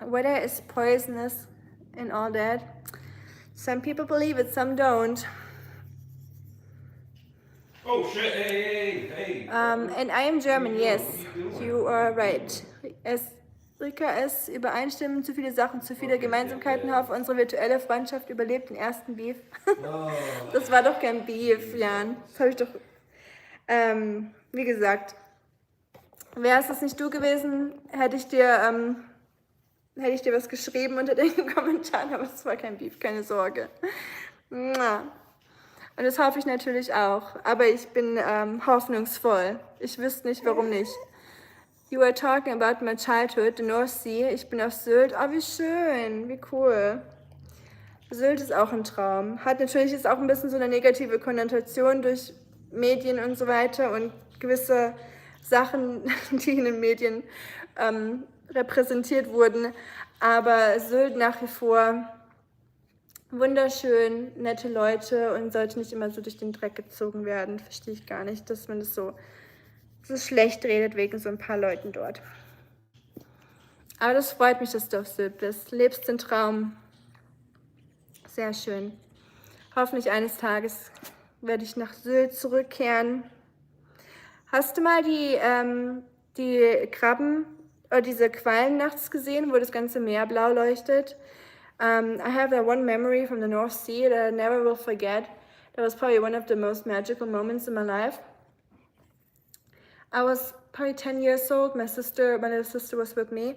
Weather is poisonous and all that. Some people believe it, some don't. Oh shit! Hey! And I am German, yes. You are right. Rika, es übereinstimmen zu viele Sachen, zu viele Gemeinsamkeiten. Hoffe, unsere virtuelle Freundschaft überlebt den ersten Beef. Das war doch kein Beef, Jan. Das habe ich doch. Wie gesagt, wäre es das nicht du gewesen, hätte ich dir was geschrieben unter den Kommentaren, aber es war kein Beef, keine Sorge. Und das hoffe ich natürlich auch, aber ich bin hoffnungsvoll. Ich wüsste nicht, warum nicht. You were talking about my childhood, the North Sea. Ich bin auf Sylt. Oh, wie schön, wie cool. Sylt ist auch ein Traum. Hat natürlich jetzt auch ein bisschen so eine negative Konnotation durch Medien und so weiter und gewisse Sachen, die in den Medien repräsentiert wurden, aber Sylt nach wie vor wunderschön, nette Leute und sollte nicht immer so durch den Dreck gezogen werden. Verstehe ich gar nicht, dass man das so schlecht redet wegen so ein paar Leuten dort. Aber das freut mich, dass du auf Sylt bist. Lebst den Traum. Sehr schön. Hoffentlich eines Tages werde ich nach Sylt zurückkehren. Hast du mal die Krabben oder diese Quallen nachts gesehen, wo das ganze Meer blau leuchtet? I have that one memory from the North Sea that I never will forget. That was probably one of the most magical moments in my life. I was probably 10 years old. My little sister was with me,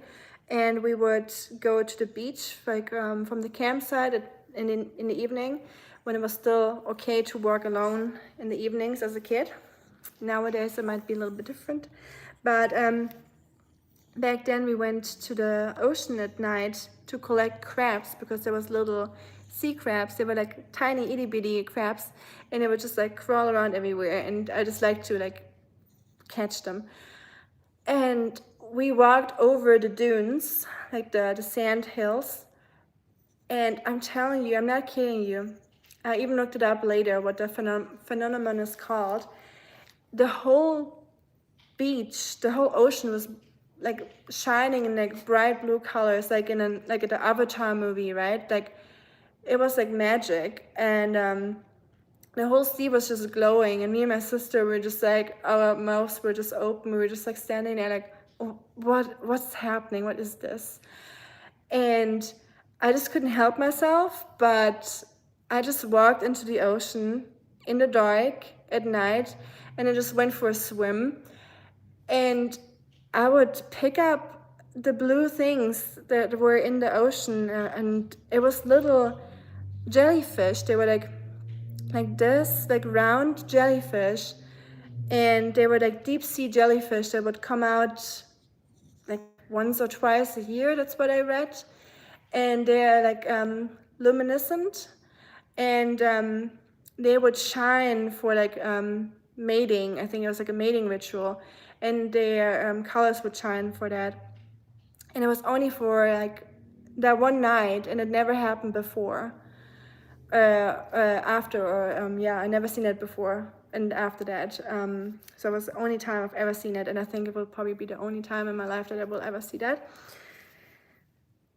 and we would go to the beach, like from the campsite in the evening, when it was still okay to walk alone in the evenings as a kid. Nowadays it might be a little bit different, but back then we went to the ocean at night to collect crabs because there was little sea crabs. They were like tiny itty bitty crabs, and they would just like crawl around everywhere, and I just like to like catch them. And we walked over the dunes, like the sand hills, and I'm telling you, I'm not kidding you, I even looked it up later what the phenomenon is called. The whole beach, the whole ocean was like shining in like bright blue colors, like in the Avatar movie, right? Like it was like magic, and the whole sea was just glowing, and me and my sister were just like, our mouths were just open. We were just like standing there like, oh, what's happening? What is this? And I just couldn't help myself, but I just walked into the ocean in the dark at night, and I just went for a swim. And I would pick up the blue things that were in the ocean, and it was little jellyfish. They were like this, like round jellyfish, and they were like deep sea jellyfish that would come out like once or twice a year. That's what I read, and they're like luminescent, and they would shine for like mating. I think it was like a mating ritual, and their colors would shine for that. And it was only for like that one night, and it never happened before. After, or yeah, I never seen it before, and after that, so it was the only time I've ever seen it, and I think it will probably be the only time in my life that I will ever see that.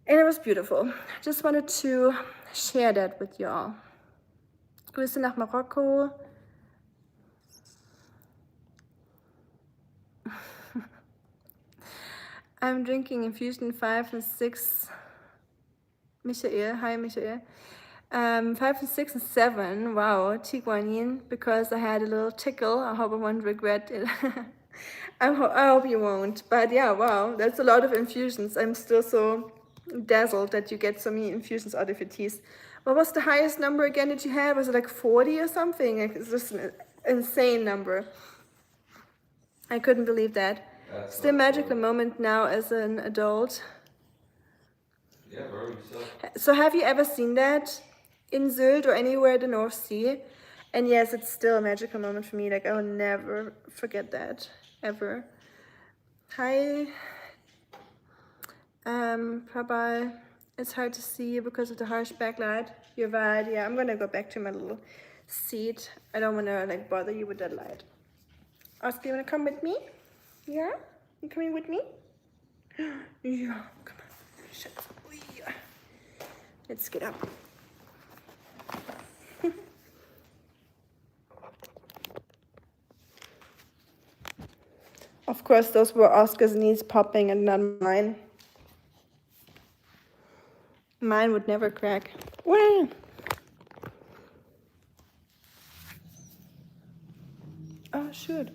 And it was beautiful. Just wanted to share that with y'all. Grüße nach Marokko. I'm drinking infusion 5 and 6. Michael, hi Michael. 5 and 6 and 7, wow, Tiguanin, because I had a little tickle. I hope I won't regret it. I hope you won't. But yeah, wow, that's a lot of infusions. I'm still so dazzled that you get so many infusions out of your teeth. What was the highest number again that you had? Was it like 40 or something? Like, it's just an insane number. I couldn't believe that. That's Still not magical cool. moment now as an adult. Yeah, bro, you suck. So have you ever seen that in Sylt or anywhere in the North Sea? And yes, it's still a magical moment for me. Like, I will never forget that, ever. Hi. Bye-bye. It's hard to see you because of the harsh backlight. You're right. Yeah, I'm gonna go back to my little seat. I don't wanna like bother you with that light. Oscar, you wanna come with me? Yeah? You coming with me? Yeah, come on. Shit. Yeah. Let's get up. Of course, those were Oscar's knees popping and not mine. Mine would never crack. Wow. Oh, shoot.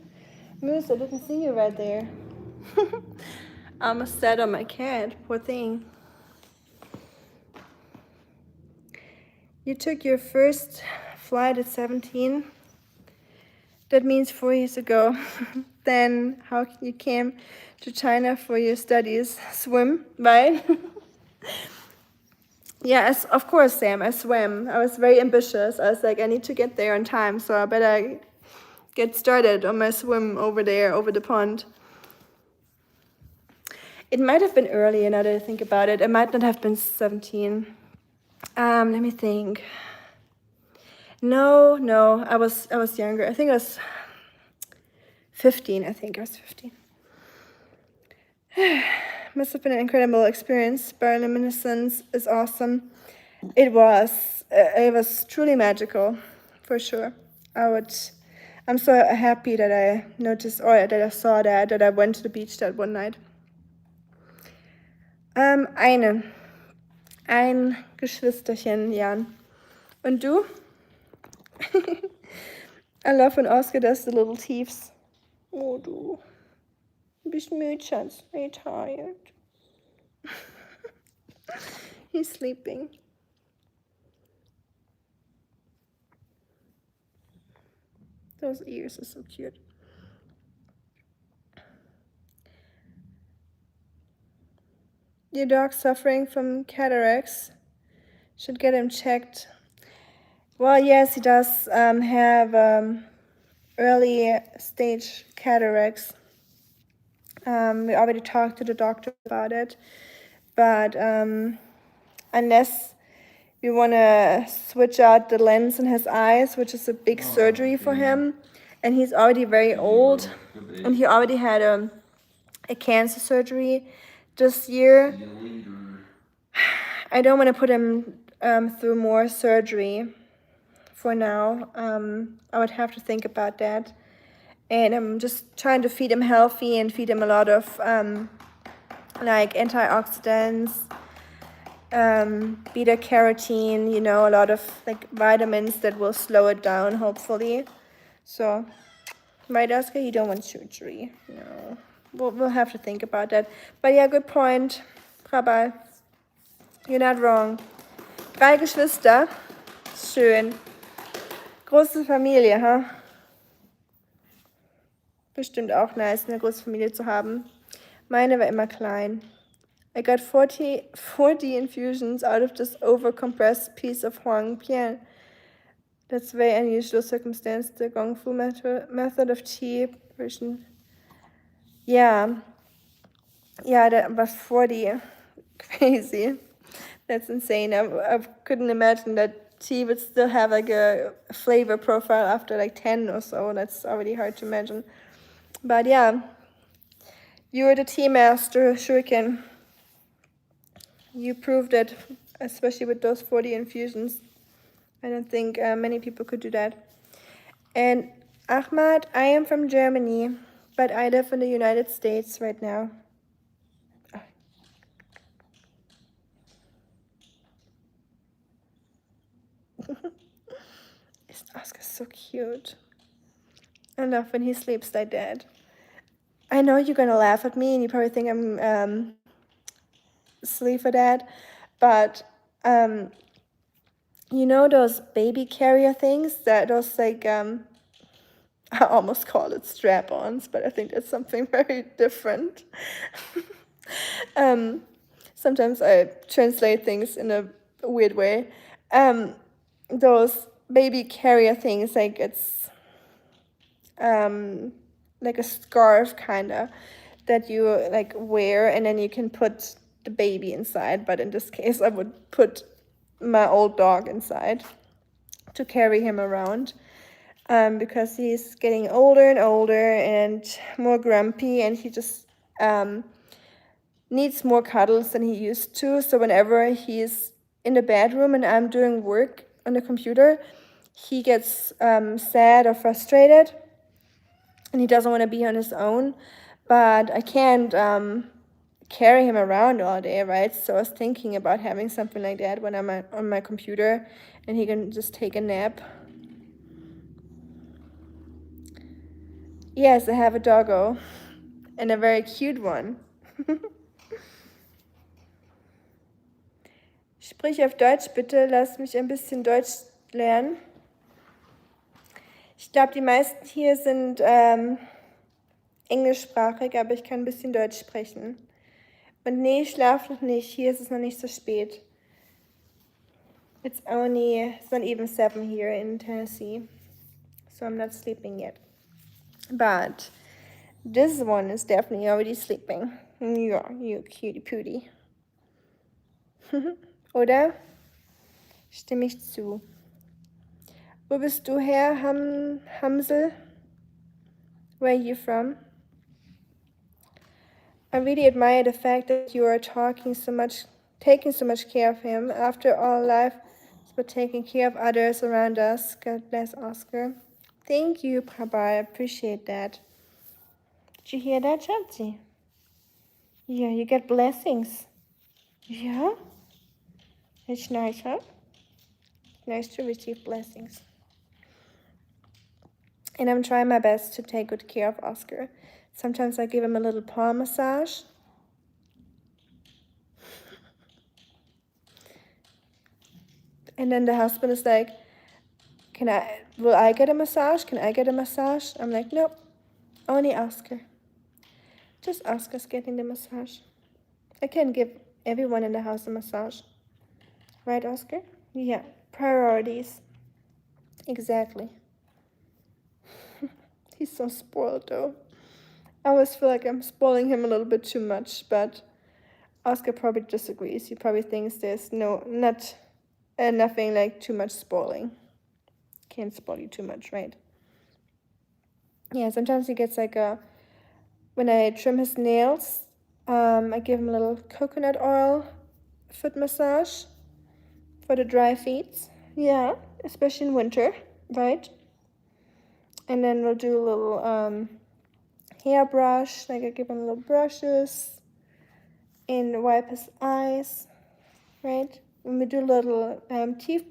Moose, I didn't see you right there. I almost sat on my cat. Poor thing. You took your first flight at 17. That means 4 years ago. Then how you came to China for your studies? Swim, right? Yes, of course, Sam. I swam. I was very ambitious. I was like, I need to get there on time, so I better get started on my swim over there, over the pond. It might have been earlier now that I think about it. It might not have been 17. Let me think. No, I was younger. I think I was 15. I think I was 15. Must have been an incredible experience. Bioluminescence is awesome. It was truly magical, for sure. I'm so happy that I noticed, or that I saw that I went to the beach that one night. Ein Geschwisterchen, Jan. Und du? I love when Oscar does the little thieves. Oh, du bist müde, Schatz. Are you tired? He's sleeping. Those ears are so cute. Your dog's suffering from cataracts. Should get him checked. Well, yes, he does have early stage cataracts. We already talked to the doctor about it, but unless we want to switch out the lens in his eyes, which is a big surgery for him, and he's already very old, and he already had a cancer surgery this year. I don't want to put him through more surgery for now. I would have to think about that. And I'm just trying to feed him healthy and feed him a lot of like antioxidants, beta carotene, you know, a lot of like vitamins that will slow it down, hopefully. So, right, Oscar, you don't want surgery. No. we'll have to think about that. But yeah, good point, Prabal. You're not wrong. 3 Geschwister. Schön. Große Familie, ha? Bestimmt auch nice, eine große Familie zu haben. Meine war immer klein. I got 40 infusions out of this overcompressed piece of Huang Pian. That's very unusual circumstance. The Gong Fu method of tea version. Yeah, that was 40. Crazy. That's insane. I couldn't imagine that tea would still have like a flavor profile after like 10 or so. That's already hard to imagine. But yeah, you're the tea master, Shuriken. You proved it, especially with those 40 infusions. I don't think many people could do that. And Ahmad, I am from Germany, but I live in the United States right now. Oscar's so cute. I love when he sleeps like that. I know you're gonna laugh at me and you probably think I'm silly for that, but you know those baby carrier things, those like I almost call it strap-ons, but I think that's something very different. Sometimes I translate things in a weird way. Those baby carrier things, like it's like a scarf kinda that you like wear, and then you can put the baby inside. But in this case, I would put my old dog inside to carry him around. Because he's getting older and older and more grumpy, and he just needs more cuddles than he used to. So whenever he's in the bedroom and I'm doing work on the computer, he gets sad or frustrated, and he doesn't want to be on his own. But I can't carry him around all day, right? So I was thinking about having something like that when I'm on my computer, and he can just take a nap. Yes, I have a doggo, and a very cute one. Sprich auf Deutsch bitte, lass mich ein bisschen Deutsch lernen. Ich glaube, die meisten hier sind englischsprachig, aber ich kann ein bisschen Deutsch sprechen. Und nee, ich schlafe noch nicht. Hier ist es noch nicht so spät. It's not even 7 here in Tennessee, so I'm not sleeping yet. But this one is definitely already sleeping. Yeah, you cutie pootie. Oder? Stimme ich zu. Wo bist du her, Hamsel? Where are you from? I really admire the fact that you are taking so much care of him. After all, life is about taking care of others around us. God bless Oscar. Thank you, Papa. I appreciate that. Did you hear that, Schatzi? Yeah, you get blessings. Yeah? It's nice, huh? Nice to receive blessings. And I'm trying my best to take good care of Oscar. Sometimes I give him a little paw massage. And then the husband is like, will I get a massage? Can I get a massage? I'm like, nope, only Oscar. Just Oscar's getting the massage. I can give everyone in the house a massage. Right, Oscar? Yeah, priorities. Exactly. He's so spoiled, though. I always feel like I'm spoiling him a little bit too much, but Oscar probably disagrees. He probably thinks there's nothing like too much spoiling. Can't spoil you too much, right? Yeah, sometimes he gets like when I trim his nails, I give him a little coconut oil foot massage for the dry feet. Yeah, especially in winter, right? And then we'll do a little hairbrush, like I give him little brushes and wipe his eyes, right? When we do a little teeth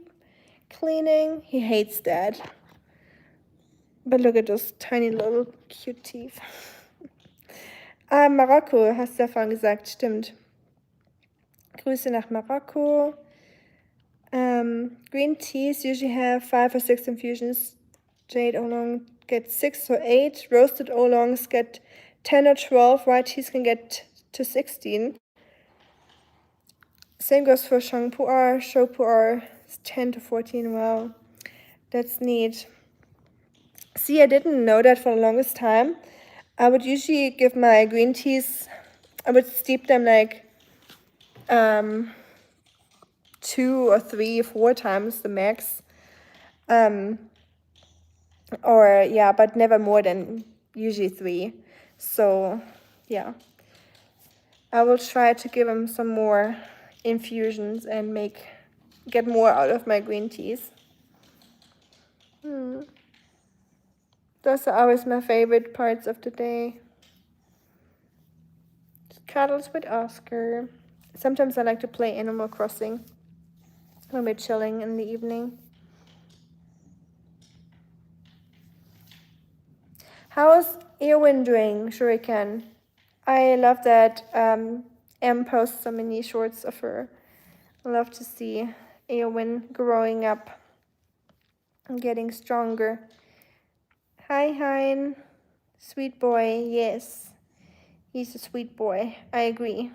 cleaning, he hates that. But look at those tiny little cute teeth. Ah, Marokko, hast du ja vorhin gesagt, stimmt. Grüße nach Marokko. Green teas usually have 5 or 6 infusions. Jade oolong get 6 or 8. Roasted oolongs get 10 or 12. White teas can get to 16. Same goes for Shang Pu'er. Shou Pu'er is 10 to 14. Wow, that's neat. See, I didn't know that for the longest time. I would usually give my green teas, I would steep them like 2 or 3 or 4 times the max. Or yeah, but never more than usually 3. So yeah, I will try to give them some more infusions and get more out of my green teas. Those are always my favorite parts of the day. Cuddles with Oscar. Sometimes I like to play Animal Crossing when we're chilling in the evening. How is Eowyn doing, Shuriken? I love that M posts so many shorts of her. I love to see Eowyn growing up and getting stronger. Hi, Hein. Sweet boy, yes. He's a sweet boy. I agree.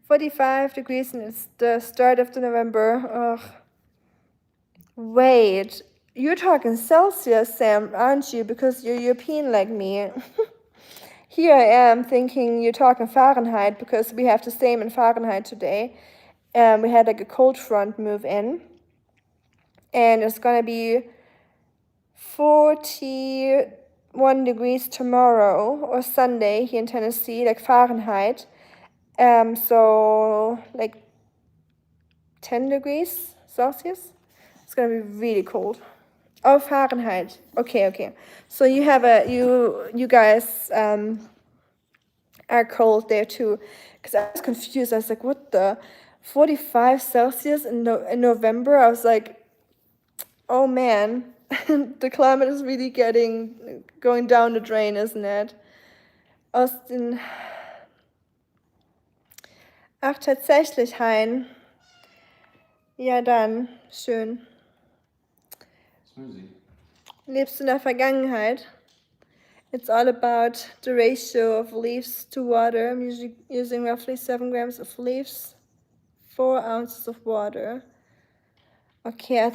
45 degrees and it's the start of the November. Ugh. Wait, you're talking Celsius, Sam, aren't you? Because you're European like me. Here I am thinking you're talking Fahrenheit because we have the same in Fahrenheit today. We had like a cold front move in. And it's gonna be 41 degrees tomorrow or Sunday here in Tennessee, like Fahrenheit. So like 10 degrees Celsius. It's gonna be really cold. Oh, Fahrenheit. Okay. So you have you guys are cold there too. Because I was confused. I was like, what the 45 Celsius in November? I was like, oh man, the climate is really going down the drain, isn't it? Austin. Ach, tatsächlich, Hein. Ja, dann. Schön. Smoothie. Lebst du in der Vergangenheit? It's all about the ratio of leaves to water. I'm usually using roughly 7 grams of leaves, 4 ounces of water. Okay, I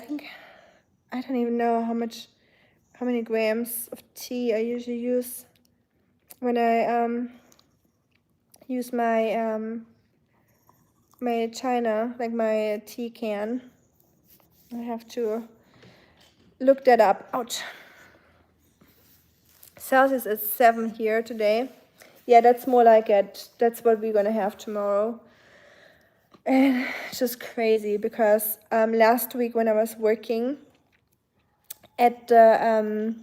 don't even know how many grams of tea I usually use when I use my my china, like my tea can. I have to look that up. Ouch. Celsius is 7 here today. Yeah, that's more like it. That's what we're gonna have tomorrow. And it's just crazy because last week when I was working at the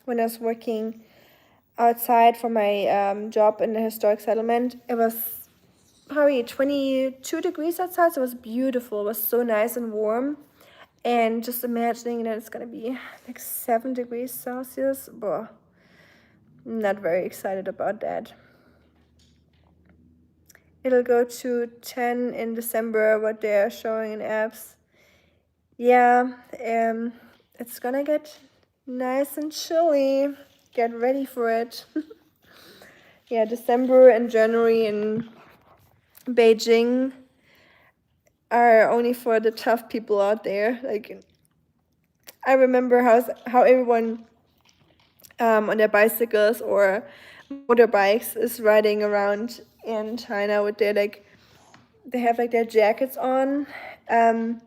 when I was working outside for my job in the historic settlement, it was probably 22 degrees outside, so it was beautiful. It was so nice and warm. And just imagining that it's gonna be like 7 degrees Celsius, I'm not very excited about that. It'll go to 10 in December, what they're showing in apps. Yeah, it's gonna get nice and chilly. Get ready for it. Yeah, December and January in Beijing are only for the tough people out there. Like, I remember how everyone on their bicycles or motorbikes is riding around in China with their they have like their jackets on, kind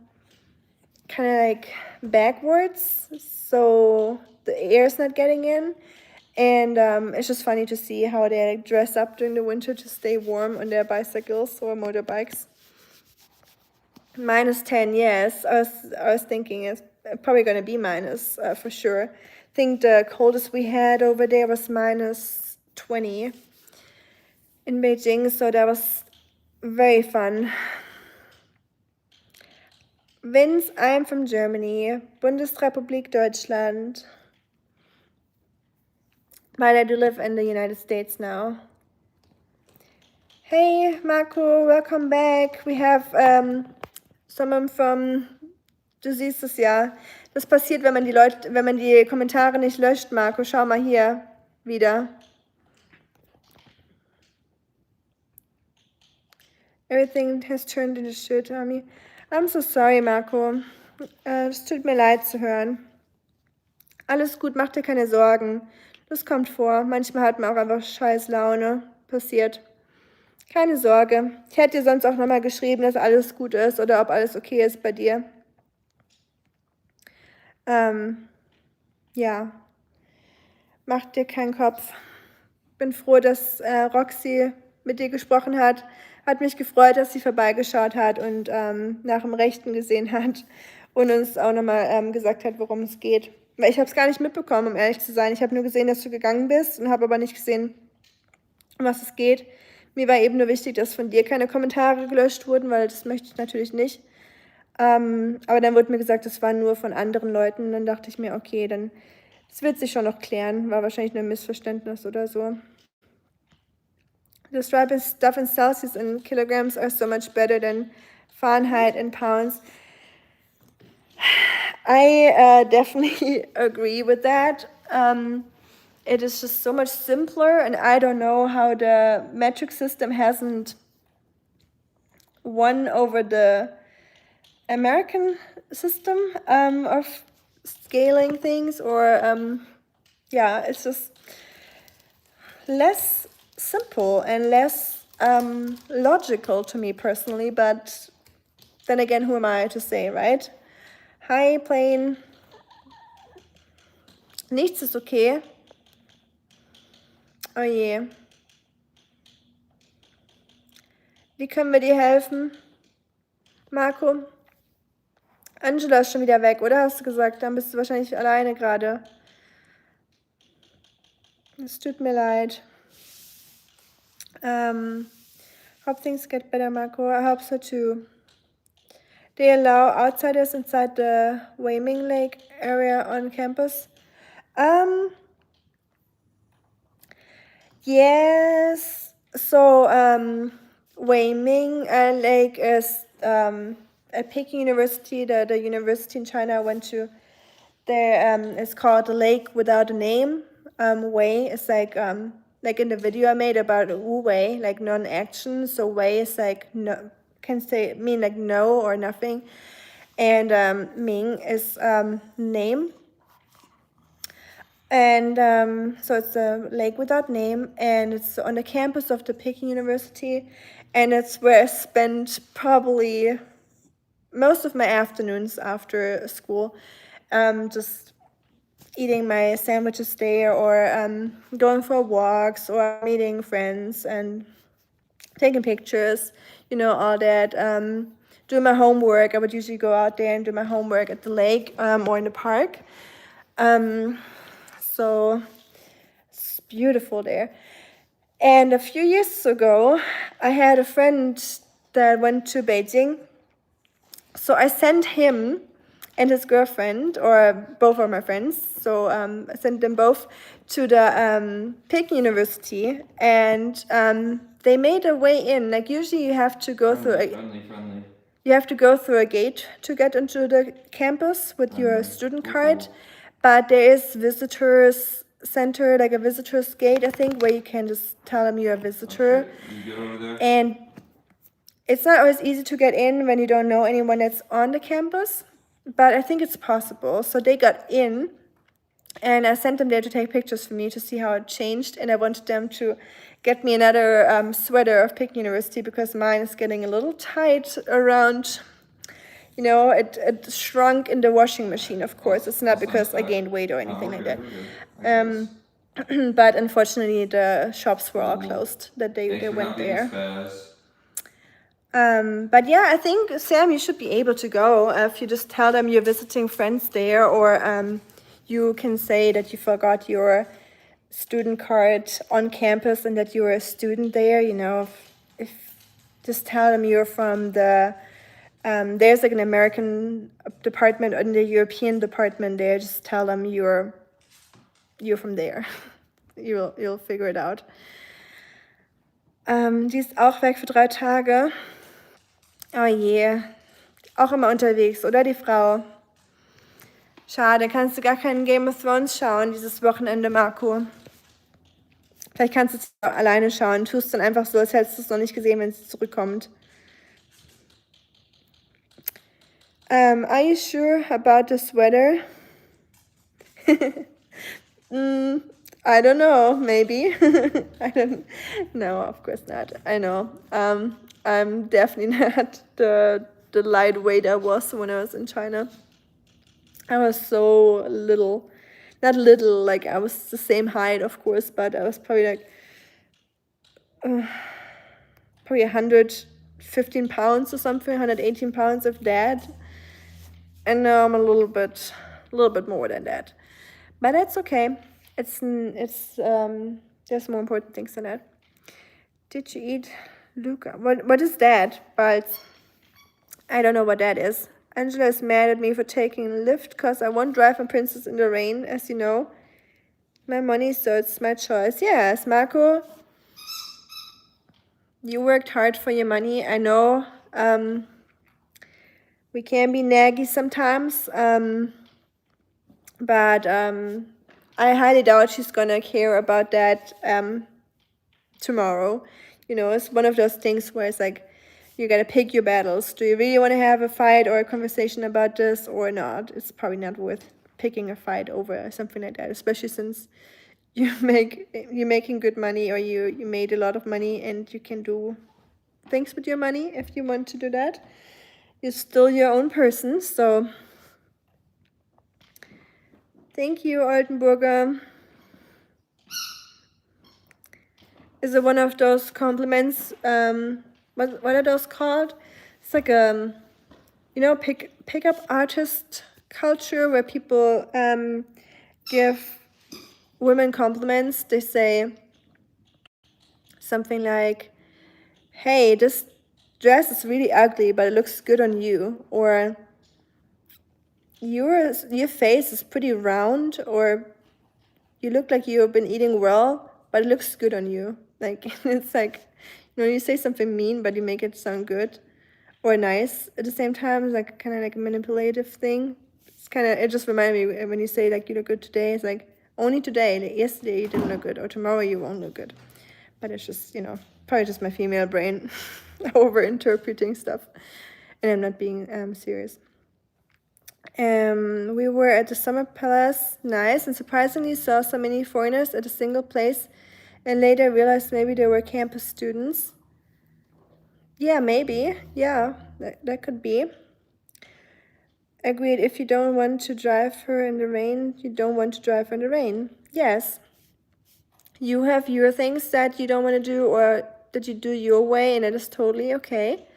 of like backwards, so the air is not getting in. And it's just funny to see how they like dress up during the winter to stay warm on their bicycles or motorbikes. -10, yes. I was thinking it's probably gonna be minus for sure. I think the coldest we had over there was -20 in Beijing, so that was very fun. Vince, I'm from Germany, Bundesrepublik Deutschland. But I do live in the United States now. Hey, Marco, welcome back. We have someone from. Du siehst es ja. Das passiert, wenn man die Kommentare nicht löscht, Marco. Schau mal hier wieder. Everything has turned into shit, Ami. I'm so sorry, Marco. Es tut mir leid zu hören. Alles gut, mach dir keine Sorgen. Das kommt vor. Manchmal hat man auch einfach scheiß Laune. Passiert. Keine Sorge. Ich hätte dir sonst auch nochmal geschrieben, dass alles gut ist oder ob alles okay ist bei dir. Ja. Mach dir keinen Kopf. Bin froh, dass Roxy mit dir gesprochen hat. Hat mich gefreut, dass sie vorbeigeschaut hat und nach dem Rechten gesehen hat und uns auch nochmal gesagt hat, worum es geht. Weil ich habe es gar nicht mitbekommen, um ehrlich zu sein. Ich habe nur gesehen, dass du gegangen bist und habe aber nicht gesehen, um was es geht. Mir war eben nur wichtig, dass von dir keine Kommentare gelöscht wurden, weil das möchte ich natürlich nicht. Aber dann wurde mir gesagt, das war nur von anderen Leuten. Und dann dachte ich mir, okay, dann das wird sich schon noch klären. War wahrscheinlich nur ein Missverständnis oder so. The stuff in Celsius and kilograms are so much better than Fahrenheit and pounds. I definitely agree with that. It is just so much simpler, and I don't know how the metric system hasn't won over the American system of scaling things, or yeah, it's just less simple and less logical to me personally, but then again, who am I to say, right? Hi, Plane. Nichts ist okay. Oh je. Wie können wir dir helfen, Marco? Angela ist schon wieder weg, oder? Hast du gesagt? Dann bist du wahrscheinlich alleine gerade. Es tut mir leid. Hope things get better, Marco. I hope so too. They allow outsiders inside the Wayming Lake area on campus. Yes. So Weiming Lake is at Peking University, the university in China I went to. There it's called the Lake Without a Name. Wei is like in the video I made about Wu Wei, like non-action. So Wei is like no, mean like no or nothing, and Ming is name. And so it's a lake without name, and it's on the campus of the Peking University, and it's where I spent probably most of my afternoons after school, just eating my sandwiches there, or going for walks, or meeting friends and taking pictures, you know, all that. Doing my homework. I would usually go out there and do my homework at the lake or in the park. So it's beautiful there. And a few years ago, I had a friend that went to Beijing. So I sent him and his girlfriend, or both of my friends, so I sent them both to the Peking University, and they made a way in. Like usually you have to go through friendly. You have to go through a gate to get into the campus with your student card. But there is visitors center, like a visitors gate, I think, where you can just tell them you're a visitor. Okay. You get over there? And it's not always easy to get in when you don't know anyone that's on the campus, but I think it's possible. So they got in, and I sent them there to take pictures for me to see how it changed. And I wanted them to get me another sweater of Peking University because mine is getting a little tight around. You know, it shrunk in the washing machine, of course. It's not because I gained weight or anything like that. But unfortunately, the shops were all closed that they went there. But yeah, I think, Sam, you should be able to go if you just tell them you're visiting friends there, or you can say that you forgot your student card on campus and that you're a student there, you know, if just tell them you're from the... there's like an American department and the European department there. Just tell them you're from there. You'll figure it out. Die ist auch weg für 3 Tage. Oh je. Auch immer unterwegs, oder die Frau? Schade, kannst du gar keinen Game of Thrones schauen dieses Wochenende, Marco. Vielleicht kannst du es alleine schauen. Tust dann einfach so, als hättest du es noch nicht gesehen, wenn sie zurückkommt. Are you sure about the sweater? I don't know, maybe. I don't know, of course not. I know. I'm definitely not the lightweight I was when I was in China. I was so little. Not little, like I was the same height, of course, but I was probably like probably 115 pounds or something, 118 pounds of that. And now I'm a little bit more than that. But that's okay. It's there's more important things than that. Did you eat Luca? What is that? But I don't know what that is. Angela is mad at me for taking a lift because I won't drive on Princess in the Rain, as you know. My money, so it's my choice. Yes, Marco, you worked hard for your money. I know we can be naggy sometimes, but I highly doubt she's gonna care about that tomorrow. You know, it's one of those things where it's like, you gotta pick your battles. Do you really want to have a fight or a conversation about this or not? It's probably not worth picking a fight over something like that, especially since you're making good money, or you made a lot of money and you can do things with your money if you want to do that. You're still your own person, so thank you, Oldenburger. Is it one of those compliments? What are those called? It's like pickup artist culture where people give women compliments. They say something like, "Hey, this dress is really ugly, but it looks good on you," or your face is pretty round, or you look like you've been eating well, but it looks good on you. Like, it's like, you say something mean, but you make it sound good or nice at the same time. It's like kind of like a manipulative thing. It just reminded me when you say like you look good today, it's like only today. Like, yesterday you didn't look good, or tomorrow you won't look good. But it's just, probably just my female brain over interpreting stuff, and I'm not being serious. We were at the Summer Palace, nice, and surprisingly saw so many foreigners at a single place, and later realized maybe they were campus students. Yeah, maybe. Yeah, that could be. Agreed, if you don't want to drive her in the rain, you don't want to drive her in the rain. Yes. You have your things that you don't want to do, or that you do your way, and it is totally okay.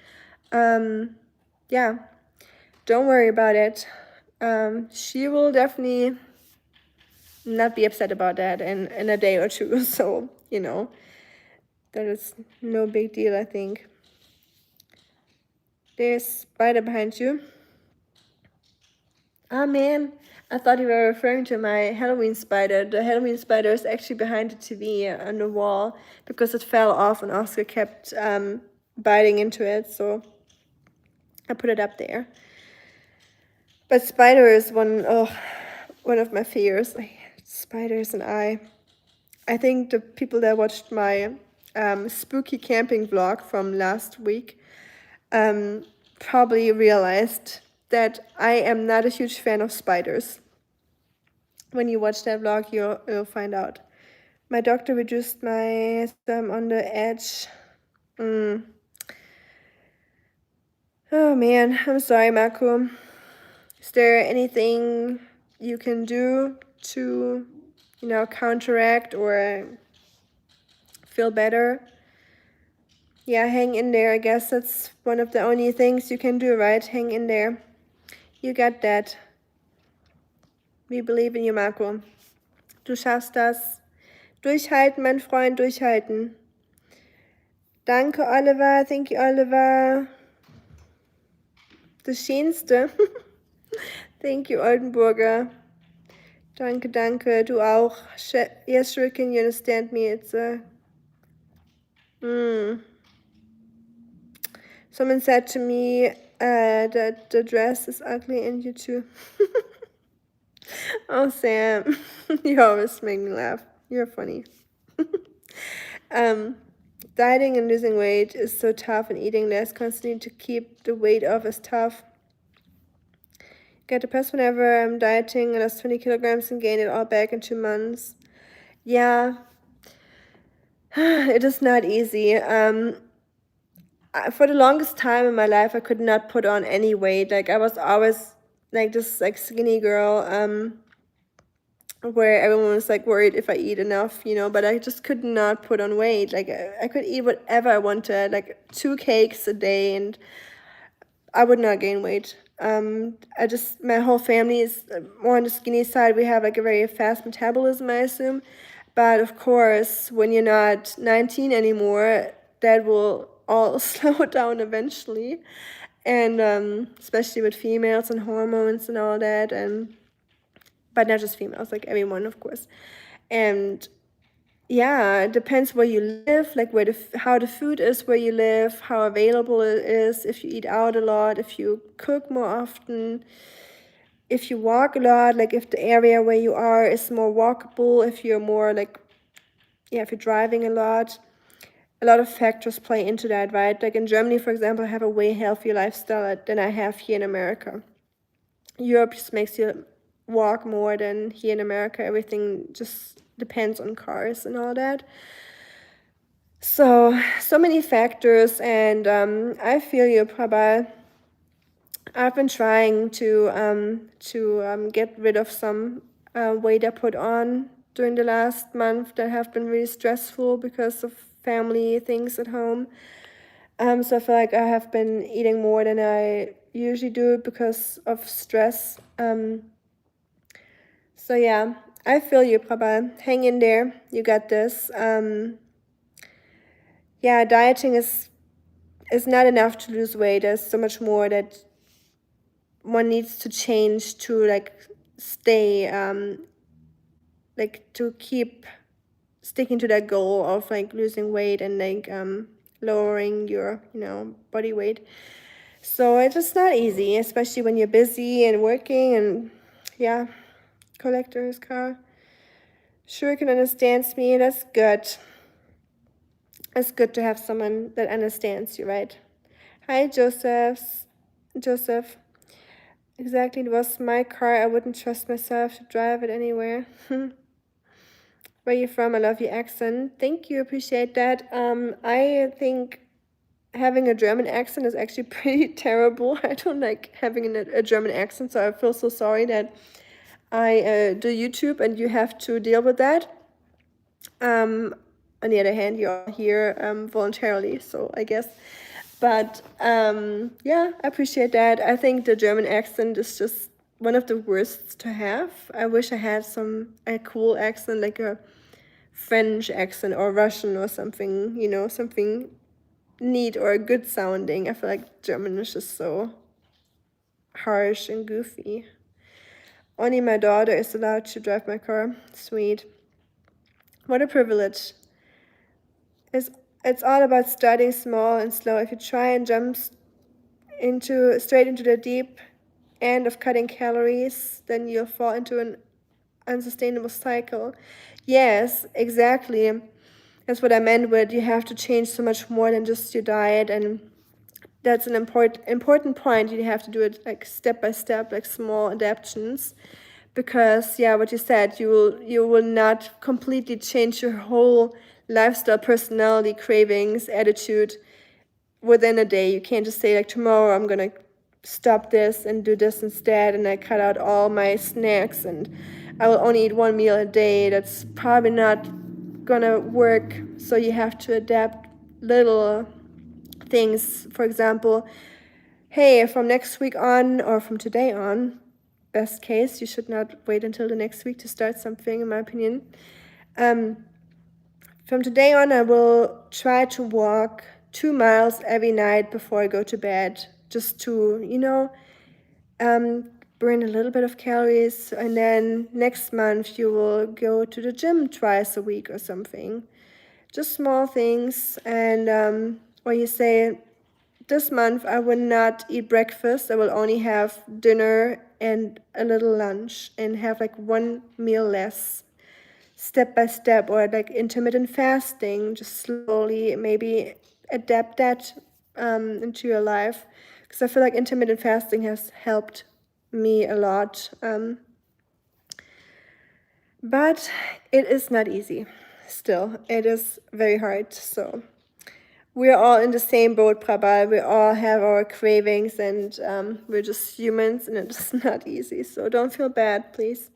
Yeah, don't worry about it. She will definitely not be upset about that in a day or two, so, that is no big deal, I think. There's a spider behind you. Ah, man, I thought you were referring to my Halloween spider. The Halloween spider is actually behind the TV on the wall because it fell off and Oscar kept biting into it, so I put it up there. But spider is one of my fears. Like, spiders and I think the people that watched my spooky camping vlog from last week probably realized that I am not a huge fan of spiders. When you watch that vlog, you'll find out. My doctor reduced my thumb on the edge. Oh man, I'm sorry, Marco. Is there anything you can do to, counteract or feel better? Yeah, hang in there. I guess that's one of the only things you can do, right? Hang in there. You got that. We believe in you, Marco. Du schaffst das. Durchhalten, mein Freund, durchhalten. Danke, Oliver. Thank you, Oliver. Das Schönste. Thank you, Oldenburger. Danke, danke. Du auch. Yes, Shuriken, you understand me. It's a... Someone said to me that the dress is ugly and you too. Oh, Sam. You always make me laugh. You're funny. Dieting and losing weight is so tough, and eating less constantly to keep the weight off is tough. Get depressed whenever I'm dieting. I lost 20 kilograms and gained it all back in 2 months. Yeah, it is not easy. For the longest time in my life, I could not put on any weight. Like, I was always like this like skinny girl, where everyone was like worried if I eat enough, but I just could not put on weight. Like, I could eat whatever I wanted, like 2 cakes a day, and I would not gain weight. My whole family is more on the skinny side. We have like a very fast metabolism, I assume. But of course, when you're not 19 anymore, that will all slow down eventually. And especially with females and hormones and all that. But not just females, like everyone, of course. And yeah, it depends where you live, like how the food is where you live, how available it is, if you eat out a lot, if you cook more often, if you walk a lot, like if the area where you are is more walkable, if you're more like, if you're driving a lot of factors play into that, right? Like in Germany, for example, I have a way healthier lifestyle than I have here in America. Europe just makes you walk more than here in America. Everything just depends on cars and all that. So many factors, and I feel you, Prabha. I've been trying to get rid of some weight I put on during the last month that have been really stressful because of family things at home. So I feel like I have been eating more than I usually do because of stress. So yeah, I feel you, Prabha. Hang in there. You got this. Yeah, dieting is not enough to lose weight. There's so much more that one needs to change to like stay, like to keep sticking to that goal of like losing weight and like lowering your body weight. So it's just not easy, especially when you're busy and working. And yeah, collector's car. Shuriken understands me. That's good. It's good to have someone that understands you, right? Hi, Joseph. Exactly, it was my car. I wouldn't trust myself to drive it anywhere. Where you from? I love your accent. Thank you, appreciate that. I think having a German accent is actually pretty terrible. I don't like having a German accent, so I feel so sorry that I do YouTube and you have to deal with that. On the other hand, you're here voluntarily, so I guess. But yeah, I appreciate that. I think the German accent is just one of the worst to have. I wish I had a cool accent, like a French accent or Russian or something, something neat or good sounding. I feel like German is just so harsh and goofy. Only my daughter is allowed to drive my car. Sweet. What a privilege. It's all about starting small and slow. If you try and jump straight into the deep end of cutting calories, then you'll fall into an unsustainable cycle. Yes, exactly. That's what I meant with you have to change so much more than just your diet, and that's an important point. You have to do it like step by step, like small adaptations, because what you said, you will not completely change your whole lifestyle, personality, cravings, attitude within a day. You can't just say like tomorrow I'm gonna stop this and do this instead, and I cut out all my snacks and I will only eat 1 meal a day. That's probably not gonna work. So you have to adapt little things. For example, hey, from next week on or from today on, best case, you should not wait until the next week to start something, in my opinion. From today on, I will try to walk 2 miles every night before I go to bed, just to, burn a little bit of calories, and then next month you will go to the gym twice a week or something. Just small things. And or you say, this month I will not eat breakfast, I will only have dinner and a little lunch, and have like one meal less, step by step. Or like intermittent fasting, just slowly maybe adapt that into your life, because I feel like intermittent fasting has helped me a lot. But it is not easy. Still, it is very hard. So we're all in the same boat, Prabal. We all have our cravings, and we're just humans, and it's not easy. So don't feel bad, please.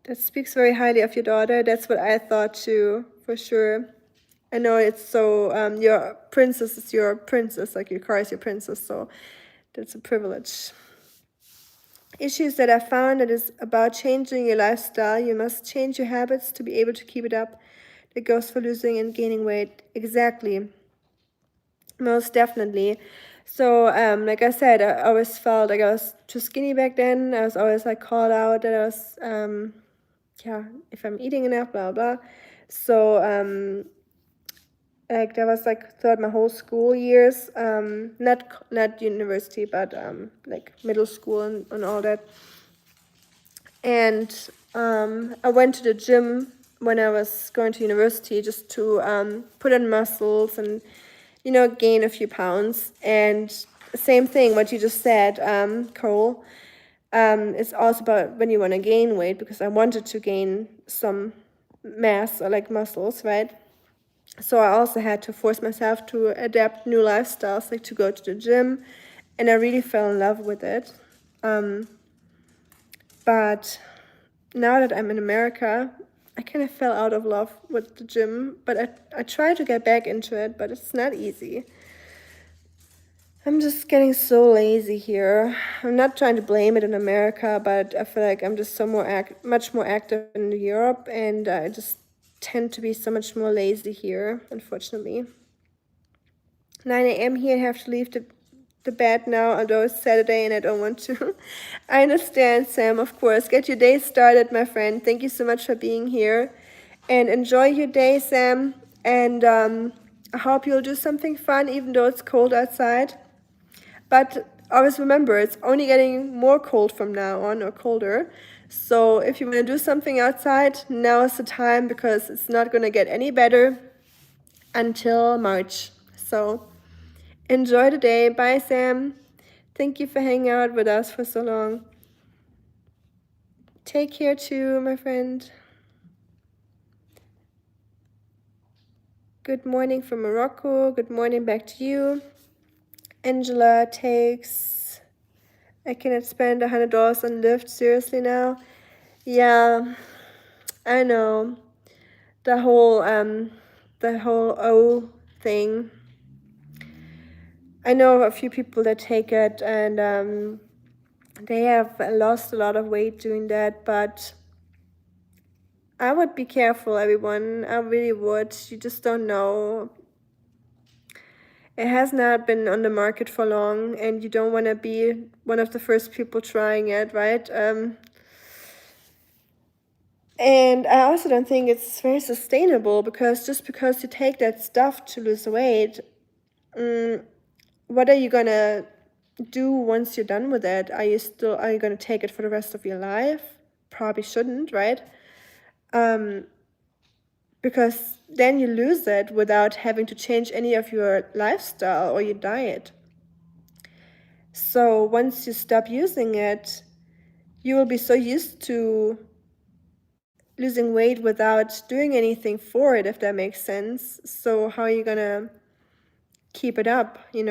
That speaks very highly of your daughter. That's what I thought too, for sure. I know it's so, your princess is your princess, like your car is your princess, so that's a privilege. Issues that I found, that is about changing your lifestyle. You must change your habits to be able to keep it up. That goes for losing and gaining weight. Exactly. Most definitely. So, like I said, I always felt like I was too skinny back then. I was always like called out that I was, if I'm eating enough, blah, blah. So, like that was like throughout my whole school years, not university, but like middle school and all that. And I went to the gym when I was going to university, just to put on muscles and, gain a few pounds. And same thing, what you just said, Cole, it's also about when you want to gain weight, because I wanted to gain some mass or like muscles, right? So I also had to force myself to adapt new lifestyles, like to go to the gym, and I really fell in love with it. But now that I'm in America, I kind of fell out of love with the gym, but I try to get back into it, but it's not easy. I'm just getting so lazy here. I'm not trying to blame it in America, but I feel like I'm just much more active in Europe, and I just tend to be so much more lazy here, unfortunately. 9 a.m. here, I have to leave the bed now, although it's Saturday and I don't want to. I understand, Sam, of course. Get your day started, my friend. Thank you so much for being here. And enjoy your day, Sam. And I hope you'll do something fun, even though it's cold outside. But always remember, it's only getting more cold from now on, or colder. So if you want to do something outside, now is the time, because it's not going to get any better until March. So enjoy the day. Bye, Sam. Thank you for hanging out with us for so long. Take care too, my friend. Good morning from Morocco. Good morning back to you. Angela takes, I cannot spend $100 on Lyft. Seriously now? Yeah, I know. The whole O thing. I know a few people that take it, and they have lost a lot of weight doing that, but I would be careful, everyone. I really would. You just don't know. It has not been on the market for long, and you don't want to be one of the first people trying it, right? And I also don't think it's very sustainable, because just because you take that stuff to lose weight, what are you gonna do once you're done with it? Are you gonna take it for the rest of your life? Probably shouldn't, right? Because then you lose it without having to change any of your lifestyle or your diet. So once you stop using it, you will be so used to losing weight without doing anything for it, if that makes sense. So how are you gonna keep it up? Are you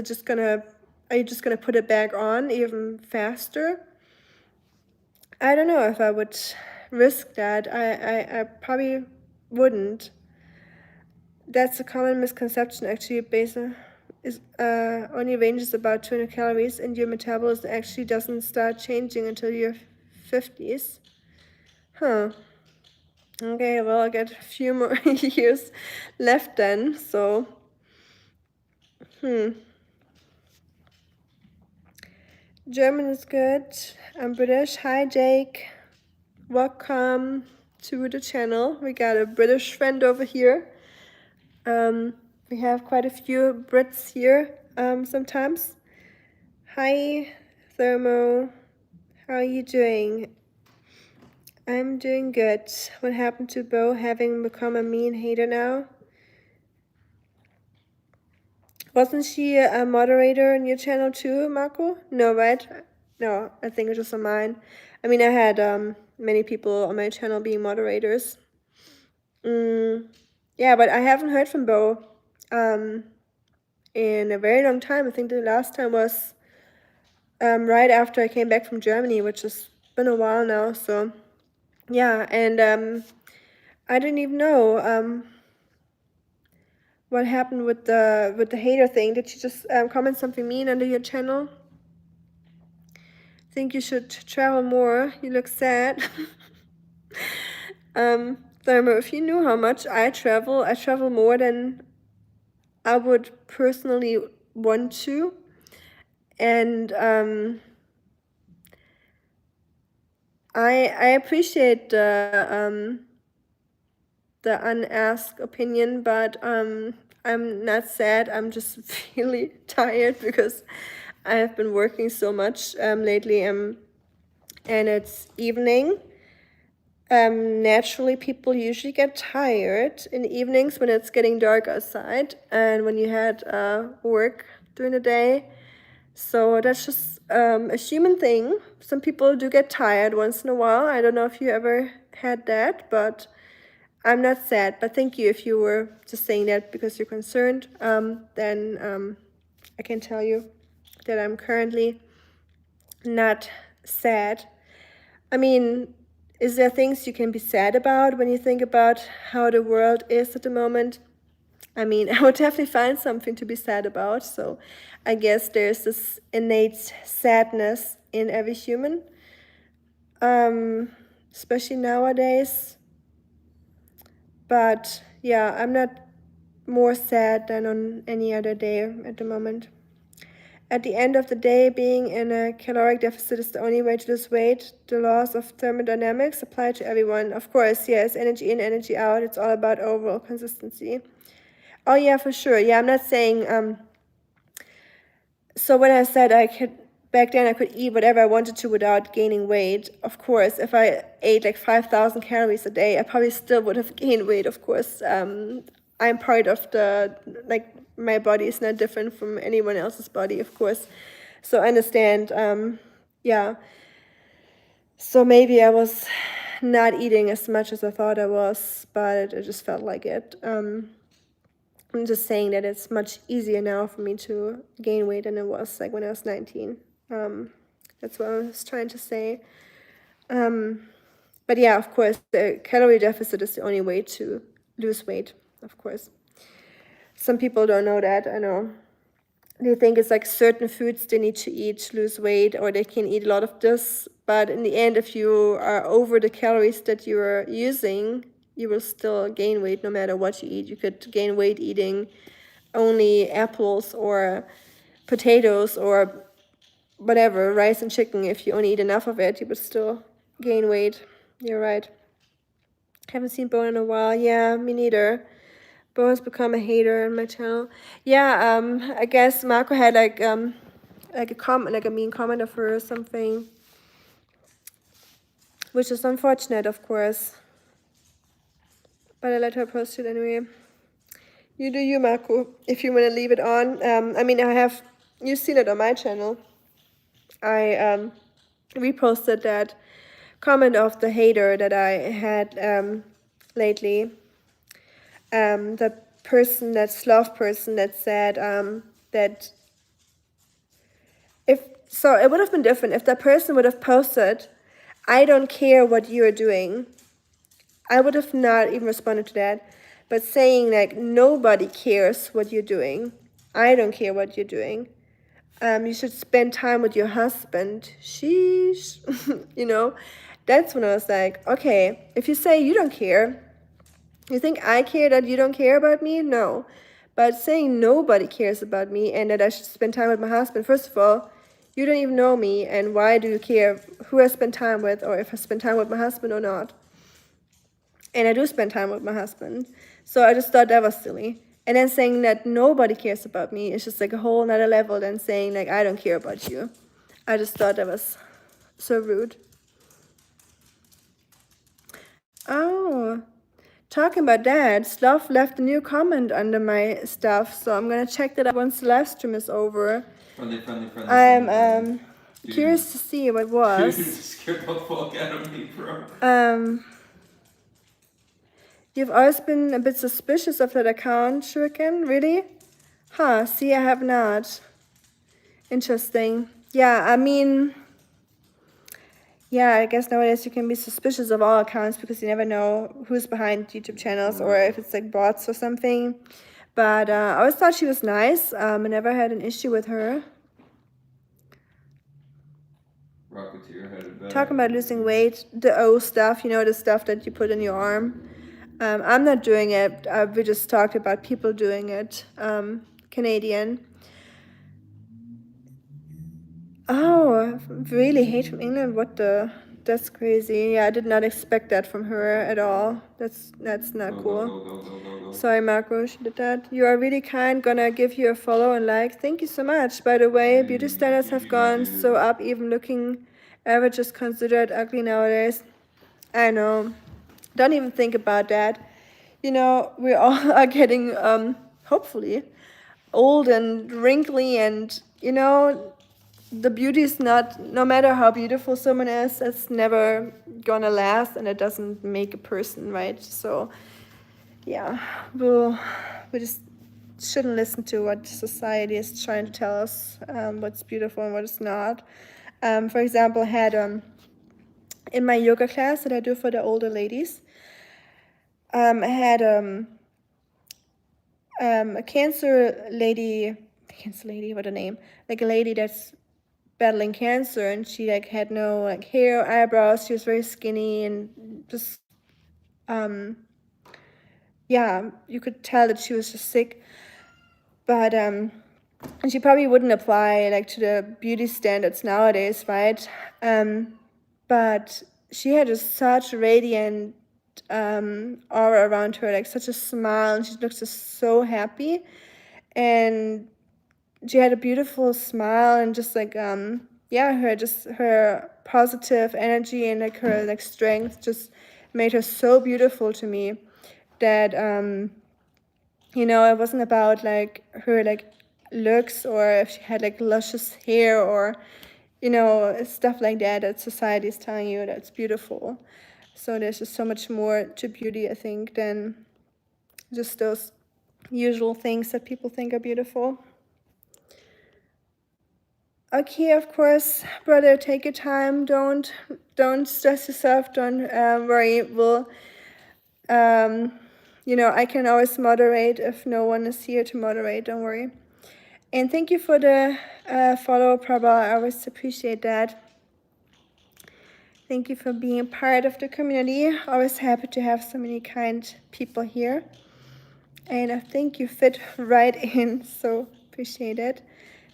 just gonna put it back on even faster? I don't know if I would risk that. I probably wouldn't. That's a common misconception, actually. Basal is only ranges about 200 calories, and your metabolism actually doesn't start changing until your 50s. Huh. Okay, well, I got a few more years left then, so German is good. I'm British. Hi, Jake. Welcome to the channel. We got a British friend over here. We have quite a few Brits here sometimes. Hi, Thermo. How are you doing? I'm doing good. What happened to Bo having become a mean hater now? Wasn't she a moderator on your channel too, Marco? No, right? No, I think it was on mine. I mean, I had many people on my channel being moderators. Yeah, but I haven't heard from Bo in a very long time. I think the last time was right after I came back from Germany, which has been a while now. So yeah, and I didn't even know what happened with the hater thing. Did you just comment something mean under your channel? Think you should travel more. You look sad. Thermo, if you knew how much I travel more than I would personally want to. And I appreciate the unasked opinion, but I'm not sad. I'm just really tired because I have been working so much lately, and it's evening. Naturally, people usually get tired in the evenings when it's getting dark outside and when you had work during the day. So that's just a human thing. Some people do get tired once in a while. I don't know if you ever had that, but I'm not sad. But thank you if you were just saying that because you're concerned. Then I can tell you that I'm currently not sad. I mean, is there things you can be sad about when you think about how the world is at the moment? I mean, I would definitely find something to be sad about. So I guess there's this innate sadness in every human, especially nowadays. But yeah, I'm not more sad than on any other day at the moment. At the end of the day, being in a caloric deficit is the only way to lose weight. The laws of thermodynamics apply to everyone. Of course, yes, energy in, energy out. It's all about overall consistency. Oh yeah, for sure. Yeah, I'm not saying, so when I said back then I could eat whatever I wanted to without gaining weight, of course, if I ate like 5,000 calories a day, I probably still would have gained weight, of course. I'm part of my body is not different from anyone else's body, of course. So I understand, yeah. So maybe I was not eating as much as I thought I was, but it just felt like it. I'm just saying that it's much easier now for me to gain weight than it was like when I was 19. That's what I was trying to say. But yeah, of course, the calorie deficit is the only way to lose weight, of course. Some people don't know that, I know. They think it's like certain foods they need to eat to lose weight, or they can eat a lot of this. But in the end, if you are over the calories that you are using, you will still gain weight no matter what you eat. You could gain weight eating only apples or potatoes or whatever, rice and chicken. If you only eat enough of it, you would still gain weight. You're right. Haven't seen Bo in a while. Yeah, me neither. Bo has become a hater on my channel. Yeah, I guess Marco had like a comment, like a mean comment of her or something, which is unfortunate, of course. But I let her post it anyway. You do you, Marco, if you want to leave it on. I mean, you've seen it on my channel. I reposted that comment of the hater that I had lately. The person, that sloth person that said that it would have been different if that person would have posted, I don't care what you're doing. I would have not even responded to that. But saying like, nobody cares what you're doing. I don't care what you're doing. You should spend time with your husband. Sheesh. You know, that's when I was like, okay, if you say you don't care, you think I care that you don't care about me? No. But saying nobody cares about me and that I should spend time with my husband, first of all, you don't even know me, and why do you care who I spend time with or if I spend time with my husband or not? And I do spend time with my husband. So I just thought that was silly. And then saying that nobody cares about me is just like a whole nother level than saying like I don't care about you. I just thought that was so rude. Oh, talking about that, Slav left a new comment under my stuff, so I'm gonna check that out once the live stream is over. Friendly. I'm curious to see what it was. Dude, scared the fuck out of me, bro. You've always been a bit suspicious of that account, Shuriken? Really? Huh, see, I have not. Interesting. Yeah, I mean, yeah, I guess nowadays you can be suspicious of all accounts because you never know who's behind YouTube channels or if it's like bots or something. But I always thought she was nice. I never had an issue with her. Rocketeer headed back. Talking about losing weight, the O stuff, you know, the stuff that you put in your arm. I'm not doing it. We just talked about people doing it. Canadian. Oh, really? Hate from England? What the? That's crazy. Yeah, I did not expect that from her at all. That's not cool. Go. Sorry, Marco, she did that. You are really kind. Gonna give you a follow and like. Thank you so much. By the way, beauty standards have gone so up. Even looking average is considered ugly nowadays. I know. Don't even think about that. You know, we all are getting, hopefully, old and wrinkly, and, you know, the beauty is not, no matter how beautiful someone is, it's never gonna last, and it doesn't make a person, right? So, yeah, we just shouldn't listen to what society is trying to tell us, what's beautiful and what is not. For example, I had, in my yoga class that I do for the older ladies, I had a cancer lady, what a name, like a lady that's battling cancer, and she like had no like hair, eyebrows, she was very skinny and just, yeah, you could tell that she was just sick. But, and she probably wouldn't apply like to the beauty standards nowadays, right? But she had just such radiant aura around her, like such a smile, and she looked just so happy, and she had a beautiful smile, and just like yeah, her positive energy and like her like strength just made her so beautiful to me that you know, it wasn't about like her like looks or if she had like luscious hair or, you know, stuff like that society is telling you that's beautiful. So there's just so much more to beauty, I think, than just those usual things that people think are beautiful. Okay, of course, brother, take your time. Don't stress yourself. Don't worry. We'll, you know, I can always moderate if no one is here to moderate. Don't worry. And thank you for the follow, Prabha. I always appreciate that. Thank you for being a part of the community. Always happy to have so many kind people here. And I think you fit right in, so appreciate it.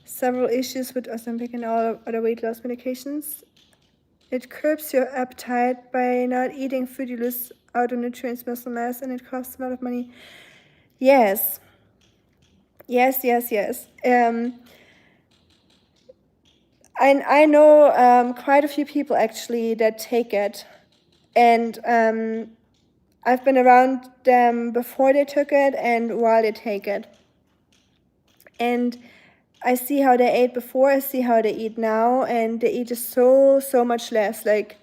Several issues with Ozempic and all other weight loss medications. It curbs your appetite by not eating food. You lose out on nutrients, muscle mass, and it costs a lot of money. Yes. I know quite a few people actually that take it, and I've been around them before they took it and while they take it. And I see how they ate before, I see how they eat now, and they eat just so much less. Like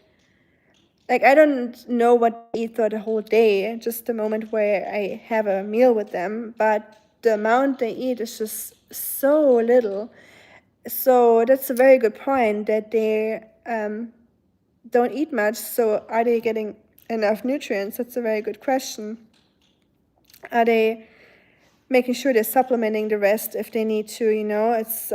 I don't know what they eat throughout the whole day, just the moment where I have a meal with them, but the amount they eat is just so little. So that's a very good point, that they don't eat much. So are they getting enough nutrients? That's a very good question. Are they making sure they're supplementing the rest if they need to, you know? It's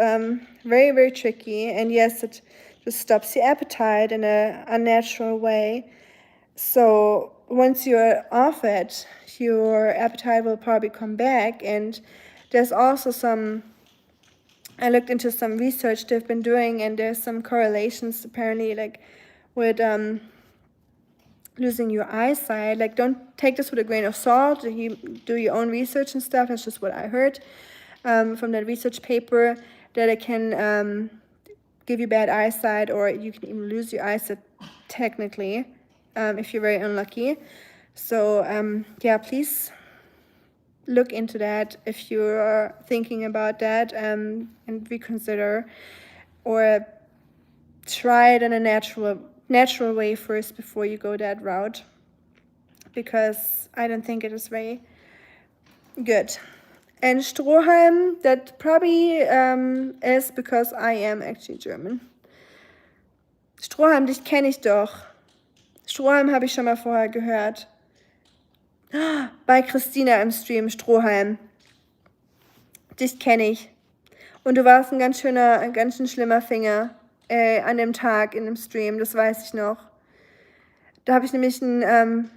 very tricky. And yes, it just stops your appetite in a unnatural way. So once you're off it, your appetite will probably come back, and there's also some, I looked into some research they've been doing, and there's some correlations apparently, like with losing your eyesight. Like, don't take this with a grain of salt. You do your own research and stuff. That's just what I heard from that research paper, that it can give you bad eyesight, or you can even lose your eyesight technically if you're very unlucky. So yeah, please look into that if you're thinking about that, and reconsider, or try it in a natural way first before you go that route, because I don't think it is very good. And Stroheim, that probably is because I am actually German. Stroheim, dich kenne ich doch. Stroheim habe ich schon mal vorher gehört. Bei Christina im Stream, Stroheim. Dich kenne ich. Und du warst ein ganz schön schlimmer Finger an dem Tag in dem Stream, das weiß ich noch. Da habe ich nämlich einen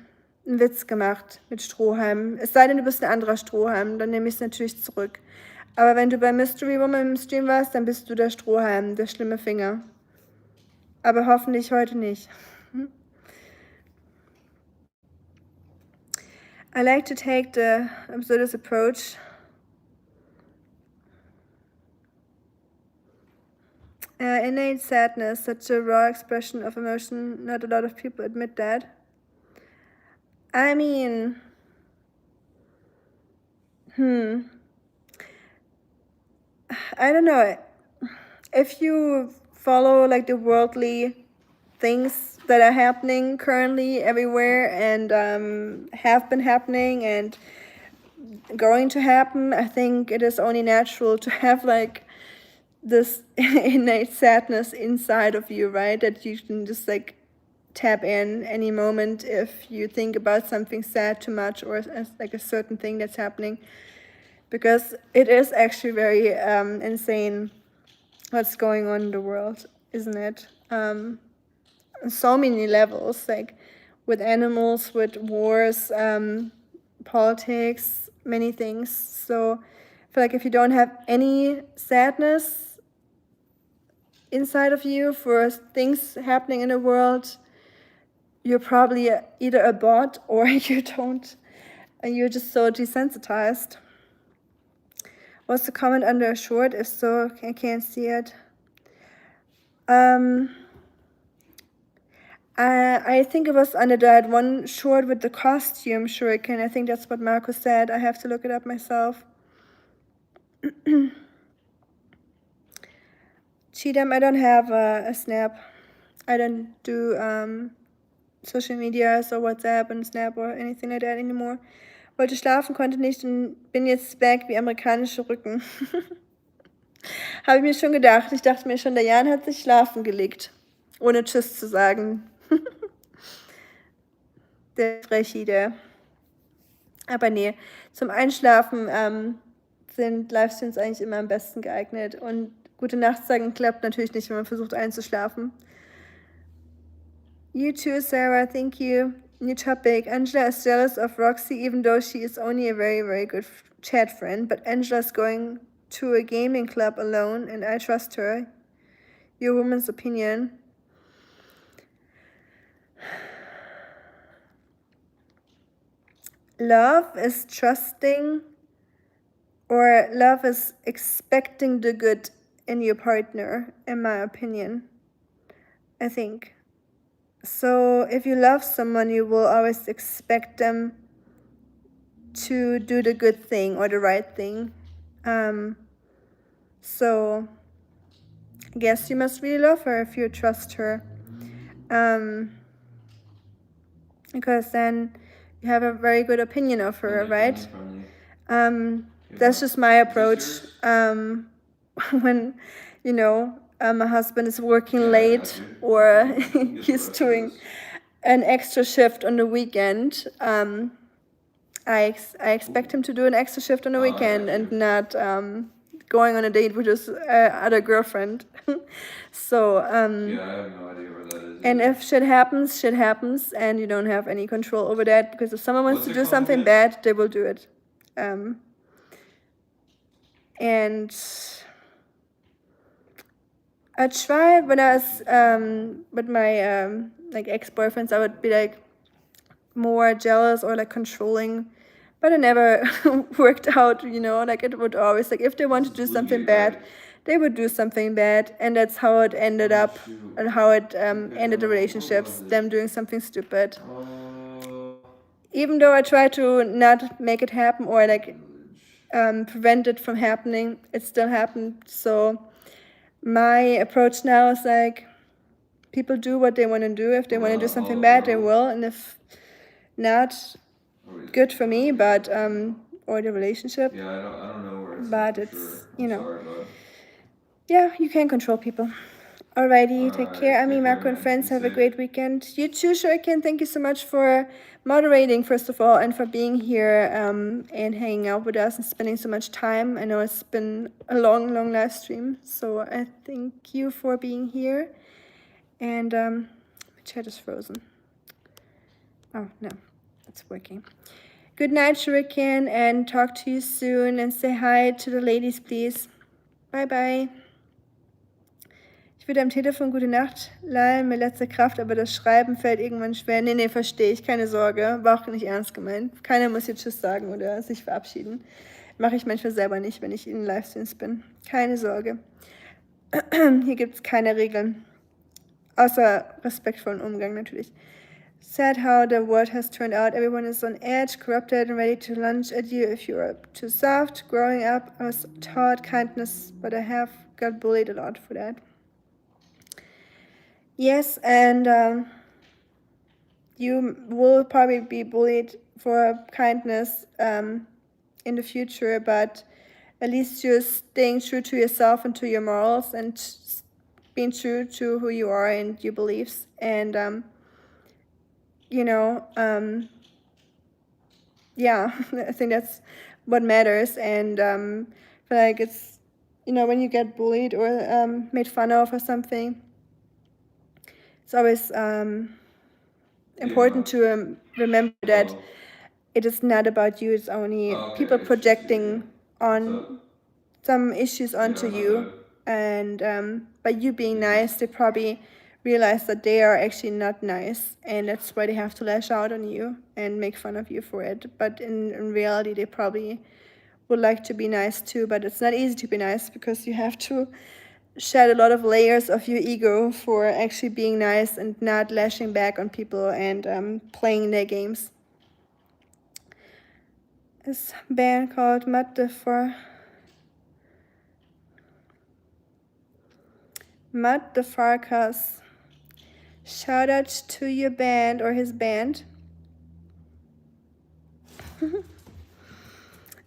Witz gemacht mit Stroheim. Es sei denn, du bist ein anderer Stroheim, dann nehme ich es natürlich zurück. Aber wenn du bei Mystery Woman im Stream warst, dann bist du der Stroheim, der schlimme Finger. Aber hoffentlich heute nicht. I like to take the absurdist approach. Innate sadness, such a raw expression of emotion. Not a lot of people admit that. I mean, I don't know. If you follow like the worldly things that are happening currently everywhere, and have been happening and going to happen, I think it is only natural to have like this innate sadness inside of you, right? That you can just like tap in any moment if you think about something sad too much, or like a certain thing that's happening, because it is actually very insane what's going on in the world, isn't it? On so many levels, like with animals, with wars, politics, many things. So I feel like if you don't have any sadness inside of you for things happening in the world, you're probably either a bot or you're just so desensitized. What's the comment under a short? If so, I can't see it. I think it was under that one short with the costume shuriken. I think that's what Marco said. I have to look it up myself. Cheatham, I don't have a Snap. I don't do social media, so WhatsApp und Snap or anything like that anymore. Wollte schlafen, konnte nicht und bin jetzt back wie amerikanische Rücken. Habe ich mir schon gedacht. Ich dachte mir schon, der Jan hat sich schlafen gelegt, ohne Tschüss zu sagen. Der Frechi, der. Aber nee, zum Einschlafen sind Livestreams eigentlich immer am besten geeignet. Und gute Nacht sagen klappt natürlich nicht, wenn man versucht einzuschlafen. You too, Sarah, thank you. New topic. Angela is jealous of Roxy, even though she is only a very, very good chat friend. But Angela's going to a gaming club alone, and I trust her. Your woman's opinion. Love is trusting, or love is expecting the good in your partner, in my opinion, I think. So if you love someone, you will always expect them to do the good thing or the right thing. So I guess you must really love her if you trust her. Because then you have a very good opinion of her, right? That's just my approach. When, you know, my husband is working late, or he's doing an extra shift on the weekend, I expect him to do an extra shift on the weekend and not going on a date with his other girlfriend. So, Yeah, I have no idea where that is. and if shit happens, and you don't have any control over that, because if someone wants to do something bad, they will do it. And I tried when I was with my like ex-boyfriends, I would be like more jealous or like controlling, but it never worked out, you know, like it would always, like if they want to do something bad, they would do something bad, and that's how it ended up and how it ended the relationships, them doing something stupid. Even though I try to not make it happen or like prevent it from happening, it still happened. So my approach now is like, people do what they want to do. If they want to do something bad, they will, and if not, good for me, but or the relationship. Yeah, I don't know where it's But for it's, sure. you I'm know, sorry, bud. yeah, you can control people. Alrighty, take Alright, care. Ami, take care, Marco, and man. friends, Be have a safe. great weekend. You too, Shuriken. Thank you so much for moderating, first of all, and for being here and hanging out with us and spending so much time. I know it's been a long, long live stream, so I thank you for being here. And my chat is frozen. Oh, no, it's working. Good night, Shuriken, and talk to you soon. And say hi to the ladies, please. Bye, bye. Ich würde am Telefon gute Nacht lallen, mir letzte Kraft, aber das Schreiben fällt irgendwann schwer. Nee, verstehe ich, keine Sorge. War auch nicht ernst gemeint. Keiner muss jetzt Tschüss sagen oder sich verabschieden. Mache ich manchmal selber nicht, wenn ich in Livestreams bin. Keine Sorge. Hier gibt es keine Regeln. Außer respektvollen Umgang natürlich. Sad how the world has turned out. Everyone is on edge, corrupted, and ready to lunge at you if you're too soft. Growing up, I was taught kindness, but I have got bullied a lot for that. Yes, and you will probably be bullied for kindness in the future, but at least you're staying true to yourself and to your morals and being true to who you are and your beliefs. And, yeah, I think that's what matters. And I feel like it's, when you get bullied or made fun of or something, it's always important to remember that it is not about you. It's only people projecting on some issues onto you. And by you being nice, they probably realize that they are actually not nice. And that's why they have to lash out on you and make fun of you for it. But in reality, they probably would like to be nice too. But it's not easy to be nice because you have to shed a lot of layers of your ego for actually being nice and not lashing back on people and playing their games. This band called Matt the Farkas. Shout out to your band or his band.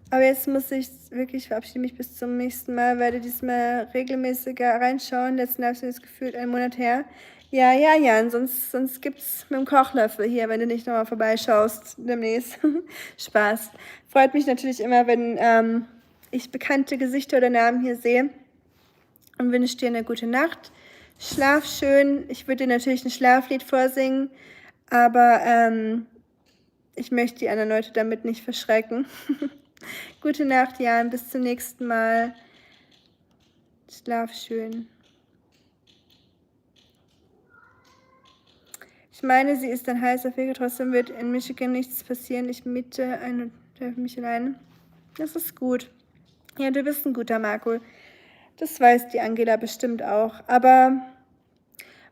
Aber jetzt muss ich wirklich verabschieden mich bis zum nächsten Mal. Werde diesmal regelmäßiger reinschauen. Letzten Livestream ist gefühlt einen Monat her. Ja, Jan, sonst gibt's mit dem Kochlöffel hier, wenn du nicht nochmal vorbeischaust demnächst. Spaß. Freut mich natürlich immer, wenn ich bekannte Gesichter oder Namen hier sehe. Und wünsche dir eine gute Nacht. Schlaf schön. Ich würde dir natürlich ein Schlaflied vorsingen, aber ich möchte die anderen Leute damit nicht verschrecken. Gute Nacht, Jan. Bis zum nächsten Mal. Schlaf schön. Ich meine, sie ist ein heißer Vogel. Trotzdem wird in Michigan nichts passieren. Ich miete eine für mich allein. Das ist gut. Ja, du bist ein guter Marco. Das weiß die Angela bestimmt auch. Aber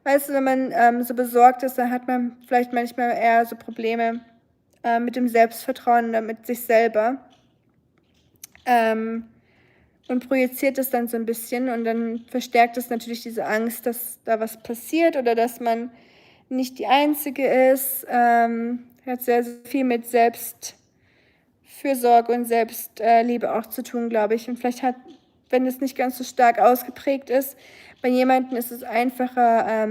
weißt du, wenn man so besorgt ist, dann hat man vielleicht manchmal eher so Probleme mit dem Selbstvertrauen oder mit sich selber. Und projiziert es dann so ein bisschen und dann verstärkt es natürlich diese Angst, dass da was passiert oder dass man nicht die Einzige ist. Hat sehr, sehr viel mit Selbstfürsorge und Selbstliebe auch zu tun, glaube ich. Und vielleicht wenn es nicht ganz so stark ausgeprägt ist, bei jemandem ist es einfacher,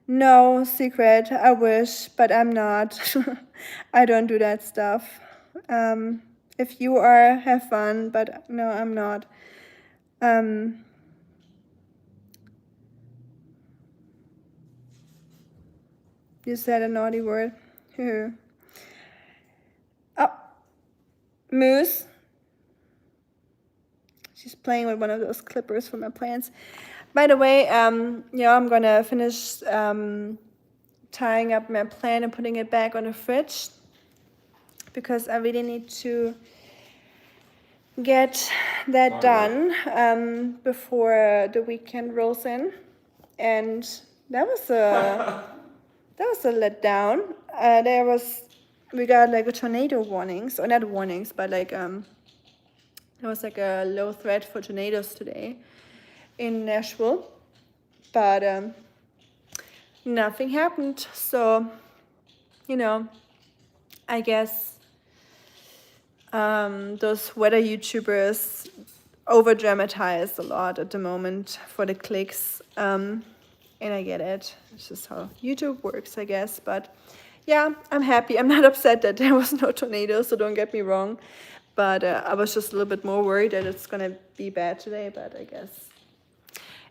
no secret, I wish, but I'm not. I don't do that stuff. If you are, have fun, but no, I'm not. You said a naughty word. Oh, Moose. She's playing with one of those clippers for my plants. By the way, yeah, I'm gonna finish tying up my plant and putting it back on the fridge because I really need to get that done before the weekend rolls in. And that was a letdown. We got like a tornado warnings, or not warnings, but like there was like a low threat for tornadoes today in Nashville, but nothing happened. So, you know, I guess those weather YouTubers over dramatize a lot at the moment for the clicks, and I get it. It's just how YouTube works, I guess. But yeah, I'm happy. I'm not upset that there was no tornado, so don't get me wrong. But I was just a little bit more worried that it's gonna be bad today, but I guess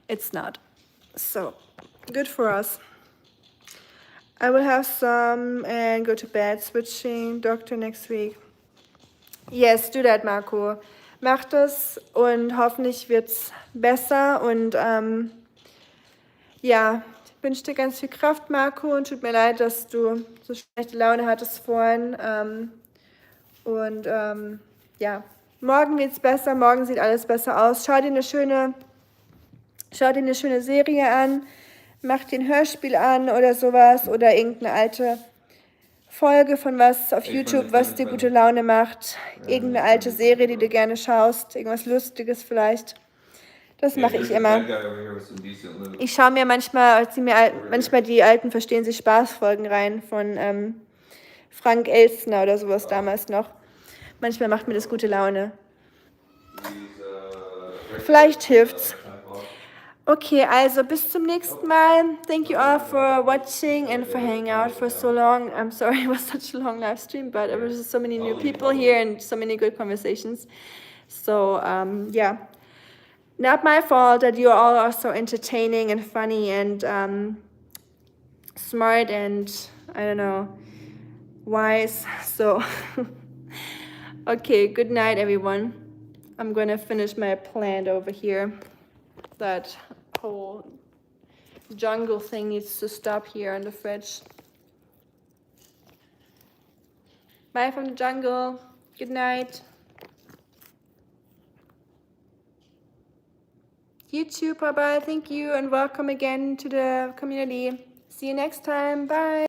it's not. So good for us. I will have some and go to bed, switching doctor next week. Yes, do that, Marco. Mach das und hoffentlich wird's besser und ja, ich wünsche dir ganz viel Kraft, Marco, und tut mir leid, dass du so schlechte Laune hattest vorhin. Und ja, morgen wird's besser, morgen sieht alles besser aus. Schau dir eine schöne Serie an, mach dir ein Hörspiel an oder sowas oder irgendeine alte Folge von was auf YouTube, was dir gute Laune macht. Irgendeine alte Serie, die du gerne schaust, irgendwas Lustiges vielleicht. Das mache ich immer. Ich schaue mir manchmal die alten Verstehen Sie Spaß-Folgen rein von Frank Elstner oder sowas damals noch. Manchmal macht mir das gute Laune. Vielleicht hilft's. Okay, also bis zum nächsten Mal. Thank you all for watching and for hanging out for so long. I'm sorry it was such a long live stream, but there were just so many new people here and so many good conversations. So yeah, not my fault that you all are so entertaining and funny and smart and, I don't know, wise. So okay, good night everyone. I'm gonna finish my plant over here. That whole jungle thing needs to stop here in the fridge. Bye from the jungle. Good night. YouTube, bye-bye. Thank you and welcome again to the community. See you next time. Bye.